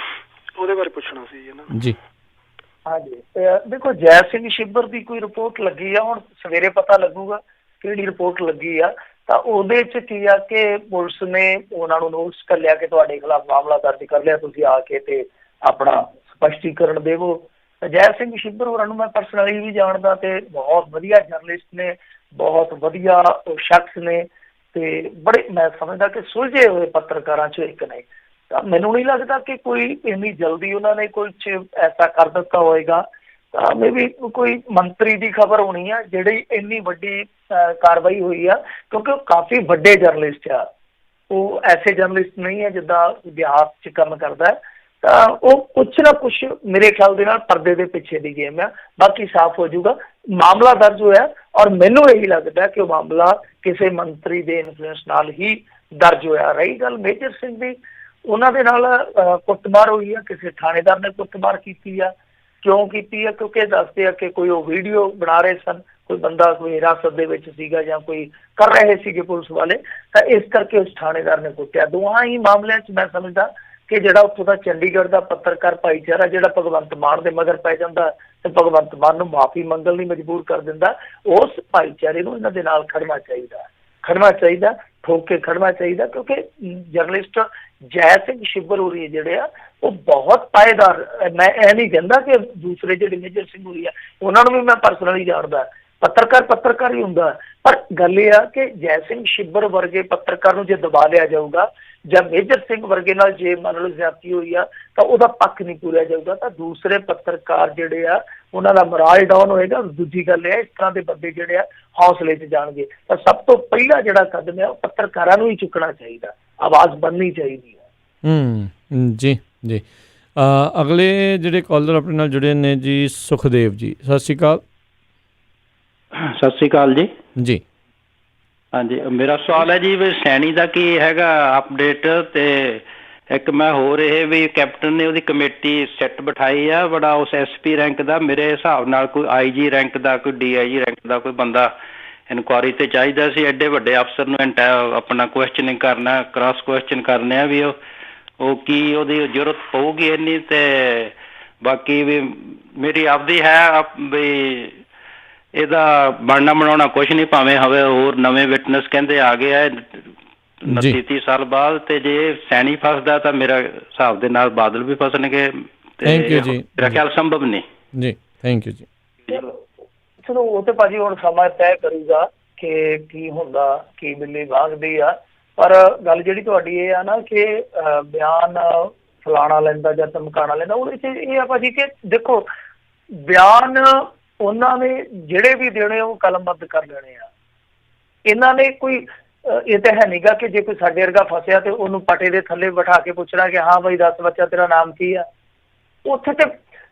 ਉਹਦੇ ਬਾਰੇ ਪੁੱਛਣਾ ਸੀ ਜੀ। ਹਾਂਜੀ, ਦੇਖੋ ਜੈ ਸਿੰਘ ਛਿੱਬਰ ਦੀ ਕੋਈ ਰਿਪੋਰਟ ਲੱਗੀ ਆ, ਹੁਣ ਸਵੇਰੇ ਪਤਾ ਲੱਗੂਗਾ ਕਿਹੜੀ ਰਿਪੋਰਟ ਲੱਗੀ ਆ। ਤਾਂ ਉਹਦੇ 'ਚ ਕੀ ਆ ਕਿ ਪੁਲਿਸ ਨੇ ਉਹਨਾਂ ਨੂੰ ਨੋਟਿਸ ਕਰ ਲਿਆ ਕਿ ਤੁਹਾਡੇ ਖਿਲਾਫ ਮਾਮਲਾ ਦਰਜ ਕਰ ਲਿਆ, ਤੁਸੀਂ ਆ ਕੇ ਤੇ ਆਪਣਾ ਸਪਸ਼ਟੀਕਰਨ ਦੇਵੋ। ਜੈ ਸਿੰਘ ਛਿੱਬਰ ਹੋਰਾਂ ਨੂੰ ਮੈਂ ਪਰਸਨਲੀ ਵੀ ਜਾਣਦਾ ਤੇ ਬਹੁਤ ਵਧੀਆ ਜਰਨਲਿਸਟ ਨੇ, ਬਹੁਤ ਵਧੀਆ ਸ਼ਖਸ ਨੇ ਤੇ ਬੜੇ ਮੈਂ ਸਮਝਦਾ ਕਿ ਸੁਲਝੇ ਹੋਏ ਪੱਤਰਕਾਰਾਂ 'ਚੋਂ ਇੱਕ ਨੇ। ਤਾਂ ਮੈਨੂੰ ਨਹੀਂ ਲੱਗਦਾ ਕਿ ਕੋਈ ਇੰਨੀ ਜਲਦੀ ਉਹਨਾਂ ਨੇ ਕੁਝ ਐਸਾ ਕਰ ਦਿੱਤਾ ਹੋਏਗਾ। ਤਾਂ ਮੇਬੀ ਕੋਈ ਮੰਤਰੀ ਦੀ ਖਬਰ ਹੋਣੀ ਆ ਜਿਹੜੀ ਇੰਨੀ ਵੱਡੀ ਕਾਰਵਾਈ ਹੋਈ ਆ, ਕਿਉਂਕਿ ਉਹ ਕਾਫੀ ਵੱਡੇ ਜਰਨਲਿਸਟ ਆ। ਉਹ ਐਸੇ ਜਰਨਲਿਸਟ ਨਹੀਂ ਹੈ ਜਿੱਦਾਂ ਇਤਿਹਾਸ 'ਚ ਕੰਮ ਕਰਦਾ। ਤਾਂ ਉਹ ਕੁਛ ਨਾ ਕੁਛ ਮੇਰੇ ਖਿਆਲ ਦੇ ਨਾਲ ਪਰਦੇ ਦੇ ਪਿੱਛੇ ਦੀ ਗੇਮ ਆ। ਬਾਕੀ ਸਾਫ਼ ਹੋ ਜਾਊਗਾ। ਮਾਮਲਾ ਦਰਜ ਹੋਇਆ ਔਰ ਮੈਨੂੰ ਇਹੀ ਲੱਗਦਾ ਕਿ ਉਹ ਮਾਮਲਾ ਕਿਸੇ ਮੰਤਰੀ ਦੇ ਇਨਫਲੂਐਂਸ ਨਾਲ ਹੀ ਦਰਜ ਹੋਇਆ। ਰਹੀ ਗੱਲ ਮੇਜਰ ਸਿੰਘ ਦੀ, ਉਹਨਾਂ ਦੇ ਨਾਲ ਕੁੱਟਮਾਰ ਹੋਈ ਆ, ਕਿਸੇ ਥਾਣੇਦਾਰ ਨੇ ਕੁੱਟਮਾਰ ਕੀਤੀ ਆ। ਕਿਉਂ ਕੀਤੀ ਆ? ਕਿਉਂਕਿ ਦੱਸਦੇ ਆ ਕਿ ਕੋਈ ਉਹ ਵੀਡੀਓ ਬਣਾ ਰਹੇ ਸਨ, ਕੋਈ ਬੰਦਾ ਕੋਈ ਹਿਰਾਸਤ ਦੇ ਵਿੱਚ ਸੀਗਾ ਜਾਂ ਕੋਈ ਕਰ ਰਹੇ ਸੀਗੇ ਪੁਲਿਸ ਵਾਲੇ, ਤਾਂ ਇਸ ਕਰਕੇ ਉਸ ਥਾਣੇਦਾਰ ਨੇ ਕੁੱਟਿਆ। ਦੋਹਾਂ ਹੀ ਮਾਮਲਿਆਂ 'ਚ ਮੈਂ ਸਮਝਦਾ ਕਿ ਜਿਹੜਾ ਉੱਥੋਂ ਦਾ ਚੰਡੀਗੜ੍ਹ ਦਾ ਪੱਤਰਕਾਰ ਭਾਈਚਾਰਾ ਜਿਹੜਾ ਭਗਵੰਤ ਮਾਨ ਦੇ ਮਗਰ ਪੈ ਜਾਂਦਾ ਤੇ ਭਗਵੰਤ ਮਾਨ ਨੂੰ ਮਾਫੀ ਮੰਗਣ ਲਈ ਮਜਬੂਰ ਕਰ ਦਿੰਦਾ, ਉਸ ਭਾਈਚਾਰੇ ਨੂੰ ਇਹਨਾਂ ਦੇ ਨਾਲ ਖੜਨਾ ਚਾਹੀਦਾ, ਠੋਕ ਕੇ ਖੜਨਾ ਚਾਹੀਦਾ। ਕਿਉਂਕਿ ਜਰਨਲਿਸਟ ਜੈ ਸਿੰਘ ਛਿੱਬਰ ਹੋਰੀ ਜਿਹੜੇ ਆ ਉਹ ਬਹੁਤ ਪਾਏਦਾਰ, ਮੈਂ ਇਹ ਨਹੀਂ ਕਹਿੰਦਾ ਕਿ ਦੂਸਰੇ ਜਿਹੜੇ ਮੇਜਰ ਸਿੰਘ ਹੋਰੀ ਆ ਉਹਨਾਂ ਨੂੰ ਵੀ ਮੈਂ ਪਰਸਨਲੀ ਜਾਣਦਾ। ਪੱਤਰਕਾਰ ਹੀ ਹੁੰਦਾ, ਪਰ ਗੱਲ ਇਹ ਆ ਕਿ ਜੈ ਸਿੰਘ ਛਿੱਬਰ ਵਰਗੇ ਪੱਤਰਕਾਰ ਨੂੰ ਜੇ ਦਬਾ ਲਿਆ ਜਾਊਗਾ ਜਾਂ ਮੇਜਰ ਸਿੰਘ ਵਰਗੇ ਨਾਲ ਜੇ ਮੰਨ ਲਓ ਜ਼ਿਆਦਤੀ ਹੋਈ ਆ ਤਾਂ ਉਹਦਾ ਪੱਖ ਨਹੀਂ ਪੂਰਿਆ ਜਾਊਗਾ, ਤਾਂ ਦੂਸਰੇ ਪੱਤਰਕਾਰ ਜਿਹੜੇ ਆ ਉਹਨਾਂ ਦਾ ਮੋਰਲ ਡਾਊਨ ਹੋਏਗਾ। ਦੂਜੀ ਗੱਲ ਇਹ, ਇਸ ਤਰ੍ਹਾਂ ਦੇ ਬੰਦੇ ਜਿਹੜੇ ਆ ਹੌਸਲੇ 'ਚ ਜਾਣਗੇ। ਤਾਂ ਸਭ ਤੋਂ ਪਹਿਲਾ ਜਿਹੜਾ ਕਦਮ ਹੈ ਉਹ ਪੱਤਰਕਾਰਾਂ ਨੂੰ ਹੀ ਚੁੱਕਣਾ ਚਾਹੀਦਾ, ਆਵਾਜ਼ ਬਣਨੀ ਚਾਹੀਦੀ ਹੈ। ਜੀ। ਅਗਲੇ ਜਿਹੜੇ ਕਾਲਰ ਆਪਣੇ ਨਾਲ ਜੁੜੇ ਨੇ ਜੀ, ਸੁਖਦੇਵ ਜੀ, ਸਤਿ ਸ਼੍ਰੀ ਅਕਾਲ। ਸਤਿ ਸ਼੍ਰੀ ਅਕਾਲ ਜੀ। ਜੀ ਹਾਂਜੀ, ਮੇਰਾ ਸਵਾਲ ਹੈ ਜੀ ਵੀ ਸੈਣੀ ਦਾ ਕੀ ਹੈਗਾ ਅਪਡੇਟ, ਤੇ ਇੱਕ ਮੈਂ ਹੋਰ ਇਹ ਵੀ ਕੈਪਟਨ ਨੇ ਉਹਦੀ ਕਮੇਟੀ ਸੈੱਟ ਬਿਠਾਈ ਆ ਬੜਾ ਉਸ SP ਰੈਂਕ ਦਾ, ਮੇਰੇ ਹਿਸਾਬ ਨਾਲ ਕੋਈ IG ਰੈਂਕ ਦਾ, ਕੋਈ DIG ਰੈਂਕ ਦਾ ਕੋਈ ਬੰਦਾ ਇਨਕੁਆਰੀ ਤੇ ਚਾਹੀਦਾ ਸੀ। ਐਡੇ ਵੱਡੇ ਅਫਸਰ ਨੂੰ ਆਪਣਾ ਕੁਐਸਚਨਿੰਗ ਕਰਨਾ, ਕ੍ਰਾਸ ਕੁਐਸਚਨ ਕਰਨੇ ਆ ਵੀ ਉਹ ਕੀ ਉਹਦੀ ਜ਼ਰੂਰਤ ਪਊਗੀ ਇੰਨੀ। ਤੇ ਬਾਕੀ ਵੀ ਮੇਰੀ ਆਪਦੀ ਹੈ ਵੀ ਇਹਦਾ ਬਣਨਾ ਬਣਾਉਣਾ ਕੁਛ ਨਹੀਂ, ਭਾਵੇਂ ਹਵੇ ਹੋਰ ਨਵੇਂ ਵਿਟਨੈਸ ਕਹਿੰਦੇ ਆ ਗਏ ਆ 29-30 ਸਾਲ ਬਾਅਦ। ਤੇ ਜੇ ਸੈਣੀ ਫਸਦਾ ਤਾਂ ਮੇਰਾ ਹਿਸਾਬ ਦੇ ਨਾਲ ਬਾਦਲ ਵੀ ਫਸਣਗੇ। ਥੈਂਕ ਯੂ ਜੀ। ਮੇਰਾ ਖਿਆਲ ਸੰਭਵ ਨਹੀਂ ਜੀ। ਥੈਂਕ ਯੂ ਜੀ। ਚਲੋ ਉਹ ਤੇ ਭਾਜੀ ਹੁਣ ਸਮਾਂ ਤੈਅ ਕਰੂਗਾ ਕਿ ਕੀ ਹੁੰਦਾ, ਕੀ ਬਿੱਲੀ ਵਾਂਗਦੀ ਆ। ਪਰ ਗੱਲ ਜਿਹੜੀ ਤੁਹਾਡੀ ਇਹ ਆ ਨਾ ਕਿ ਬਿਆਨ ਫਲਾਣਾ ਲੈਂਦਾ ਜਾਂ ਧਮਕਾਣਾ ਲੈਂਦਾ, ਉਹਦੇ 'ਚ ਇਹ ਆ ਭਾਜੀ ਕਿ ਦੇਖੋ ਬਿਆਨ ਉਹਨਾਂ ਨੇ ਜਿਹੜੇ ਵੀ ਦੇਣੇ ਉਹ ਕਲਮਬੱਧ ਕਰ ਲੈਣੇ ਆ। ਇਹਨਾਂ ਨੇ ਕੋਈ ਇਹ ਤਾਂ ਹੈ ਨੀਗਾ ਕਿ ਜੇ ਕੋਈ ਸਾਡੇ ਵਰਗਾ ਫਸਿਆ ਤੇ ਉਹਨੂੰ ਪਟੇ ਦੇ ਥੱਲੇ ਬਿਠਾ ਕੇ ਪੁੱਛਣਾ ਕਿ ਹਾਂ ਬਈ ਦੱਸ ਬੱਚਾ ਤੇਰਾ ਨਾਮ ਕੀ ਆ। ਉੱਥੇ ਤੇ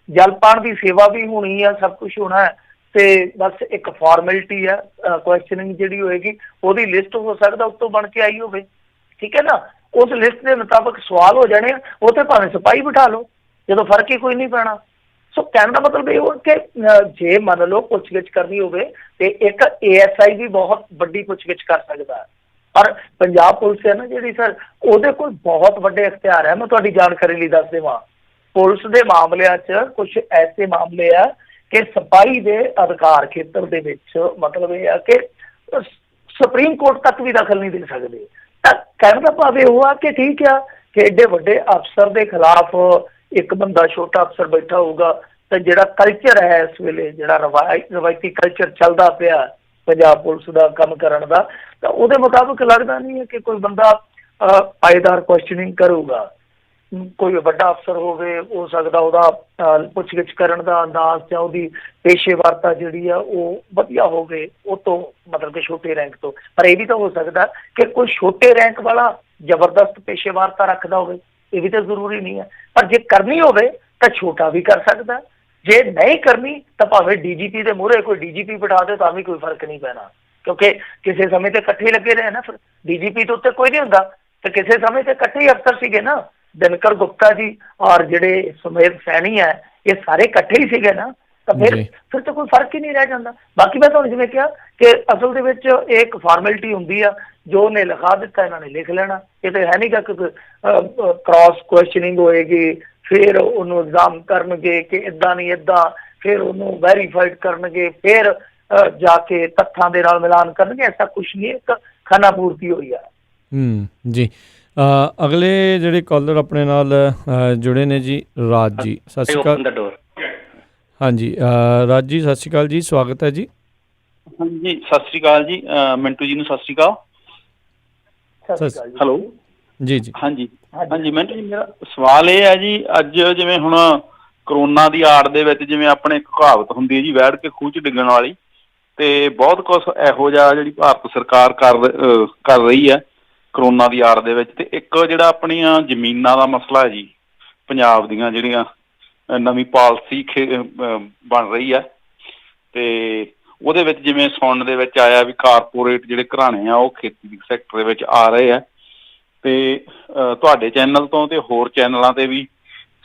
ਜਲਪਾਨ ਦੀ ਸੇਵਾ ਵੀ ਹੋਣੀ ਆ, ਸਭ ਕੁਛ ਹੋਣਾ ਹੈ ਤੇ ਬਸ ਇੱਕ ਫਾਰਮੈਲਿਟੀ ਆ। ਕੁਐਸਚਨਿੰਗ ਜਿਹੜੀ ਹੋਏਗੀ ਉਹਦੀ ਲਿਸਟ ਹੋ ਸਕਦਾ ਉੱਤੋਂ ਬਣ ਕੇ ਆਈ ਹੋਵੇ, ਠੀਕ ਹੈ ਨਾ। ਉਸ ਲਿਸਟ ਦੇ ਮੁਤਾਬਕ ਸਵਾਲ ਹੋ ਜਾਣੇ ਆ, ਉੱਥੇ ਭਾਵੇਂ ਸਿਪਾਹੀ ਬਿਠਾ ਲਓ, ਜਦੋਂ ਫਰਕ ਹੀ ਕੋਈ ਨਹੀਂ ਪੈਣਾ। ਸੋ ਕਹਿਣ ਦਾ ਮਤਲਬ ਇਹ ਹੋ ਕਿ ਜੇ ਮੰਨ ਲਓ ਪੁੱਛਗਿੱਛ ਕਰਨੀ ਹੋਵੇ ਤੇ ਇੱਕ ASI ਵੀ ਬਹੁਤ ਵੱਡੀ ਪੁੱਛਗਿੱਛ ਕਰ ਸਕਦਾ। ਪਰ ਪੰਜਾਬ ਪੁਲਿਸ ਹੈ ਨਾ ਜਿਹੜੀ ਸਰ, ਉਹਦੇ ਕੋਲ ਬਹੁਤ ਵੱਡੇ ਅਖਤਿਆਰ ਹੈ। ਮੈਂ ਤੁਹਾਡੀ ਜਾਣਕਾਰੀ ਲਈ ਦੱਸ ਦੇਵਾਂ, ਪੁਲਿਸ ਦੇ ਮਾਮਲਿਆਂ 'ਚ ਕੁਛ ਐਸੇ ਮਾਮਲੇ ਆ ਕਿ ਸਿਪਾਹੀ ਦੇ ਅਧਿਕਾਰ ਖੇਤਰ ਦੇ ਵਿੱਚ ਮਤਲਬ ਇਹ ਆ ਕਿ ਸੁਪਰੀਮ ਕੋਰਟ ਤੱਕ ਵੀ ਦਖਲ ਨਹੀਂ ਦੇ ਸਕਦੇ। ਤਾਂ ਕਹਿਣ ਦਾ ਭਾਵ ਇਹ ਹੋਆ ਕਿ ਠੀਕ ਆ ਕਿ ਐਡੇ ਵੱਡੇ ਅਫਸਰ ਦੇ ਖਿਲਾਫ ਇੱਕ ਬੰਦਾ ਛੋਟਾ ਅਫਸਰ ਬੈਠਾ ਹੋਊਗਾ ਤਾਂ ਜਿਹੜਾ ਕਲਚਰ ਹੈ ਇਸ ਵੇਲੇ, ਜਿਹੜਾ ਰਵਾਇਤੀ ਕਲਚਰ ਚੱਲਦਾ ਪਿਆ ਪੰਜਾਬ ਪੁਲਿਸ ਦਾ ਕੰਮ ਕਰਨ ਦਾ, ਤਾਂ ਉਹਦੇ ਮੁਤਾਬਕ ਲੱਗਦਾ ਨਹੀਂ ਹੈ ਕਿ ਕੋਈ ਬੰਦਾ ਪਾਏਦਾਰ ਕੁਐਸਚਨਿੰਗ ਕਰੂਗਾ। ਕੋਈ ਵੱਡਾ ਅਫਸਰ ਹੋਵੇ, ਹੋ ਸਕਦਾ ਉਹਦਾ ਪੁੱਛਗਿੱਛ ਕਰਨ ਦਾ ਅੰਦਾਜ਼ ਜਾਂ ਉਹਦੀ ਪੇਸ਼ੇਵਰਤਾ ਜਿਹੜੀ ਆ ਉਹ ਵਧੀਆ ਹੋਵੇ ਉਹ ਤੋਂ, ਮਤਲਬ ਕਿ ਛੋਟੇ ਰੈਂਕ ਤੋਂ। ਪਰ ਇਹ ਵੀ ਤਾਂ ਹੋ ਸਕਦਾ ਕਿ ਕੋਈ ਛੋਟੇ ਰੈਂਕ ਵਾਲਾ ਜ਼ਬਰਦਸਤ ਪੇਸ਼ੇਵਰਤਾ ਰੱਖਦਾ ਹੋਵੇ, ਇਹ ਵੀ ਤਾਂ ਜ਼ਰੂਰੀ ਨਹੀਂ ਹੈ। ਪਰ ਜੇ ਕਰਨੀ ਹੋਵੇ ਤਾਂ ਛੋਟਾ ਵੀ ਕਰ ਸਕਦਾ, ਜੇ ਨਹੀਂ ਕਰਨੀ ਤਾਂ ਭਾਵੇਂ DGP ਦੇ ਮੂਹਰੇ ਕੋਈ DGP ਬਿਠਾ ਦੇ ਤਾਂ ਵੀ ਕੋਈ ਫਰਕ ਨਹੀਂ ਪੈਣਾ, ਕਿਉਂਕਿ ਕਿਸੇ ਸਮੇਂ ਤੇ ਇਕੱਠੇ ਲੱਗੇ ਰਹੇ ਨਾ। ਫਿਰ DGP ਤੋਂ ਉੱਤੇ ਕੋਈ ਨਹੀਂ ਹੁੰਦਾ, ਤੇ ਕਿਸੇ ਸਮੇਂ ਤੇ ਇਕੱਠੇ ਹੀ ਅਫਸਰ ਸੀਗੇ ਨਾ, ਦਿਨਕਰ ਗੁਪਤਾ ਜੀ ਔਰ ਜਿਹੜੇ ਸੁਮੇਧ ਸੈਣੀ ਹੈ, ਇਹ ਸਾਰੇ ਇਕੱਠੇ ਹੀ ਸੀਗੇ ਨਾ। ਤਾਂ ਫਿਰ ਤਾਂ ਕੋਈ ਫਰਕ ਹੀ ਨਹੀਂ ਰਹਿ ਜਾਂਦਾ। ਬਾਕੀ ਮੈਂ ਤੁਹਾਨੂੰ ਜਿਵੇਂ ਕਿਹਾ ਕਿ ਅਸਲ ਦੇ ਵਿੱਚ ਇਹ ਇੱਕ ਫਾਰਮੈਲਿਟੀ ਹੁੰਦੀ ਆ, ਜੋ ਉਹਨੇ ਲਿਖਾ ਦਿੱਤਾ ਇਹਨਾਂ ਨੇ ਲਿਖ ਲੈਣਾ। ਇਹ ਤਾਂ ਹੈ ਨਹੀਂ ਗਾ ਕਿ ਕ੍ਰਾਸ ਕੁਐਸਚਨਿੰਗ ਹੋਏਗੀ, ਫਿਰ ਉਹਨੂੰ ਐਗਜ਼ਾਮ ਕਰਨਗੇ ਕਿ ਇੱਦਾਂ ਨਹੀਂ ਇੱਦਾਂ, ਫਿਰ ਉਹਨੂੰ ਵੈਰੀਫਾਈਡ ਕਰਨਗੇ, ਫਿਰ ਜਾ ਕੇ ਤੱਥਾਂ ਦੇ ਨਾਲ ਮਿਲਾਨ ਕਰਨਗੇ। ਐਸਾ ਕੁਛ ਨਹੀਂ, ਇੱਕ ਖਾਨਾ ਪੂਰਤੀ ਹੋਈ ਆ। ਜੀ ਅਗਲੇ ਜਿਹੜੇ ਕਾਲਰ ਆਪਣੇ ਨਾਲ ਜੁੜੇ ਨੇ ਜੀ, ਰਾਜ ਜੀ, ਸਤਿ ਸ਼੍ਰੀ ਅਕਾਲ। ਹਾਂਜੀ ਰਾਜ ਜੀ, ਸਤਿ ਸ਼੍ਰੀ ਅਕਾਲ ਜੀ, ਸਵਾਗਤ ਹੈ ਜੀ। ਹਾਂਜੀ ਸਤਿ ਸ਼੍ਰੀ ਅਕਾਲ ਜੀ, ਮਿੰਟੂ ਜੀ ਨੂੰ ਸਤਿ ਸ਼੍ਰੀ ਅਕਾਲ। ਹੈਲੋ ਜੀ ਜੀ। ਹਾਂਜੀ ਹਾਂਜੀ ਮਿੰਟੂ ਜੀ, ਮੇਰਾ ਸਵਾਲ ਇਹ ਹੈ ਜੀ, ਅੱਜ ਜਿਵੇਂ ਹੁਣ ਕਰੋਨਾ ਦੀ ਆੜ ਦੇ ਵਿੱਚ ਜਿਵੇਂ ਆਪਣੇ ਕਹਾਵਤ ਹੁੰਦੀ ਹੈ ਜੀ, ਵੈੜ ਕੇ ਖੂਹ 'ਚ ਡਿੱਗਣ ਵਾਲੀ, ਤੇ ਬਹੁਤ ਕੁਛ ਇਹੋ ਜਿਹਾ ਜਿਹੜੀ ਭਾਰਤ ਸਰਕਾਰ ਕਰ ਰਹੀ ਹੈ ਕਰੋਨਾ ਦੀ ਆੜ ਦੇ ਵਿੱਚ। ਤੇ ਇੱਕ ਜਿਹੜਾ ਆਪਣੀਆਂ ਜ਼ਮੀਨਾਂ ਦਾ ਮਸਲਾ ਹੈ ਜੀ, ਪੰਜਾਬ ਦੀਆਂ ਜਿਹੜੀਆਂ ਨਵੀਂ ਪਾਲਿਸੀ ਬਣ ਰਹੀ ਹੈ, ਤੇ ਉਹਦੇ ਵਿੱਚ ਜਿਵੇਂ ਸੁਣਨ ਦੇ ਵਿੱਚ ਆਇਆ ਵੀ ਕਾਰਪੋਰੇਟ ਜਿਹੜੇ ਘਰਾਣੇ ਆ ਉਹ ਖੇਤੀ ਸੈਕਟਰ ਦੇ ਵਿੱਚ ਆ ਰਹੇ ਆ, ਤੇ ਤੁਹਾਡੇ ਚੈਨਲ ਤੋਂ ਤੇ ਹੋਰ ਚੈਨਲਾਂ ਤੇ ਵੀ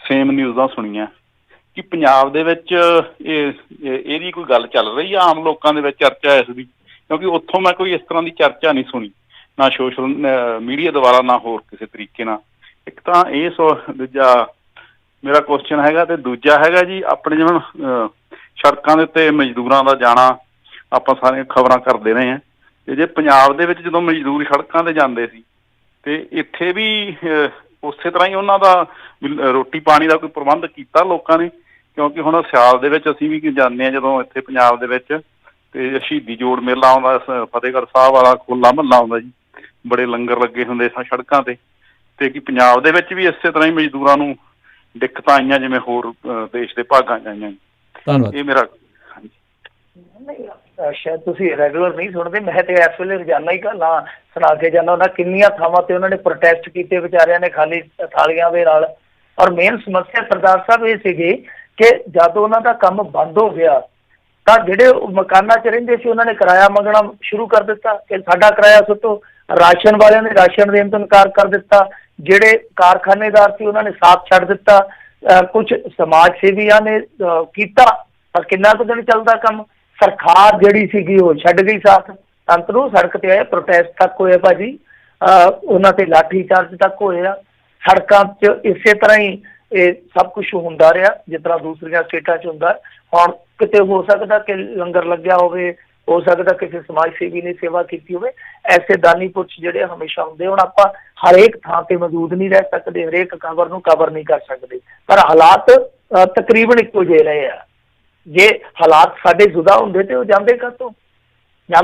ਸੇਮ ਨਿਊਜ਼ਾਂ ਸੁਣੀਆਂ ਕਿ ਪੰਜਾਬ ਦੇ ਵਿੱਚ ਇਹਦੀ ਕੋਈ ਗੱਲ ਚੱਲ ਰਹੀ ਆ, ਆਮ ਲੋਕਾਂ ਦੇ ਵਿੱਚ ਚਰਚਾ ਇਸ ਦੀ, ਕਿਉਂਕਿ ਉੱਥੋਂ ਮੈਂ ਕੋਈ ਇਸ ਤਰ੍ਹਾਂ ਦੀ ਚਰਚਾ ਨਹੀਂ ਸੁਣੀ, ਨਾ ਸੋਸ਼ਲ ਮੀਡੀਆ ਦੁਆਰਾ ਨਾ ਹੋਰ ਕਿਸੇ ਤਰੀਕੇ ਨਾਲ। ਇੱਕ ਤਾਂ ਇਹ ਦੂਜਾ ਮੇਰਾ ਕੁਐਸਚਨ ਹੈਗਾ, ਤੇ ਦੂਜਾ ਹੈਗਾ ਜੀ ਆਪਣੇ ਜਿਵੇਂ ਸੜਕਾਂ ਦੇ ਉੱਤੇ ਮਜ਼ਦੂਰਾਂ ਦਾ ਜਾਣਾ, ਆਪਾਂ ਸਾਰੀਆਂ ਖਬਰਾਂ ਕਰਦੇ ਰਹੇ ਹਾਂ, ਤੇ ਜੇ ਪੰਜਾਬ ਦੇ ਵਿੱਚ ਜਦੋਂ ਮਜ਼ਦੂਰ ਸੜਕਾਂ ਤੇ ਜਾਂਦੇ ਸੀ ਤੇ ਇੱਥੇ ਵੀ ਉਸੇ ਤਰ੍ਹਾਂ ਹੀ ਉਹਨਾਂ ਦਾ ਰੋਟੀ ਪਾਣੀ ਦਾ ਕੋਈ ਪ੍ਰਬੰਧ ਕੀਤਾ ਲੋਕਾਂ ਨੇ? ਕਿਉਂਕਿ ਹੁਣ ਸਿਆਲ ਦੇ ਵਿੱਚ ਅਸੀਂ ਵੀ ਜਾਂਦੇ ਹਾਂ ਜਦੋਂ ਇੱਥੇ ਪੰਜਾਬ ਦੇ ਵਿੱਚ, ਤੇ ਸ਼ਹੀਦੀ ਜੋੜ ਮੇਲਾ ਆਉਂਦਾ, ਫਤਿਹਗੜ੍ਹ ਸਾਹਿਬ ਵਾਲਾ ਖੋਲਾ ਮਹੱਲਾ ਆਉਂਦਾ ਜੀ, ਬੜੇ ਲੰਗਰ ਲੱਗੇ ਹੁੰਦੇ ਸੜਕਾਂ ਤੇ, ਤੇ ਕਿ ਪੰਜਾਬ ਦੇ ਵਿੱਚ ਵੀ ਇਸੇ ਤਰ੍ਹਾਂ ਹੀ ਮਜ਼ਦੂਰਾਂ ਨੂੰ ਦਿੱਕਤਾਂ ਆਈਆਂ ਜਿਵੇਂ ਹੋਰ ਦੇਸ਼ ਦੇ ਭਾਗਾਂ 'ਚ ਆਈਆਂ? ਧੰਨਵਾਦ। ਇਹ ਮੇਰਾ ਸ਼ਾਇਦ ਤੁਸੀਂ ਰੈਗੂਲਰ ਨਹੀਂ ਸੁਣਦੇ, ਮੈਂ ਤੇ ਇਸ ਵੇਲੇ ਰੋਜ਼ਾਨਾ ਹੀ ਗੱਲਾਂ ਸੁਣਾ ਕੇ ਜਾਂਦਾ ਉਹਨਾਂ, ਕਿੰਨੀਆਂ ਥਾਵਾਂ ਤੇ ਉਹਨਾਂ ਨੇ ਪ੍ਰੋਟੈਸਟ ਕੀਤੇ ਵਿਚਾਰਿਆਂ ਨੇ ਖਾਲੀ ਥਾਲੀਆਂ ਦੇ ਨਾਲ। ਔਰ ਮੇਨ ਸਮੱਸਿਆ ਸਰਦਾਰ ਸਾਹਿਬ ਇਹ ਸੀਗੀ ਕਿ ਜਦੋਂ ਉਹਨਾਂ ਦਾ ਕੰਮ ਬੰਦ ਹੋ ਗਿਆ ਤਾਂ ਜਿਹੜੇ ਮਕਾਨਾਂ 'ਚ ਰਹਿੰਦੇ ਸੀ ਉਹਨਾਂ ਨੇ ਕਿਰਾਇਆ ਮੰਗਣਾ ਸ਼ੁਰੂ ਕਰ ਦਿੱਤਾ ਕਿ ਸਾਡਾ ਕਿਰਾਇਆ ਸੁੱਟੋ। ਰਾਸ਼ਨ ਵਾਲਿਆਂ ਨੇ ਰਾਸ਼ਨ ਦੇਣ ਤੋਂ ਇਨਕਾਰ ਕਰ ਦਿੱਤਾ, ਜਿਹੜੇ ਕਾਰਖਾਨੇਦਾਰ ਸੀ ਉਹਨਾਂ ਨੇ ਸਾਥ ਛੱਡ ਦਿੱਤਾ, ਕੁਝ ਸਮਾਜ ਸੇਵੀਆਂ ਨੇ ਕੀਤਾ, ਪਰ ਕਿੰਨਾ ਕੁ ਦਿਨ ਚੱਲਦਾ ਕੰਮ। ਸਰਕਾਰ ਜਿਹੜੀ ਸੀਗੀ ਉਹ ਛੱਡ ਗਈ ਸਾਥ, ਅੰਤ ਨੂੰ ਸੜਕ ਤੇ ਆਏ, ਪ੍ਰੋਟੈਸਟ ਤੱਕ ਹੋਏ ਭਾਜੀ, ਉਹਨਾਂ ਤੇ ਲਾਠੀ ਚਾਰਜ ਤੱਕ ਹੋਇਆ। ਸੜਕਾਂ 'ਚ ਇਸੇ ਤਰ੍ਹਾਂ ਹੀ ਇਹ ਸਭ ਕੁਛ ਹੁੰਦਾ ਰਿਹਾ ਜਿਸ ਤਰ੍ਹਾਂ ਦੂਸਰੀਆਂ ਸਟੇਟਾਂ 'ਚ ਹੁੰਦਾ। ਹੁਣ ਕਿਤੇ ਹੋ ਸਕਦਾ ਕਿ ਲੰਗਰ ਲੱਗਿਆ ਹੋਵੇ, ਹੋ ਸਕਦਾ ਕਿਸੇ ਸਮਾਜ ਸੇਵੀ ਨੇ ਸੇਵਾ ਕੀਤੀ ਹੋਵੇ। ਐਸੇ ਦਾਨੀ ਪੁਰਸ਼ ਜਿਹੜੇ ਹਮੇਸ਼ਾ ਹੁੰਦੇ। ਹੁਣ ਆਪਾਂ ਹਰੇਕ ਥਾਂ ਤੇ ਮੌਜੂਦ ਨਹੀਂ ਰਹਿ ਸਕਦੇ, ਹਰੇਕ ਖਬਰ ਨੂੰ ਕਵਰ ਨਹੀਂ ਕਰ ਸਕਦੇ, ਪਰ ਹਾਲਾਤ ਤਕਰੀਬਨ ਇੱਕੋ ਜਿਹੇ ਰਹੇ ਆ। ਜੇ ਹਾਲਾਤ ਸਾਡੇ ਜੁਦਾ ਹੁੰਦੇ ਤੇ ਉਹ ਜਾਂਦੇ ਕਾਹਤੋਂ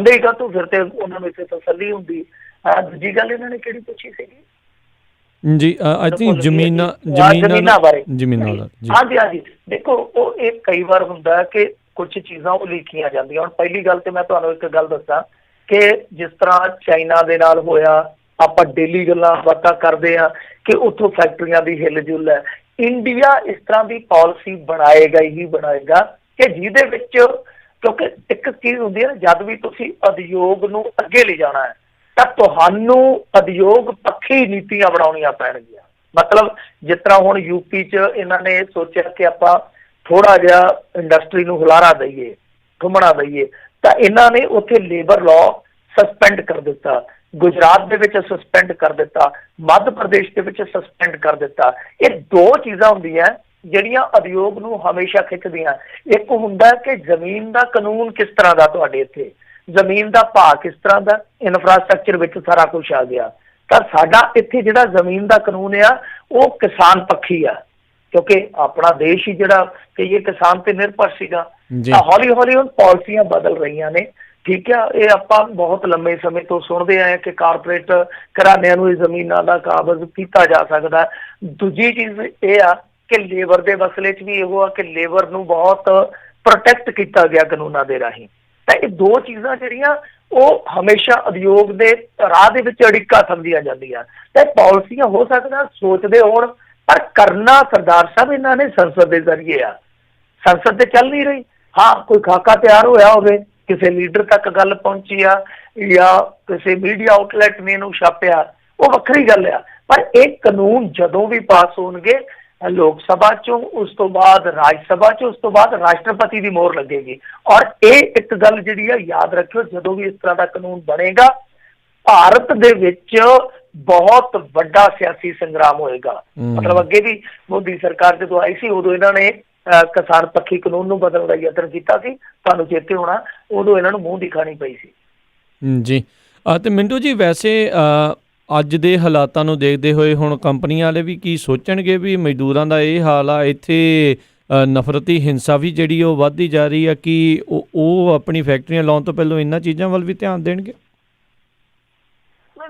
ਹੀ ਕਾਹਤੋਂ, ਫਿਰ ਤੇ ਉਹਨਾਂ ਨੂੰ ਇੱਥੇ ਤਸੱਲੀ ਹੁੰਦੀ। ਦੂਜੀ ਗੱਲ ਇਹਨਾਂ ਨੇ ਕਿਹੜੀ ਪੁੱਛੀ ਸੀਗੀ ਜੀ? ਆਈ ਥਿੰਕ ਜ਼ਮੀਨਾਂ ਬਾਰੇ। ਹਾਂਜੀ ਹਾਂਜੀ, ਦੇਖੋ ਉਹ ਇਹ ਕਈ ਵਾਰ ਹੁੰਦਾ ਕਿ ਕੁਝ ਚੀਜ਼ਾਂ ਉਹ ਲਿਖੀਆਂ ਜਾਂਦੀਆਂ। ਹੁਣ ਪਹਿਲੀ ਗੱਲ ਤੇ ਮੈਂ ਤੁਹਾਨੂੰ ਇੱਕ ਗੱਲ ਦੱਸਾਂ ਕਿ ਜਿਸ ਤਰ੍ਹਾਂ ਚਾਈਨਾ ਦੇ ਨਾਲ ਹੋਇਆ, ਆਪਾਂ ਡੇਲੀ ਗੱਲਾਂ ਬਾਤਾਂ ਕਰਦੇ ਹਾਂ ਕਿ ਉੱਥੋਂ ਫੈਕਟਰੀਆਂ ਦੀ ਹਿੱਲ ਜੁਲ ਹੈ। ਇੰਡੀਆ ਇਸ ਤਰ੍ਹਾਂ ਦੀ ਪਾਲਿਸੀ ਬਣਾਏਗਾ ਹੀ ਬਣਾਏਗਾ ਕਿ ਜਿਹਦੇ ਵਿੱਚ, ਕਿਉਂਕਿ ਇੱਕ ਚੀਜ਼ ਹੁੰਦੀ ਹੈ ਨਾ, ਜਦ ਵੀ ਤੁਸੀਂ ਉਦਯੋਗ ਨੂੰ ਅੱਗੇ ਲੈ ਜਾਣਾ ਹੈ ਤਾਂ ਤੁਹਾਨੂੰ ਉਦਯੋਗ ਪੱਖੀ ਨੀਤੀਆਂ ਬਣਾਉਣੀਆਂ ਪੈਣਗੀਆਂ। ਮਤਲਬ ਜਿਸ ਤਰ੍ਹਾਂ ਹੁਣ ਯੂਪੀ 'ਚ ਇਹਨਾਂ ਨੇ ਸੋਚਿਆ ਕਿ ਆਪਾਂ ਥੋੜ੍ਹਾ ਜਿਹਾ ਇੰਡਸਟਰੀ ਨੂੰ ਹੁਲਾਰਾ ਦਈਏ, ਘੁੰਮਣਾ ਦਈਏ, ਤਾਂ ਇਹਨਾਂ ਨੇ ਉੱਥੇ ਲੇਬਰ ਲਾਅ ਸਸਪੈਂਡ ਕਰ ਦਿੱਤਾ, ਗੁਜਰਾਤ ਦੇ ਵਿੱਚ ਸਸਪੈਂਡ ਕਰ ਦਿੱਤਾ, ਮੱਧ ਪ੍ਰਦੇਸ਼ ਦੇ ਵਿੱਚ ਸਸਪੈਂਡ ਕਰ ਦਿੱਤਾ। ਇਹ ਦੋ ਚੀਜ਼ਾਂ ਹੁੰਦੀਆਂ ਜਿਹੜੀਆਂ ਉਦਯੋਗ ਨੂੰ ਹਮੇਸ਼ਾ ਖਿੱਚਦੀਆਂ। ਇੱਕ ਹੁੰਦਾ ਕਿ ਜ਼ਮੀਨ ਦਾ ਕਾਨੂੰਨ ਕਿਸ ਤਰ੍ਹਾਂ ਦਾ, ਤੁਹਾਡੇ ਇੱਥੇ ਜ਼ਮੀਨ ਦਾ ਭਾਅ ਕਿਸ ਤਰ੍ਹਾਂ ਦਾ, ਇਨਫਰਾਸਟਰਕਚਰ ਵਿੱਚ ਸਾਰਾ ਕੁਛ ਆ ਗਿਆ। ਤਾਂ ਸਾਡਾ ਇੱਥੇ ਜਿਹੜਾ ਜ਼ਮੀਨ ਦਾ ਕਾਨੂੰਨ ਆ ਉਹ ਕਿਸਾਨ ਪੱਖੀ ਆ, ਕਿਉਂਕਿ ਆਪਣਾ ਦੇਸ਼ ਹੀ ਜਿਹੜਾ ਕਿ ਇਹ ਕਿਸਾਨ ਤੇ ਨਿਰਭਰ ਸੀਗਾ। ਤਾਂ ਹੌਲੀ ਹੌਲੀ ਹੁਣ ਪਾਲਿਸੀਆਂ ਬਦਲ ਰਹੀਆਂ ਨੇ ਠੀਕ ਆ, ਇਹ ਆਪਾਂ ਬਹੁਤ ਲੰਮੇ ਸਮੇਂ ਤੋਂ ਸੁਣਦੇ ਆਏ ਕਿ ਕਾਰਪੋਰੇਟ ਘਰਾਣਿਆਂ ਨੂੰ ਇਹ ਜ਼ਮੀਨਾਂ ਦਾ ਕਾਬਜ਼ ਕੀਤਾ ਜਾ ਸਕਦਾ। ਦੂਜੀ ਚੀਜ਼ ਇਹ ਆ ਕਿ ਲੇਬਰ ਦੇ ਮਸਲੇ 'ਚ ਵੀ ਇਹੋ ਆ ਕਿ ਲੇਬਰ ਨੂੰ ਬਹੁਤ ਪ੍ਰੋਟੈਕਟ ਕੀਤਾ ਗਿਆ ਕਾਨੂੰਨਾਂ ਦੇ ਰਾਹੀਂ। ਤਾਂ ਇਹ ਦੋ ਚੀਜ਼ਾਂ ਜਿਹੜੀਆਂ ਉਹ ਹਮੇਸ਼ਾ ਉਦਯੋਗ ਦੇ ਰਾਹ ਦੇ ਵਿੱਚ ਅੜਿੱਕਾ ਸਮਝੀਆਂ ਜਾਂਦੀਆਂ। ਤੇ ਪਾਲਿਸੀਆਂ ਹੋ ਸਕਦਾ ਸੋਚਦੇ ਹੋਣ, ਪਰ ਕਰਨਾ ਸਰਦਾਰ ਸਾਹਿਬ ਇਹਨਾਂ ਨੇ ਸੰਸਦ ਦੇ ਜ਼ਰੀਏ ਆ। ਸੰਸਦ ਤੇ ਚੱਲ ਨਹੀਂ ਰਹੀ। ਹਾਂ, ਕੋਈ ਖਾਕਾ ਤਿਆਰ ਹੋਇਆ ਹੋਵੇ, ਕਿਸੇ ਲੀਡਰ ਤੱਕ ਗੱਲ ਪਹੁੰਚੀ ਆ ਜਾਂ ਕਿਸੇ ਮੀਡੀਆ ਆਊਟਲੈਟ ਨੇ ਇਹਨੂੰ ਛਾਪਿਆ, ਉਹ ਵੱਖਰੀ ਗੱਲ ਆ। ਪਰ ਇਹ ਕਾਨੂੰਨ ਜਦੋਂ ਵੀ ਪਾਸ ਹੋਣਗੇ ਲੋਕ ਸਭਾ ਚੋਂ, ਉਸ ਤੋਂ ਬਾਅਦ ਰਾਜ ਸਭਾ ਚੋਂ, ਉਸ ਤੋਂ ਬਾਅਦ ਰਾਸ਼ਟਰਪਤੀ ਦੀ ਮੋਹਰ ਲੱਗੇਗੀ। ਔਰ ਇਹ ਇੱਕ ਗੱਲ ਜਿਹੜੀ ਆ ਯਾਦ ਰੱਖਿਓ, ਜਦੋਂ ਵੀ ਇਸ ਤਰ੍ਹਾਂ ਦਾ ਕਾਨੂੰਨ ਬਣੇਗਾ ਭਾਰਤ ਦੇ ਵਿੱਚ ਬਹੁਤ ਵੱਡਾ ਸਿਆਸੀ ਸੰਗਰਾਮ ਹੋਏਗਾ। ਮਤਲਬ ਅੱਗੇ ਵੀ ਮੋਦੀ ਸਰਕਾਰ ਜਦੋਂ ਆਈ ਸੀ ਉਦੋਂ ਇਹਨਾਂ ਨੇ ਕਿਸਾਨ ਪੱਖੀ ਕਾਨੂੰਨ ਨੂੰ ਬਦਲਣ ਦਾ ਯਤਨ ਕੀਤਾ ਸੀ, ਤੁਹਾਨੂੰ ਚੇਤੇ ਹੋਣਾ, ਉਦੋਂ ਇਹਨਾਂ ਨੂੰ ਮੂੰਹ ਦਿਖਾਣੀ ਪਈ ਸੀ। ਜੀ ਤੇ ਮਿੰਟੂ ਜੀ, ਵੈਸੇ ਅੱਜ ਦੇ ਹਾਲਾਤਾਂ ਨੂੰ ਦੇਖਦੇ ਹੋਏ ਹੁਣ ਕੰਪਨੀਆਂ ਵਾਲੇ ਵੀ ਕੀ ਸੋਚਣਗੇ ਵੀ ਮਜ਼ਦੂਰਾਂ ਦਾ ਇਹ ਹਾਲ ਆ, ਇੱਥੇ ਨਫ਼ਰਤੀ ਹਿੰਸਾ ਵੀ ਜਿਹੜੀ ਉਹ ਵੱਧਦੀ ਜਾ ਰਹੀ ਆ, ਕਿ ਉਹ ਆਪਣੀ ਫੈਕਟਰੀਆਂ ਲਾਉਣ ਤੋਂ ਪਹਿਲਾਂ ਇਹਨਾਂ ਚੀਜ਼ਾਂ ਵੱਲ ਵੀ ਧਿਆਨ ਦੇਣਗੇ?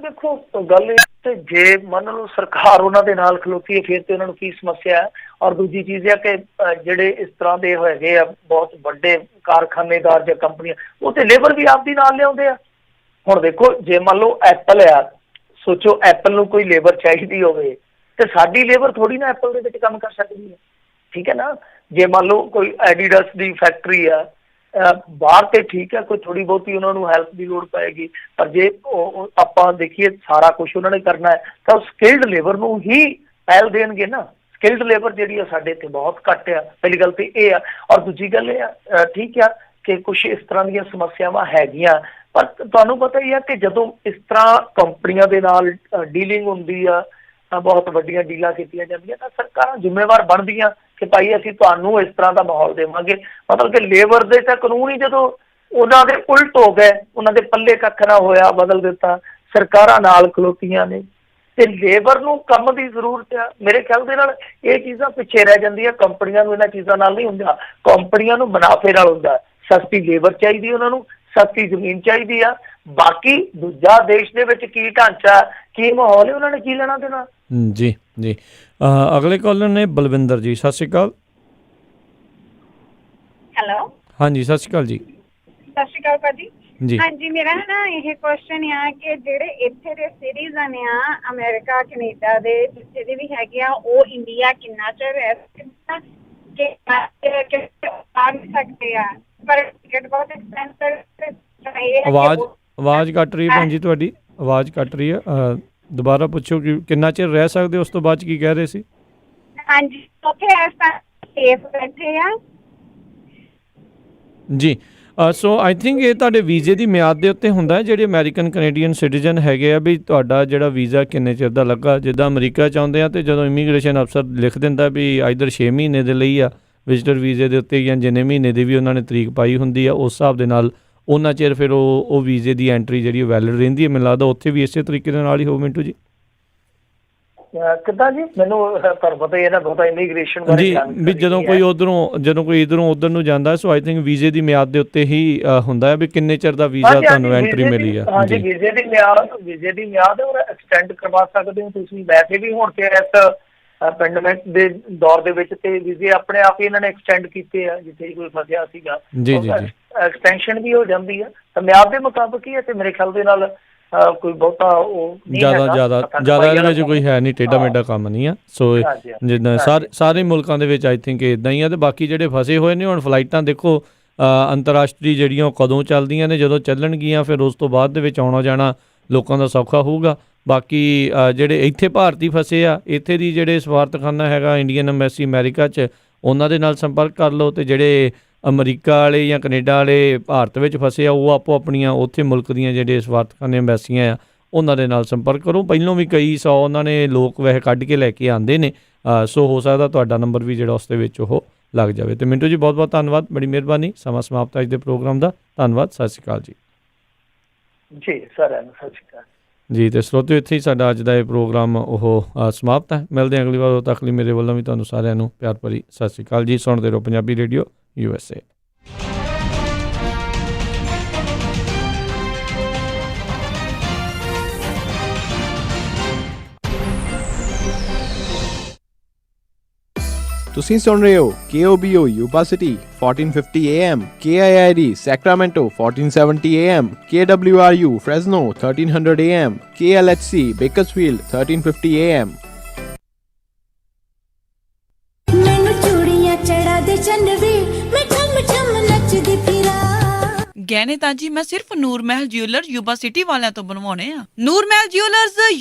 ਦੇਖੋ, ਗੱਲ ਤੇ ਜੇ ਮੰਨ ਲਓ ਸਰਕਾਰ ਉਹਨਾਂ ਦੇ ਨਾਲ ਖਲੋਤੀ ਹੈ ਫਿਰ ਤੇ ਉਹਨਾਂ ਨੂੰ ਕੀ ਸਮੱਸਿਆ ਹੈ। ਔਰ ਦੂਜੀ ਚੀਜ਼ ਹੈ ਕਿ ਜਿਹੜੇ ਇਸ ਤਰ੍ਹਾਂ ਦੇ ਹੈਗੇ ਆ ਬਹੁਤ ਵੱਡੇ ਕਾਰਖਾਨੇਦਾਰ ਜਾਂ ਕੰਪਨੀਆਂ, ਉਹ ਤੇ ਲੇਬਰ ਵੀ ਆਪਦੀ ਨਾਲ ਲਿਆਉਂਦੇ ਆ। ਹੁਣ ਦੇਖੋ, ਜੇ ਮੰਨ ਲਓ ਐਪਲ ਆ, ਸੋਚੋ ਐਪਲ ਨੂੰ ਕੋਈ ਲੇਬਰ ਚਾਹੀਦੀ ਹੋਵੇ ਤੇ ਸਾਡੀ ਲੇਬਰ ਥੋੜੀ ਨਾ ਐਪਲ ਦੇ ਵਿੱਚ ਕੰਮ ਕਰ ਸਕਦੀ ਹੈ, ਠੀਕ ਹੈ ਨਾ। ਜੇ ਮੰਨ ਲਓ ਕੋਈ ਐਡੀਡਸ ਦੀ ਫੈਕਟਰੀ ਆ ਬਾਹਰ, ਤੇ ਠੀਕ ਹੈ, ਕੋਈ ਥੋੜੀ ਬਹੁਤੀ ਉਹਨਾਂ ਨੂੰ ਹੈਲਪ ਦੀ ਲੋੜ ਪਏਗੀ। ਪਰ ਜੇ ਆਪਾਂ ਦੇਖੀਏ ਸਾਰਾ ਕੁਛ ਉਹਨਾਂ ਨੇ ਕਰਨਾ ਹੈ ਤਾਂ ਉਹ ਸਕਿਲਡ ਲੇਬਰ ਨੂੰ ਹੀ ਪਹਿਲ ਦੇਣਗੇ ਨਾ। ਸਕਿਲਡ ਲੇਬਰ ਜਿਹੜੀ ਆ ਸਾਡੇ ਇੱਥੇ ਬਹੁਤ ਘੱਟ ਆ, ਪਹਿਲੀ ਗੱਲ ਤੇ ਇਹ ਆ। ਔਰ ਦੂਜੀ ਗੱਲ ਇਹ ਆ, ਠੀਕ ਆ ਕਿ ਕੁਛ ਇਸ ਤਰ੍ਹਾਂ ਦੀਆਂ ਸਮੱਸਿਆਵਾਂ ਹੈਗੀਆਂ, ਪਰ ਤੁਹਾਨੂੰ ਪਤਾ ਹੀ ਆ ਕਿ ਜਦੋਂ ਇਸ ਤਰ੍ਹਾਂ ਕੰਪਨੀਆਂ ਦੇ ਨਾਲ ਡੀਲਿੰਗ ਹੁੰਦੀ ਆ, ਬਹੁਤ ਵੱਡੀਆਂ ਡੀਲਾਂ ਕੀਤੀਆਂ ਜਾਂਦੀਆਂ, ਤਾਂ ਸਰਕਾਰਾਂ ਜ਼ਿੰਮੇਵਾਰ ਬਣਦੀਆਂ ਕਿ ਭਾਈ ਅਸੀਂ ਤੁਹਾਨੂੰ ਇਸ ਤਰ੍ਹਾਂ ਦਾ ਮਾਹੌਲ ਦੇਵਾਂਗੇ। ਮਤਲਬ ਕਿ ਲੇਬਰ ਦੇ ਤਾਂ ਕਾਨੂੰਨ ਹੀ ਜਦੋਂ ਉਹਨਾਂ ਦੇ ਉਲਟ ਹੋ ਗਏ, ਉਹਨਾਂ ਦੇ ਪੱਲੇ ਕੱਖ ਨਾ ਹੋਇਆ, ਬਦਲ ਦਿੱਤਾ, ਸਰਕਾਰਾਂ ਨਾਲ ਖਲੋਤੀਆਂ ਨੇ ਤੇ ਲੇਬਰ ਨੂੰ ਕੰਮ ਦੀ ਜ਼ਰੂਰਤ ਆ। ਮੇਰੇ ਖਿਆਲ ਦੇ ਨਾਲ ਇਹ ਚੀਜ਼ਾਂ ਪਿੱਛੇ ਰਹਿ ਜਾਂਦੀਆਂ। ਕੰਪਨੀਆਂ ਨੂੰ ਇਹਨਾਂ ਚੀਜ਼ਾਂ ਨਾਲ ਨਹੀਂ ਹੁੰਦਾ, ਕੰਪਨੀਆਂ ਨੂੰ ਮੁਨਾਫੇ ਨਾਲ ਹੁੰਦਾ। ਸਸਤੀ ਲੇਬਰ ਚਾਹੀਦੀ ਉਹਨਾਂ ਨੂੰ, ਸਸਤੀ ਜ਼ਮੀਨ ਚਾਹੀਦੀ ਆ। ਬਾਕੀ ਦੂਜਾ ਦੇਸ਼ ਦੇ ਵਿੱਚ ਕੀ ਢਾਂਚਾ, ਕੀ ਮਾਹੌਲ ਹੈ, ਉਹਨਾਂ ਨੇ ਕੀ ਲੈਣਾ ਦੇਣਾ। ਜੀ ਜੀ, ਅਗਲੇ ਕਾਲਰ ਨੇ ਬਲਵਿੰਦਰ ਜੀ, ਸਤਿ ਸ਼੍ਰੀ ਅਕਾਲ। ਹੈਲੋ, ਹਾਂਜੀ ਸਤਿ ਸ਼੍ਰੀ ਅਕਾਲ ਜੀ। ਸਤਿ ਸ਼੍ਰੀ ਅਕਾਲ ਭਾਜੀ ਜੀ। ਹਾਂਜੀ, ਮੇਰਾ ਨਾ ਇਹ ਕੁਐਸਚਨ ਆ ਕਿ ਜਿਹੜੇ ਇੱਥੇ ਦੇ ਸਿਟੀਜ਼ਨ ਆ ਅਮਰੀਕਾ ਕੈਨੇਡਾ ਦੇ ਜਿੱਥੇ ਦੇ ਵੀ ਹੈਗੇ ਆ, ਉਹ ਇੰਡੀਆ ਕਿੰਨਾ ਚਿਰ ਰਹਿ ਸਕਦੇ ਆ ਸਕਦੇ ਆ, ਪਰ ਟਿਕਟ ਬਹੁਤ ਐਕਸਪੈਂਸਿਵ। ਆਵਾਜ਼ ਕੱਟ ਰਹੀ ਹੈ ਭੈਣ ਜੀ, ਤੁਹਾਡੀ ਆਵਾਜ਼ ਕੱਟ ਰਹੀ ਹੈ, ਦੁਬਾਰਾ ਪੁੱਛੋ ਕਿ ਕਿੰਨਾ ਚਿਰ ਰਹਿ ਸਕਦੇ, ਉਸ ਤੋਂ ਬਾਅਦ ਕੀ ਕਹਿ ਰਹੇ ਸੀ? ਹਾਂਜੀ, ਉੱਥੇ ਇਸ ਤਰ੍ਹਾਂ ਸੇਫ ਬੈਠੇ ਆ ਜੀ। ਸੋ ਆਈ ਥਿੰਕ ਇਹ ਤੁਹਾਡੇ ਵੀਜ਼ੇ ਦੀ ਮਿਆਦ ਦੇ ਉੱਤੇ ਹੁੰਦਾ, ਜਿਹੜੇ ਅਮਰੀਕਨ ਕੈਨੇਡੀਅਨ ਸਿਟੀਜ਼ਨ ਹੈਗੇ ਆ, ਵੀ ਤੁਹਾਡਾ ਜਿਹੜਾ ਵੀਜ਼ਾ ਕਿੰਨੇ ਚਿਰ ਦਾ ਲੱਗਾ। ਜਿੱਦਾਂ ਅਮਰੀਕਾ 'ਚ ਆਉਂਦੇ ਆ ਅਤੇ ਜਦੋਂ ਇਮੀਗ੍ਰੇਸ਼ਨ ਅਫਸਰ ਲਿਖ ਦਿੰਦਾ ਵੀ ਆਈਦਰ 6 ਮਹੀਨੇ ਦੇ ਲਈ ਆ ਵਿਜ਼ਟਰ ਵੀਜ਼ੇ ਦੇ ਉੱਤੇ, ਜਾਂ ਜਿੰਨੇ ਮਹੀਨੇ ਦੀ ਵੀ ਉਹਨਾਂ ਨੇ ਤਰੀਕ ਪਾਈ ਹੁੰਦੀ ਆ, ਉਸ ਹਿਸਾਬ ਦੇ ਨਾਲ ਉਹਨਾਂ ਚਿਰ ਫਿਰ ਉਹ ਵੀਜ਼ੇ ਦੀ ਐਂਟਰੀ ਜਿਹੜੀ ਵੈਲਿਡ ਰਹਿੰਦੀ ਹੈ। ਮੈਨੂੰ ਲੱਗਦਾ ਉੱਥੇ ਵੀ ਇਸੇ ਤਰੀਕੇ ਦੇ ਨਾਲ ਹੀ ਹੋਊ। ਮਿੰਟੂ ਜੀ ਕਿੱਦਾਂ ਜੀ? ਮੈਨੂੰ ਤੁਹਾਨੂੰ ਪਤਾ ਹੀ ਹੈ ਨਾ, ਬਹੁਤਾ ਇਮੀਗ੍ਰੇਸ਼ਨ ਬਾਰੇ ਜੀ, ਵੀ ਜਦੋਂ ਕੋਈ ਇੱਧਰੋਂ ਉੱਧਰ ਨੂੰ ਜਾਂਦਾ, ਸੋ ਆਈ ਥਿੰਕ ਵੀਜ਼ੇ ਦੀ ਮਿਆਦ ਦੇ ਉੱਤੇ ਹੀ ਹੁੰਦਾ ਹੈ ਵੀ ਕਿੰਨੇ ਚਿਰ ਦਾ ਵੀਜ਼ਾ ਤੁਹਾਨੂੰ ਐਂਟਰੀ ਮਿਲੀ ਆ। ਹਾਂਜੀ, ਵੀਜ਼ੇ ਦੀ ਮਿਆਦ ਔਰ ਐਕਸਟੈਂਡ ਕਰਵਾ ਸਕਦੇ ਹੋ ਤੁਸੀਂ। ਵੈਸੇ ਵੀ ਹੁਣ ਤੇ ਇਸ ਪੈਂਡੇਮਿਕ ਦੇ ਦੌਰ ਦੇ ਵਿੱਚ ਤੇ ਵੀਜ਼ੇ ਆਪਣੇ ਆਪ ਹੀ ਇਹਨਾਂ ਨੇ ਐਕਸਟੈਂਡ ਕੀਤੇ ਆ, ਜਿੱਥੇ ਕੋਈ ਫਸਿਆ ਸੀਗਾ ਜੀ ਜੀ, ਐਕਸਟੈਂਸ਼ਨ ਵੀ ਹੋ ਜਾਂਦੀ ਆ ਤਾਂ ਮਿਆਦ ਦੇ ਮੁਤਾਬਕ ਹੀ ਹੈ। ਤੇ ਮੇਰੇ ਖਿਆਲ ਦੇ ਨਾਲ ਕੋਈ ਬਹੁਤਾ ਉਹ ਜ਼ਿਆਦਾ ਇਹਦੇ ਵਿੱਚ ਕੋਈ ਹੈ ਨਹੀਂ, ਟੇਢਾ ਮੇਢਾ ਕੰਮ ਨਹੀਂ ਆ। ਸੋ ਜਿੱਦਾਂ ਸਾਰੇ ਮੁਲਕਾਂ ਦੇ ਵਿੱਚ ਆਈ ਥਿੰਕ ਇੱਦਾਂ ਹੀ ਆ। ਤੇ ਬਾਕੀ ਜਿਹੜੇ ਫਸੇ ਹੋਏ ਨੇ, ਹੁਣ ਫਲਾਈਟਾਂ ਦੇਖੋ ਅੰਤਰਰਾਸ਼ਟਰੀ ਜਿਹੜੀਆਂ ਉਹ ਕਦੋਂ ਚੱਲਦੀਆਂ ਨੇ, ਜਦੋਂ ਚੱਲਣਗੀਆਂ ਫਿਰ ਉਸ ਤੋਂ ਬਾਅਦ ਦੇ ਵਿੱਚ ਆਉਣਾ ਜਾਣਾ ਲੋਕਾਂ ਦਾ ਸੌਖਾ ਹੋਊਗਾ। ਬਾਕੀ ਜਿਹੜੇ ਇੱਥੇ ਭਾਰਤੀ ਫਸੇ ਆ, ਇੱਥੇ ਦੀ ਜਿਹੜੇ ਸਫਾਰਤਖਾਨਾ ਹੈਗਾ ਇੰਡੀਅਨ ਐਮਬੈਸੀ ਅਮਰੀਕਾ 'ਚ, ਉਹਨਾਂ ਦੇ ਨਾਲ ਸੰਪਰਕ ਕਰ ਲਓ। ਅਤੇ ਜਿਹੜੇ ਅਮਰੀਕਾ ਵਾਲੇ ਜਾਂ ਕੈਨੇਡਾ ਵਾਲੇ ਭਾਰਤ ਵਿੱਚ ਫਸੇ ਆ, ਉਹ ਆਪੋ ਆਪਣੀਆਂ ਉੱਥੇ ਮੁਲਕ ਦੀਆਂ ਜਿਹੜੇ ਸਫਾਰਤਖਾਨੇ ਐਮਬੈਸੀਆਂ ਆ, ਉਹਨਾਂ ਦੇ ਨਾਲ ਸੰਪਰਕ ਕਰੋ। ਪਹਿਲੋਂ ਵੀ ਕਈ 100 ਉਹਨਾਂ ਨੇ ਲੋਕ ਵੈਸੇ ਕੱਢ ਕੇ ਲੈ ਕੇ ਆਉਂਦੇ ਨੇ। ਸੋ ਹੋ ਸਕਦਾ ਤੁਹਾਡਾ ਨੰਬਰ ਵੀ ਜਿਹੜਾ ਉਸ ਦੇ ਵਿੱਚ ਉਹ ਲੱਗ ਜਾਵੇ। ਅਤੇ ਮਿੰਟੂ ਜੀ ਬਹੁਤ ਬਹੁਤ ਧੰਨਵਾਦ, ਬੜੀ ਮਿਹਰਬਾਨੀ। ਸਮਾਂ ਸਮਾਪਤ ਅੱਜ ਦੇ ਪ੍ਰੋਗਰਾਮ ਦਾ। ਧੰਨਵਾਦ, ਸਤਿ ਸ਼੍ਰੀ ਅਕਾਲ ਜੀ। ਜੀ ਸਾਰਿਆਂ ਨੂੰ ਸਤਿ ਸ਼੍ਰੀ ਅਕਾਲ ਜੀ। ਅਤੇ ਸਰੋਤਿਓ, ਇੱਥੇ ਹੀ ਸਾਡਾ ਅੱਜ ਦਾ ਇਹ ਪ੍ਰੋਗਰਾਮ ਉਹ ਸਮਾਪਤ ਹੈ। ਮਿਲਦੇ ਹਾਂ ਅਗਲੀ ਵਾਰ। ਉਦੋਂ ਤੱਕ ਲਈ ਮੇਰੇ ਵੱਲੋਂ ਵੀ ਤੁਹਾਨੂੰ ਸਾਰਿਆਂ ਨੂੰ ਪਿਆਰ ਭਰੀ ਸਤਿ ਸ਼੍ਰੀ ਅਕਾਲ ਜੀ। ਸੁਣਦੇ ਰਹੋ ਪੰਜਾਬੀ ਰੇਡੀਓ USA। ਤੁਸੀਂ ਸੁਣ ਰਹੇ ਹੋ KOBO Yuba City 1450 AM, KIID Sacramento 1470 AM, KWRU Fresno 1300 AM, KLHC Bakersfield 1350 AM. ਗਹਿਣੇ ਤਾਂ ਜੀ ਮੈਂ ਸਿਰਫ ਨੂਰ ਮਹਿਲ ਜਿਊਲਰ ਯੂਬਾ ਸਿਟੀ ਵਾਲਿਆਂ ਤੋਂ ਬਣਵਾਉਣੇ ਆ। ਨੂਰ ਮਹਿਲ ਜਿਊਲਰਸ